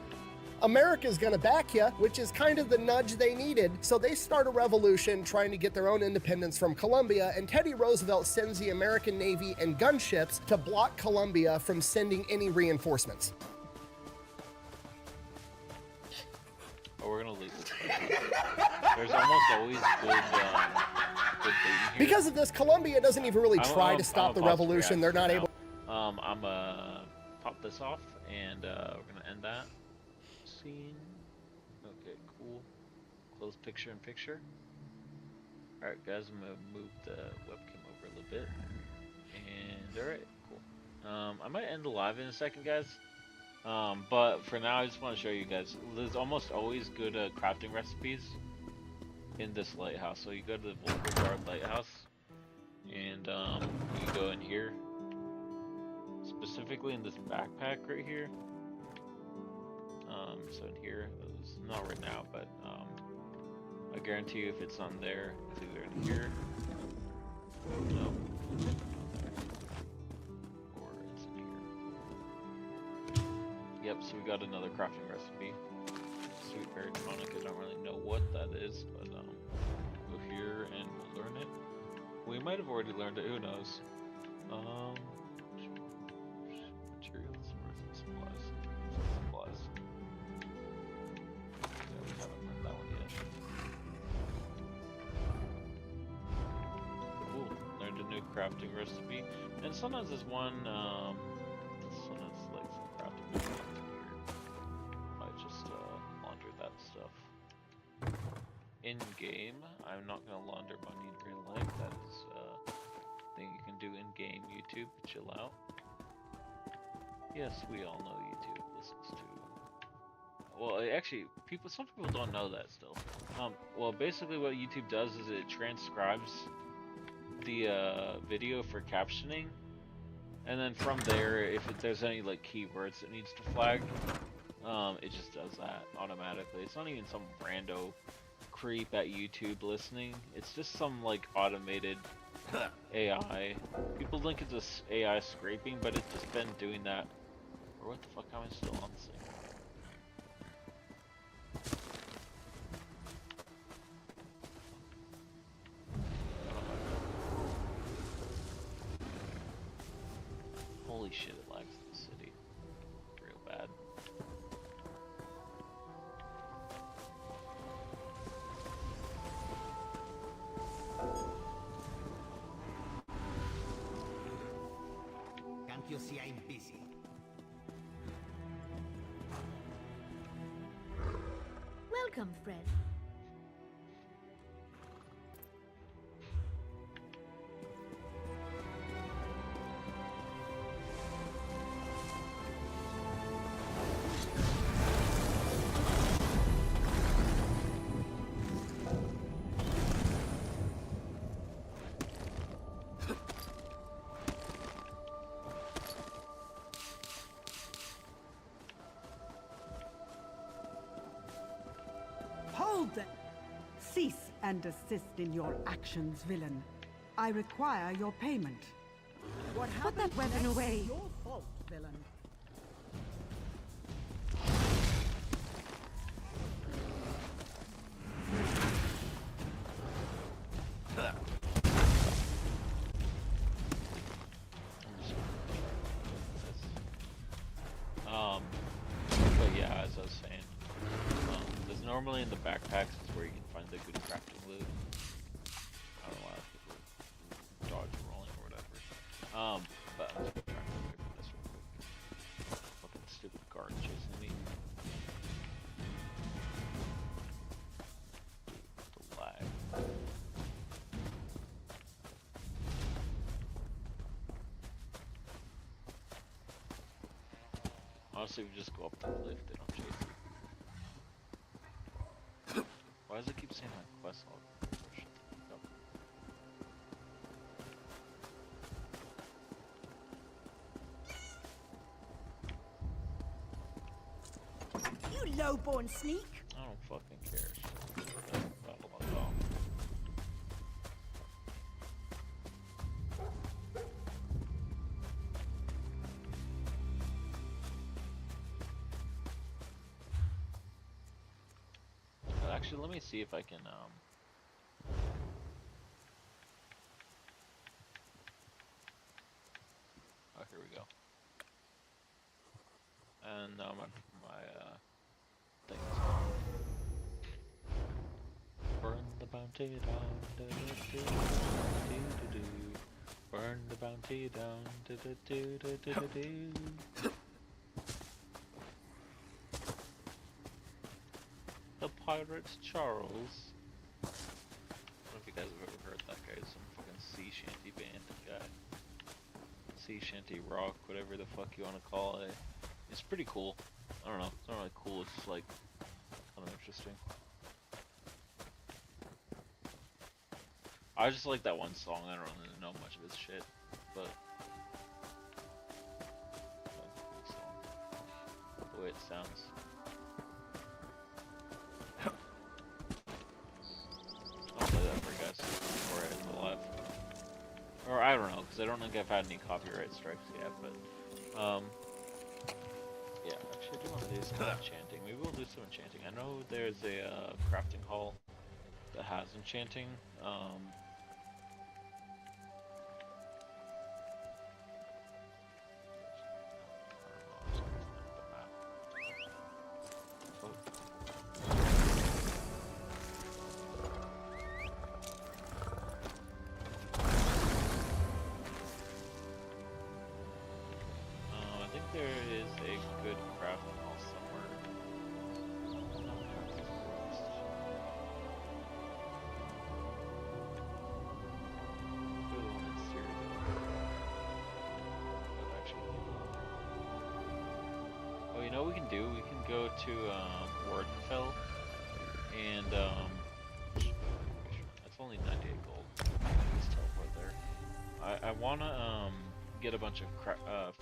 S12: America's gonna back you, which is kind of the nudge they needed. So they start a revolution trying to get their own independence from Colombia, and Teddy Roosevelt sends the American Navy and gunships to block Colombia from sending any reinforcements.
S2: Oh, we're gonna leave this. There's almost always good bait here.
S12: Because of this, Colombia doesn't even really try to stop the revolution. They're not able.
S2: I'm pop this off, and we're gonna end that scene. Okay, cool. Close picture in picture. All right, guys, I'm gonna move the webcam over a little bit, and all right, cool. I might end the live in a second, guys. But for now, I just want to show you guys. There's almost always good crafting recipes in this lighthouse. So you go to the Volker Guard Lighthouse, and you go in here, specifically in this backpack right here. So in here, it's not right now, but I guarantee you, if it's on there, it's either in here, no, or it's in here. Yep. So we got another crafting recipe. Sweet berry tonic. I don't really know what that is, but go here and we'll learn it. We might have already learned it. Who knows? Materials, supplies. Supplies. Yeah, we haven't learned that one yet. Cool. Learned a new crafting recipe, and sometimes there's one. Sometimes like some crafting recipe here. Might just launder that stuff. In game, I'm not gonna launder money in real life. That is a thing you can do in game. YouTube, chill out. Yes, we all know YouTube listens to. Well, actually, some people don't know that still. Well, basically, what YouTube does is it transcribes the video for captioning, and then from there, if there's any like keywords it needs to flag, it just does that automatically. It's not even some rando creep at YouTube listening. It's just some like automated AI. People think it's just AI scraping, but it's just been doing that. Or what the fuck am I still on this thing? Holy shit, it lags in the city. Real bad.
S18: Can't you see I'm busy?
S19: Welcome, Fred.
S20: Hold them! Cease and desist in your actions, villain. I require your payment. What
S19: Put that weapon
S20: next
S19: away.
S20: is your fault, villain.
S2: But yeah, as I was saying, there's normally in the backpacks is where you can find the good crafting loot. I don't know why people dodge rolling or whatever. But I'm just trying to get away from this real quick. Fucking stupid guard chasing me. The lag. Honestly, if you just go up the cliff, they don't chase you. Why does it keep saying my quest log? Shut the fuck up.
S19: You low-born sneak.
S2: I don't fucking care. Battle at all. Actually, let me see if I can oh, here we go. And now my thing's on. Burn the bounty down, do do do do do. Burn the bounty down, do do do do do do. The Pirates Charles. I don't know if you guys have ever heard that guy. He's some fucking sea shanty band guy. Sea shanty rock, whatever the fuck you want to call it. It's pretty cool. I don't know. It's not really cool. It's just like kind of interesting. I just like that one song. I don't really know much of his shit, but it's a cool song. The way it sounds. I'll play that for you guys before I end the live. Or I don't know, because I don't think I've had any copyright strikes yet, but yeah, actually I do want to do some enchanting. Maybe we'll do some enchanting. I know there's a crafting hall that has enchanting. I think there is a good crafting hall somewhere. Oh, you know what we can do? We can go to Wardenfell and that's only 98 gold. Just teleport there. I wanna get a bunch of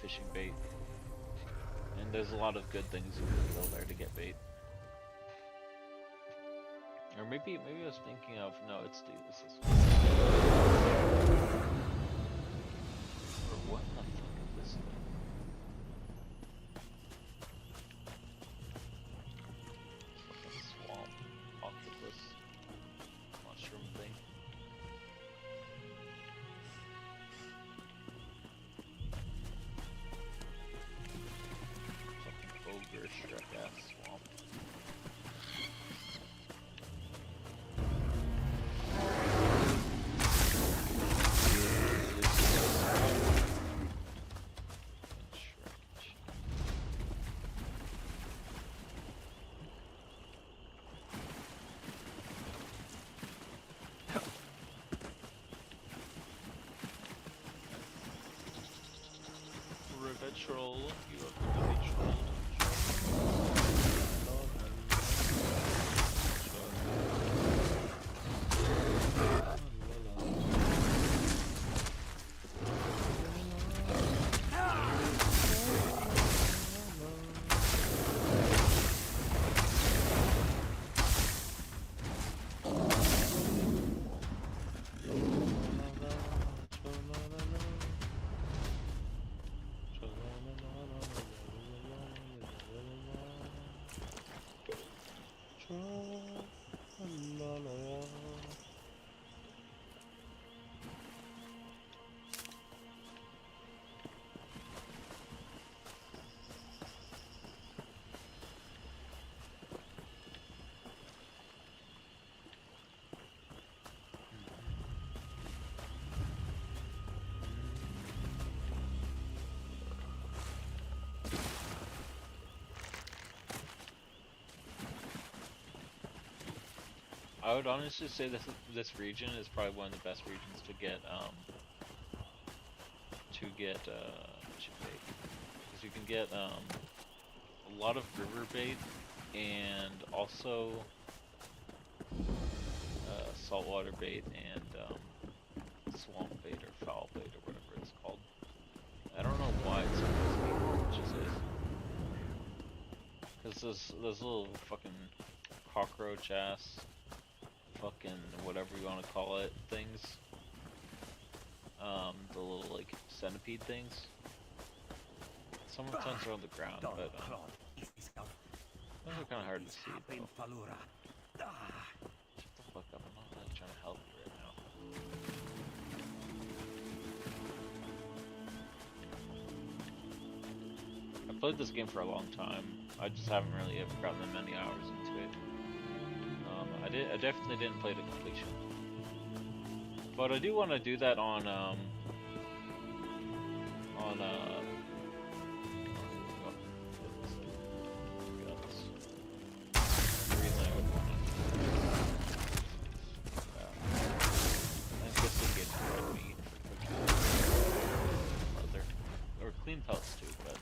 S2: fishing bait. And there's a lot of good things you can kill there to get bait. Or maybe I was thinking of, no, it's this one. Or what the fuck is this thing? Fucking swamp octopus mushroom thing. Ogre struck ass swamp. Rivet troll, you have to be trolled. I would honestly say that this region is probably one of the best regions to get shit bait, because you can get a lot of river bait and also saltwater bait and swamp bait or foul bait or whatever it's called. I don't know why it's supposed to be, it just is. Because those little fucking cockroach ass fucking whatever you want to call it things, the little like centipede things, sometimes are on the ground, but those are kind of hard to see though. not trying to help you right now. I played this game for a long time. I just haven't really ever gotten that many hours into it. I definitely didn't play to completion. But I do want to do that on or clean pelts too, but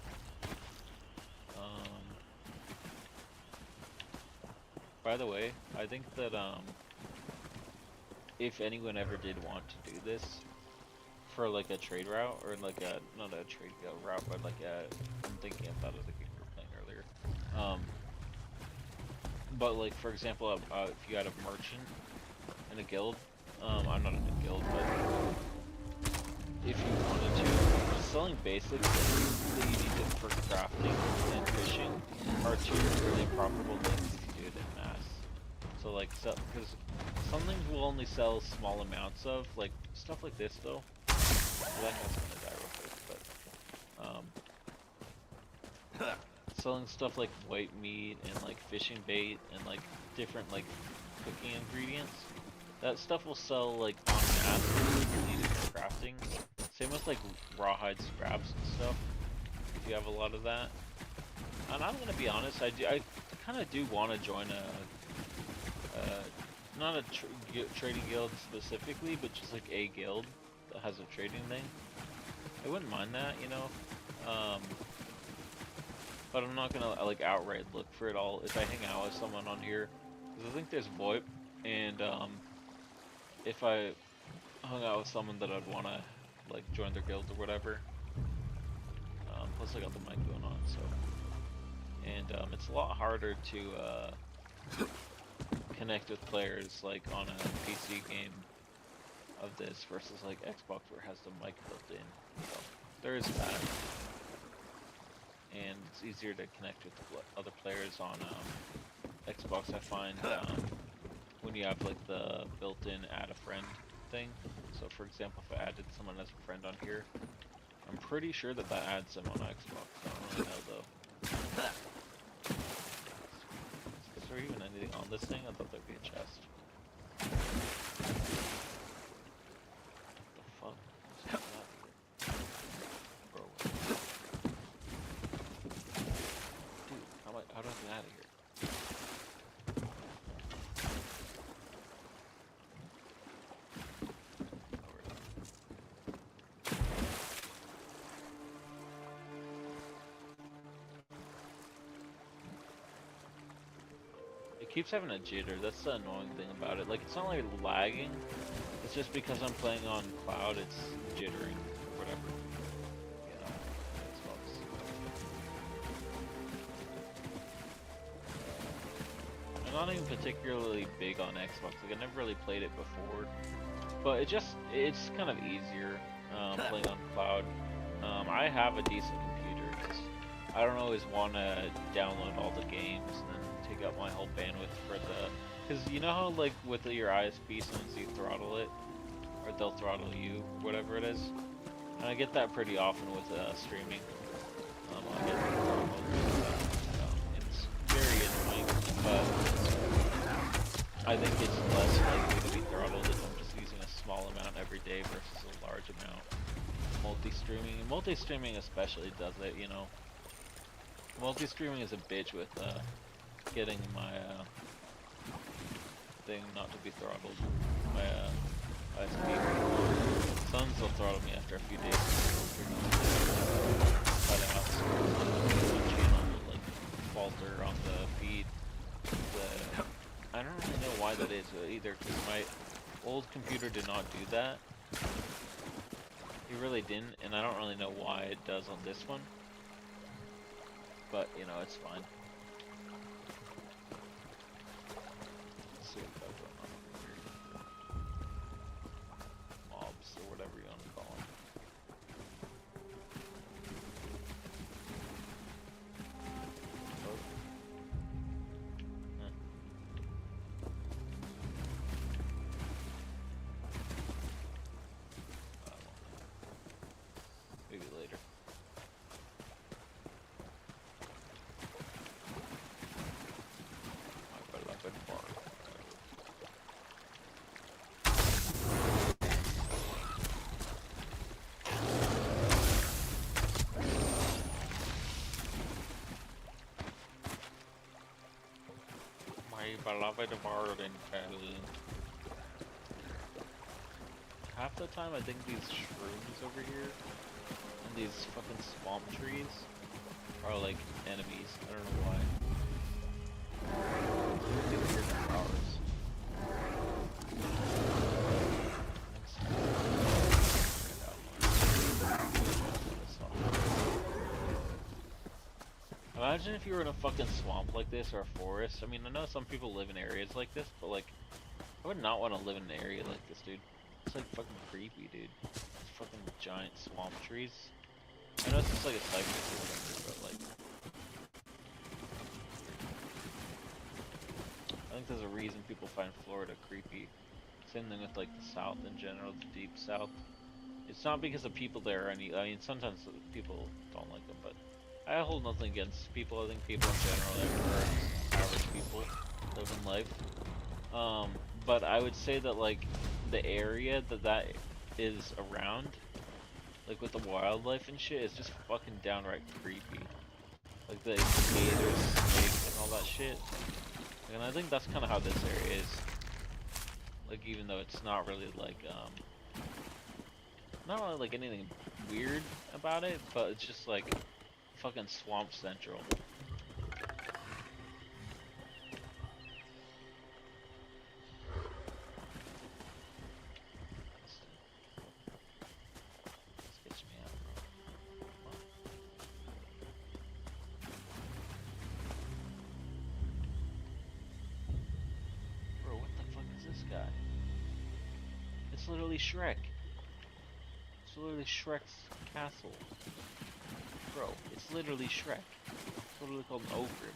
S2: by the way, I think that if anyone ever did want to do this for like a trade route, or like a, not a trade route, but like a, I'm thinking about it, the game we were playing earlier. But like, for example, if you had a merchant in a guild, I'm not in a guild, but if you wanted to, selling basics that you need it for crafting and fishing are two really profitable things if you do it in mass. So like, because some things will only sell small amounts of, like stuff like this though. Well, that guy's gonna die real quick, but selling stuff like white meat and like fishing bait and like different like cooking ingredients, that stuff will sell like on mass if you need it for crafting. Same with like rawhide scraps and stuff, if you have a lot of that. And I'm gonna be honest, I kind of do want to join not a trading guild specifically, but just like a guild that has a trading thing. I wouldn't mind that, you know. But I'm not gonna like outright look for it all if I hang out with someone on here, because I think there's VoIP, and if I hung out with someone that I'd want to like join their guild or whatever. Plus I got the mic going on, so, and it's a lot harder to connect with players like on a PC game of this versus like Xbox where it has the mic built in. So there is that, and it's easier to connect with other players on Xbox. I find when you have like the built-in add a friend thing. So for example, if I added someone as a friend on here, I'm pretty sure that adds them on Xbox. I don't really know though. Is there even anything on this thing? I thought there'd be a chest. What the fuck? What's that here? Bro. Dude, how do I get out of here? Keeps having a jitter. That's the annoying thing about it. Like, it's not like lagging, it's just because I'm playing on cloud, it's jittering or whatever. You know, Xbox. I'm not even particularly big on Xbox. Like, I never really played it before, but it's kind of easier playing on cloud. I have a decent computer. I don't always want to download all the games and then take up my whole bandwidth for the, because you know how like with your ISP sometimes you throttle it, or they'll throttle you, whatever it is, and I get that pretty often with streaming. I get throttled. It's very annoying, but I think it's less likely to be throttled if I'm just using a small amount every day versus a large amount. Multi-streaming especially does it, you know. Multi-streaming is a bitch with getting my thing not to be throttled. My ISP. Sons will throttle me after a few days. One channel will like falter on the feed. I don't really know why that is either, because my old computer did not do that. It really didn't, and I don't really know why it does on this one. But, you know, it's fine. Let's see what we got going on here. Mobs, or whatever you want to call them. beloved Warden. Half the time I think these shrooms over here and these fucking swamp trees are like enemies. I don't know why. They weird powers. Imagine if you were in a fucking swamp like this or a forest. I mean, I know some people live in areas like this, but like, I would not want to live in an area like this, dude. It's like fucking creepy, dude. It's fucking giant swamp trees. I know it's just like a cypress or whatever, but like, I think there's a reason people find Florida creepy. Same thing with like the South in general, the deep South. It's not because of people there or any. I mean, sometimes people don't like them, but I hold nothing against people. I think people in general, everywhere, average people, live in life. But I would say that like the area that is around, like with the wildlife and shit, is just fucking downright creepy. Like the gators, snakes, and all that shit. And I think that's kind of how this area is. Like even though it's not really like not really like anything weird about it, but it's just like fucking swamp central. Sketch me out, bro. Bro, what the fuck is this guy? It's literally Shrek. It's literally Shrek's castle. Bro, it's literally Shrek. It's literally called an ogre.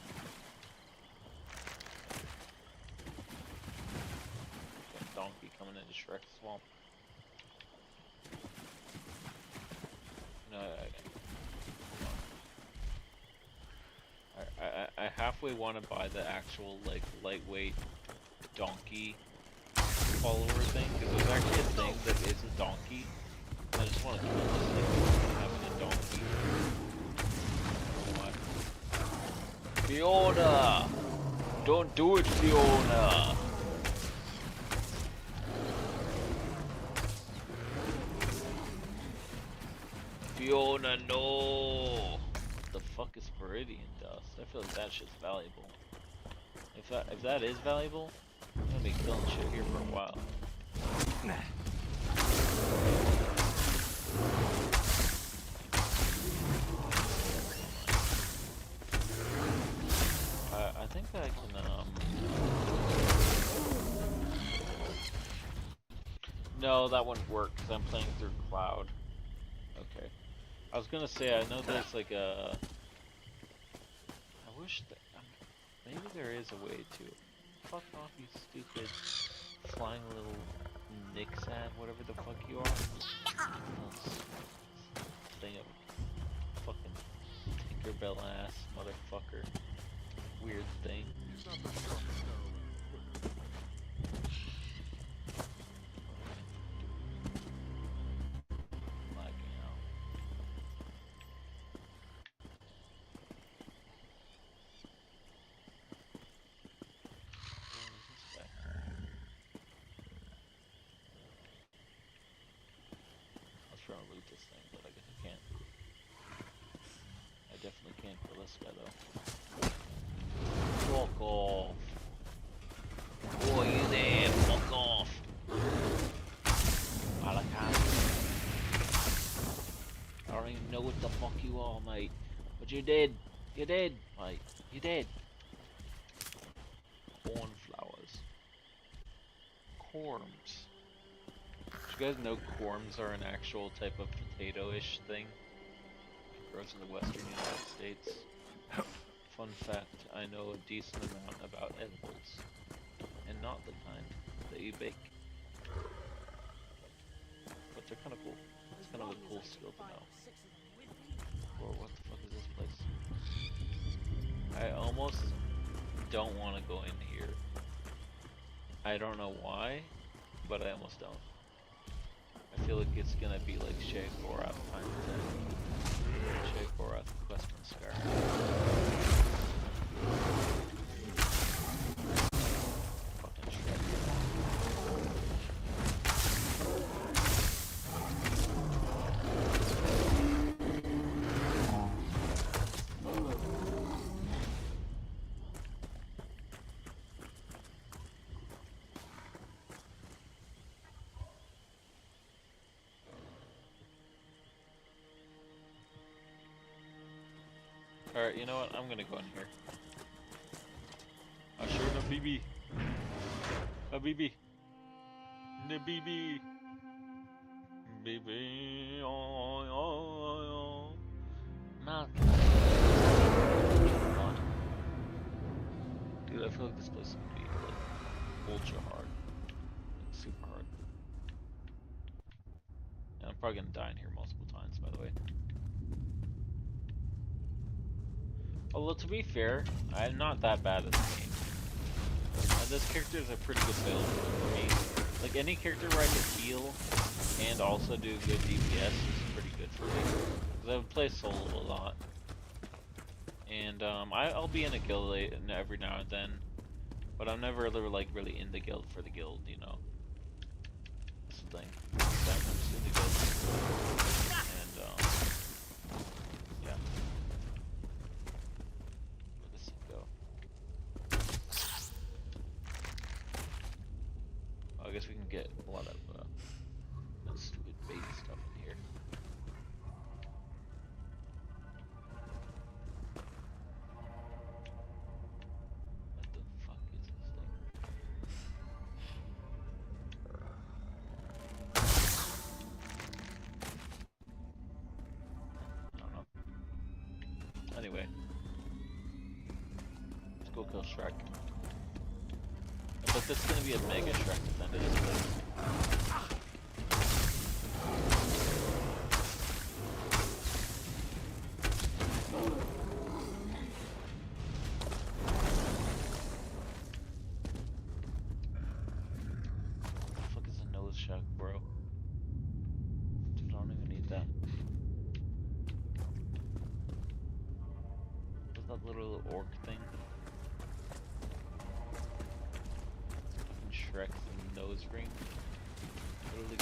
S2: Got a donkey coming into Shrek's swamp. No, I halfway want to buy the actual like lightweight donkey follower thing, because there's actually a thing that is a donkey. I just want to kill this thing having a donkey. What? Fiona! Don't do it, Fiona! Fiona, no! What the fuck is Viridian dust? I feel like that shit's valuable. If that is valuable, I'm gonna be killing shit here for a while. I think that I can, no, that wouldn't work because I'm playing through cloud. Okay. I was gonna say, I know there's like a... I wish that... maybe there is a way to... Fuck off, you stupid flying little Nixad, whatever the fuck you are. Thing of fucking Tinkerbell ass motherfucker. Weird thing. Lagging out. I was trying to loot this thing, but I guess I can't. I definitely can't kill this guy though. Fuck off. Who are you there? Fuck off. I don't even know what the fuck you are, mate. But you're dead. You're dead, mate. You're dead. Cornflowers. Corms. Did you guys know corms are an actual type of potato-ish thing? It grows in the western United States. Fun fact, I know a decent amount about edibles, and not the kind that you bake. But they're kind of cool. It's kind of a cool skill to know. Whoa, what the fuck is this place? I almost don't want to go in here. I don't know why, but I almost don't. I feel like it's gonna be like Shekorath time attack. Shekorath, Questman Scar. Alright, you know what? I'm gonna go in here. Sure, no BB. A BB. The BB. BB. Oh. Not. Dude, I feel like this place is gonna be like ultra hard. Like, super hard. And I'm probably gonna die in here multiple times, by the way. Although, to be fair, I'm not that bad at this game. This character is a pretty good build for me. Like, any character where I can heal and also do good DPS is pretty good for me. Because I play solo a lot. And I'll be in a guild every now and then. But I'm never like really in the guild for the guild, you know. That's the thing. I'm just in the guild. And yeah. Where does it go? Oh, I guess we can get a lot of that stupid baby stuff in here. What the fuck is this thing? I don't know. Anyway. Let's go kill Shrek. But this is gonna be a mega Shrek at the end of this place. What the fuck is a nose shack, bro? Dude, I don't even need that. What's that little orc thing? Shrek's nose ring. I literally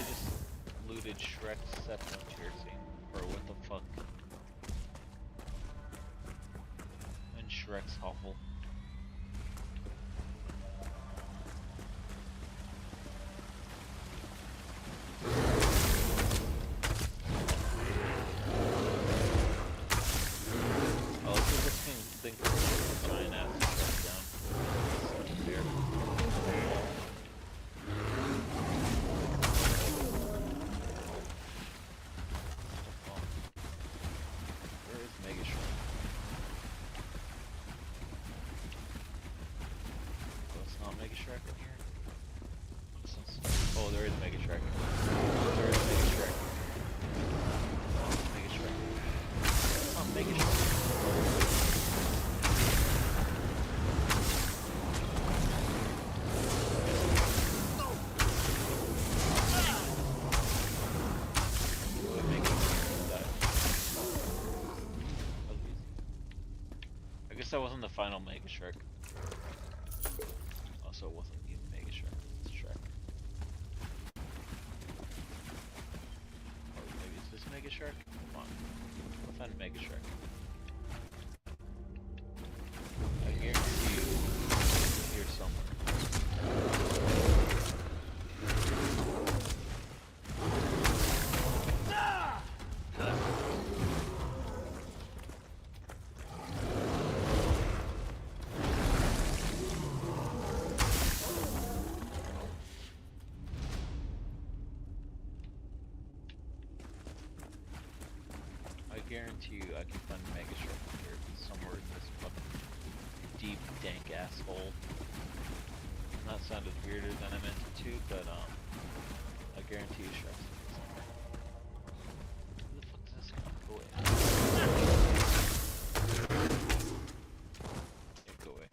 S2: just looted Shrek's septum piercing. Bro, what the fuck? And Shrek's hovel. Oh, let's see if this thing puts a giant ass Shrek down. There. Where is Mega Shrek? Oh, it's not Mega Shrek in here? Oh, there is Mega Shrek. There is Mega Shrek. Mega Shrek. It's not Mega Shrek. I guess that wasn't the final Mega Shrek. Also, it wasn't even Mega Shrek. It's Shrek. Or maybe it's this Mega Shrek? Come on. I'll find Mega Shrek. I guarantee you it's here somewhere. I guarantee you I can find Mega Shrek here somewhere in this fucking deep, dank asshole. And that sounded weirder than I meant it to, but I guarantee you Shrek's somewhere. Who the fuck is this guy? Go away. Yeah, go away.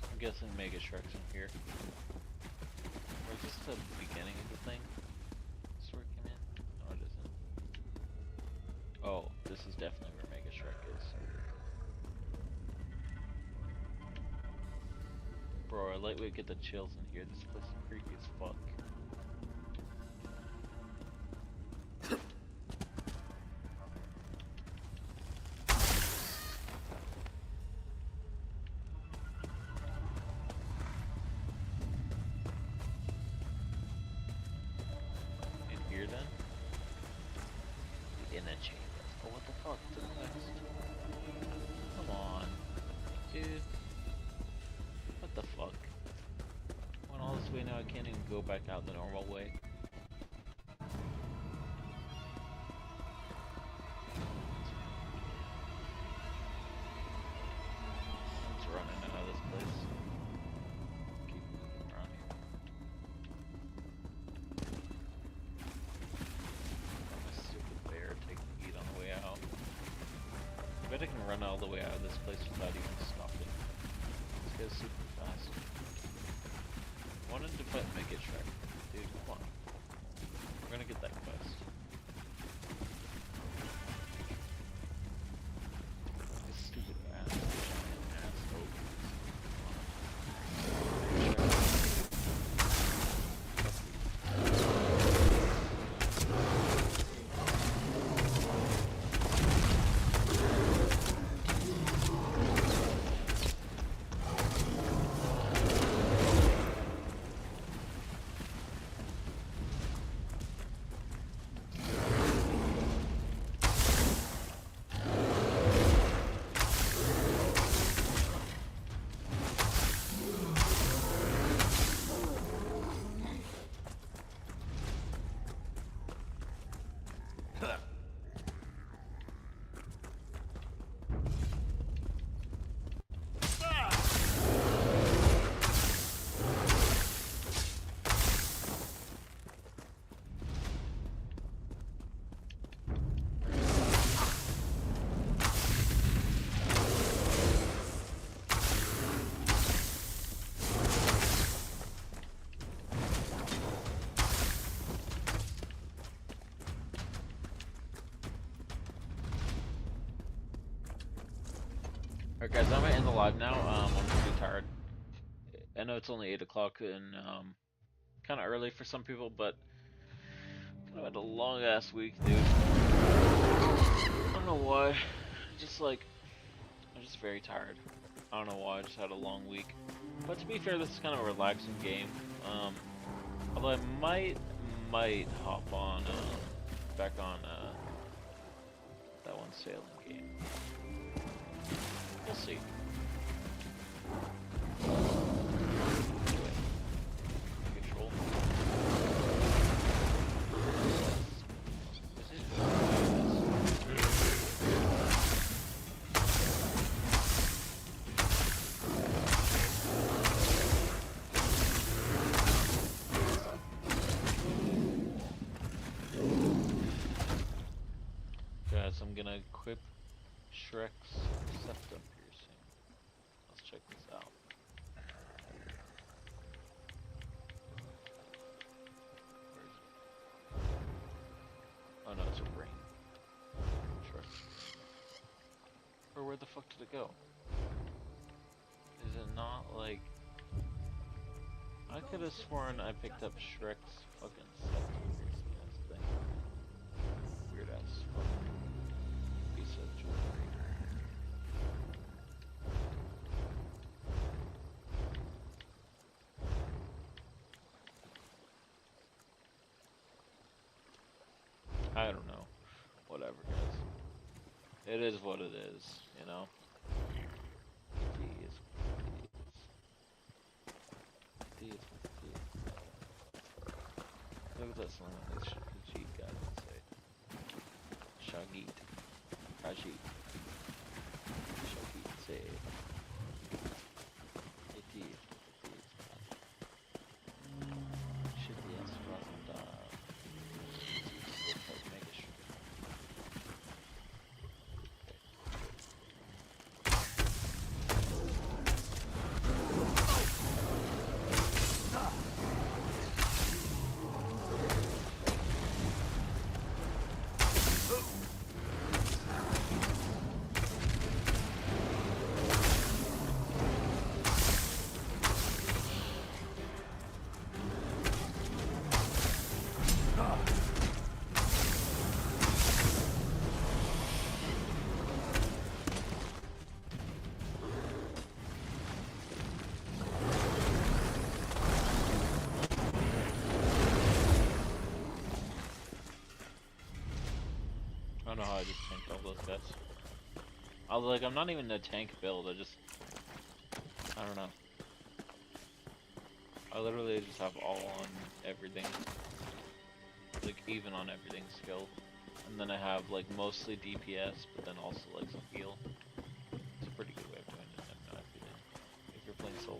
S2: I'm guessing Mega Shrek's in here. Or is this the beginning of the thing? This where it came in? No, it isn't. definitely where Mega Shrek is. Bro, I lightweight get the chills in here. This place is creepy as fuck. In here then? The inner chamber. Oh, what the fuck? To the next. Come on. Dude. What the fuck? Went all this way now, I can't even go back out the normal way. It's running out of this place. Keep moving around here. My stupid bear taking heat on the way out. I bet I can run all the way out of this place without even stopping. This guy's super fast. I wanted to fight Mega Shrek. Dude, come on. We're gonna get that quest. This stupid ass, giant ass Alright guys, I'm gonna end the live now. I'm pretty tired. I know it's only 8 o'clock and kind of early for some people, but kind of had a long ass week, dude. I don't know why. Just like, I'm just very tired. I don't know why. I just had a long week. But to be fair, this is kind of a relaxing game. Although I might hop on back on that one sailing game. We'll see. Control. Guys, I'm gonna equip Shrek's septum piercing. Let's check this out. Where is it? Oh no, it's a brain. Shrek. Or where the fuck did it go? Is it not like... I could have sworn I picked up Shrek's fucking septum piercing. That's the thing. Weird ass fucking piece of jewelry. I don't know. Whatever, guys. It is what it is, you know? It is what it is. It is what it is. Look at this one. This Khajiit guy would say. Shagit. Khajiit. Shagit say. It is what it is. Shitty ass Razandar. know how I just tanked all those guys. I was like, I'm not even a tank build, I don't know. I literally just have all on everything. Like, even on everything skill. And then I have, like, mostly DPS, but then also, like, some heal. It's a pretty good way of doing it, in my opinion, if you're playing solo.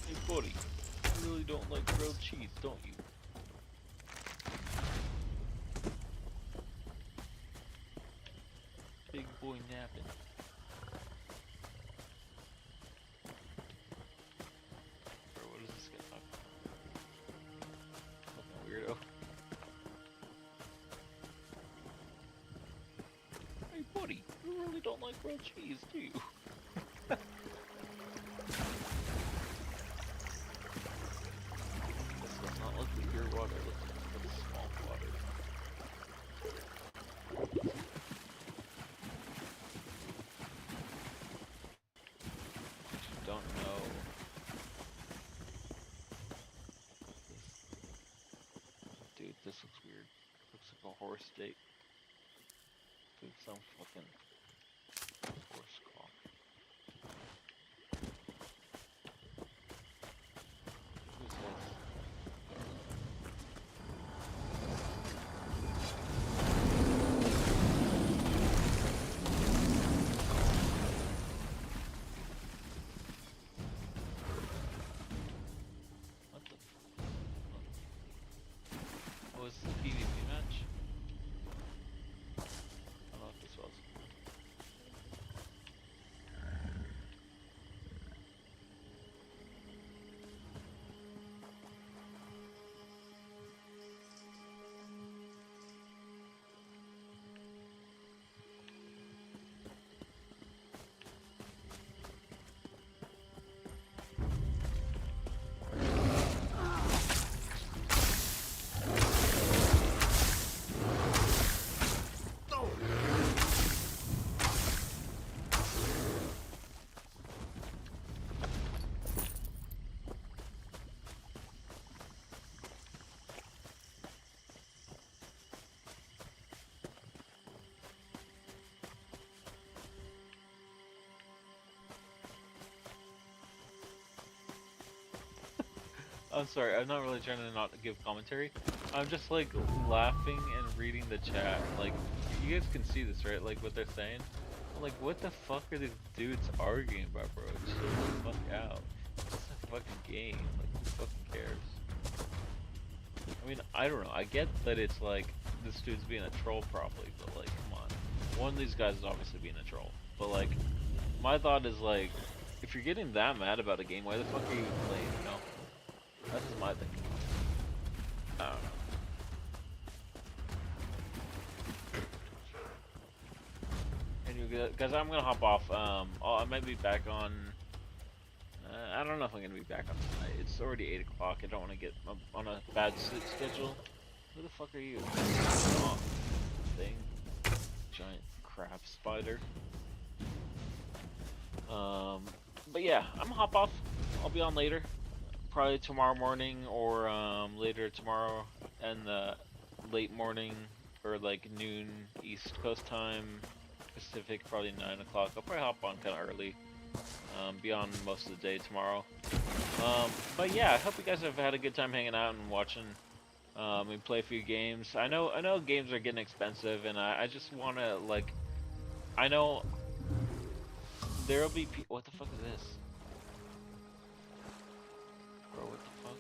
S2: Hey buddy, you really don't like grilled cheese, don't you? Big boy napping. Bro, what is this guy talking about? Fucking weirdo. Hey buddy, you really don't like grilled cheese, do you? This does not look like pure water, it looks like small water. Don't know. Dude, this looks weird. Looks like a horse steak. Dude, some fucking horse cock. Who's this? What the Oh, is this a PvP match? I don't know if this was. I'm sorry, I'm not really trying to not give commentary. I'm just like laughing and reading the chat. Like, you guys can see this, right? Like what they're saying. Like, what the fuck are these dudes arguing about, bro? Chill the fuck out. It's a fucking game. Like, who fucking cares? I mean, I don't know. I get that it's like this dude's being a troll probably, but like, come on. One of these guys is obviously being a troll. But like, my thought is like, if you're getting that mad about a game, why the fuck are you playing? You know? That's just my thinking. I don't know. Anyway, guys, I'm gonna hop off. I might be back on. I don't know if I'm gonna be back on tonight. It's already 8 o'clock. I don't want to get on a bad sleep schedule. Who the fuck are you? Oh, thing. Giant crab spider. But yeah, I'm gonna hop off. I'll be on later. Probably tomorrow morning or later tomorrow and the late morning or like noon East Coast time, Pacific, probably 9 o'clock. I'll probably hop on kind of early, be on most of the day tomorrow. But yeah, I hope you guys have had a good time hanging out and watching me play a few games. I know games are getting expensive, and I just want to like, I know there'll be people. What the fuck is this? Bro, what the fuck?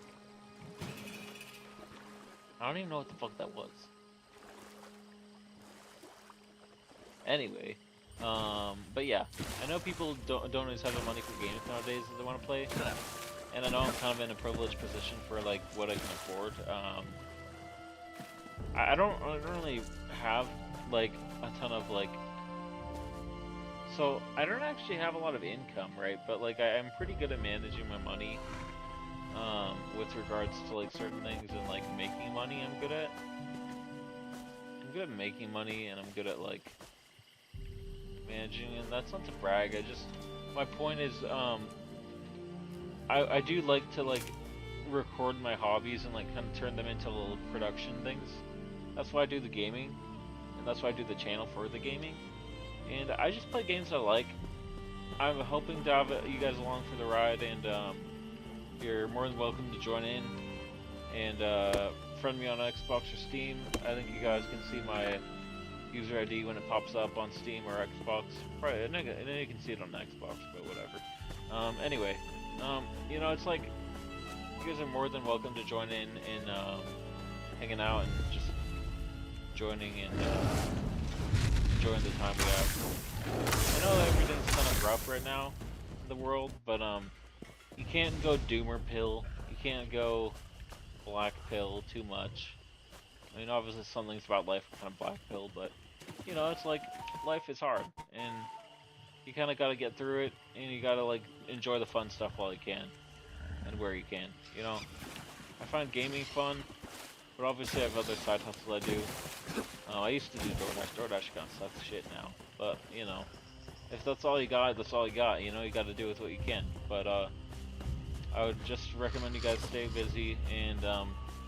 S2: I don't even know what the fuck that was. Anyway, but yeah, I know people don't always have the money for games nowadays that they want to play, and I know I'm kind of in a privileged position for like what I can afford. I don't really have like a ton of like, so I don't actually have a lot of income, right? But like I'm pretty good at managing my money. With regards to like certain things and like making money, I'm good at. I'm good at making money, and I'm good at like managing, and that's not to brag. My point is, I do like to like record my hobbies and like kind of turn them into little production things. That's why I do the gaming, and that's why I do the channel for the gaming. And I just play games I like. I'm hoping to have you guys along for the ride, and you're more than welcome to join in and friend me on Xbox or Steam. I think you guys can see my user ID when it pops up on Steam or Xbox. Probably, and then you can see it on Xbox, but whatever. Anyway, you know, it's like you guys are more than welcome to join in and hanging out and just joining and enjoying the time we have. I know everything's kind of rough right now in the world, but you can't go doomer pill. You can't go black pill too much. I mean, obviously some things about life are kind of black pill, but you know, it's like life is hard, and you kind of got to get through it, and you got to like enjoy the fun stuff while you can, and where you can. You know, I find gaming fun, but obviously I have other side hustles I do. I used to do DoorDash. DoorDash kind of sucks shit now, but you know, if that's all you got, that's all you got. You know, you got to do with what you can. But I would just recommend you guys stay busy and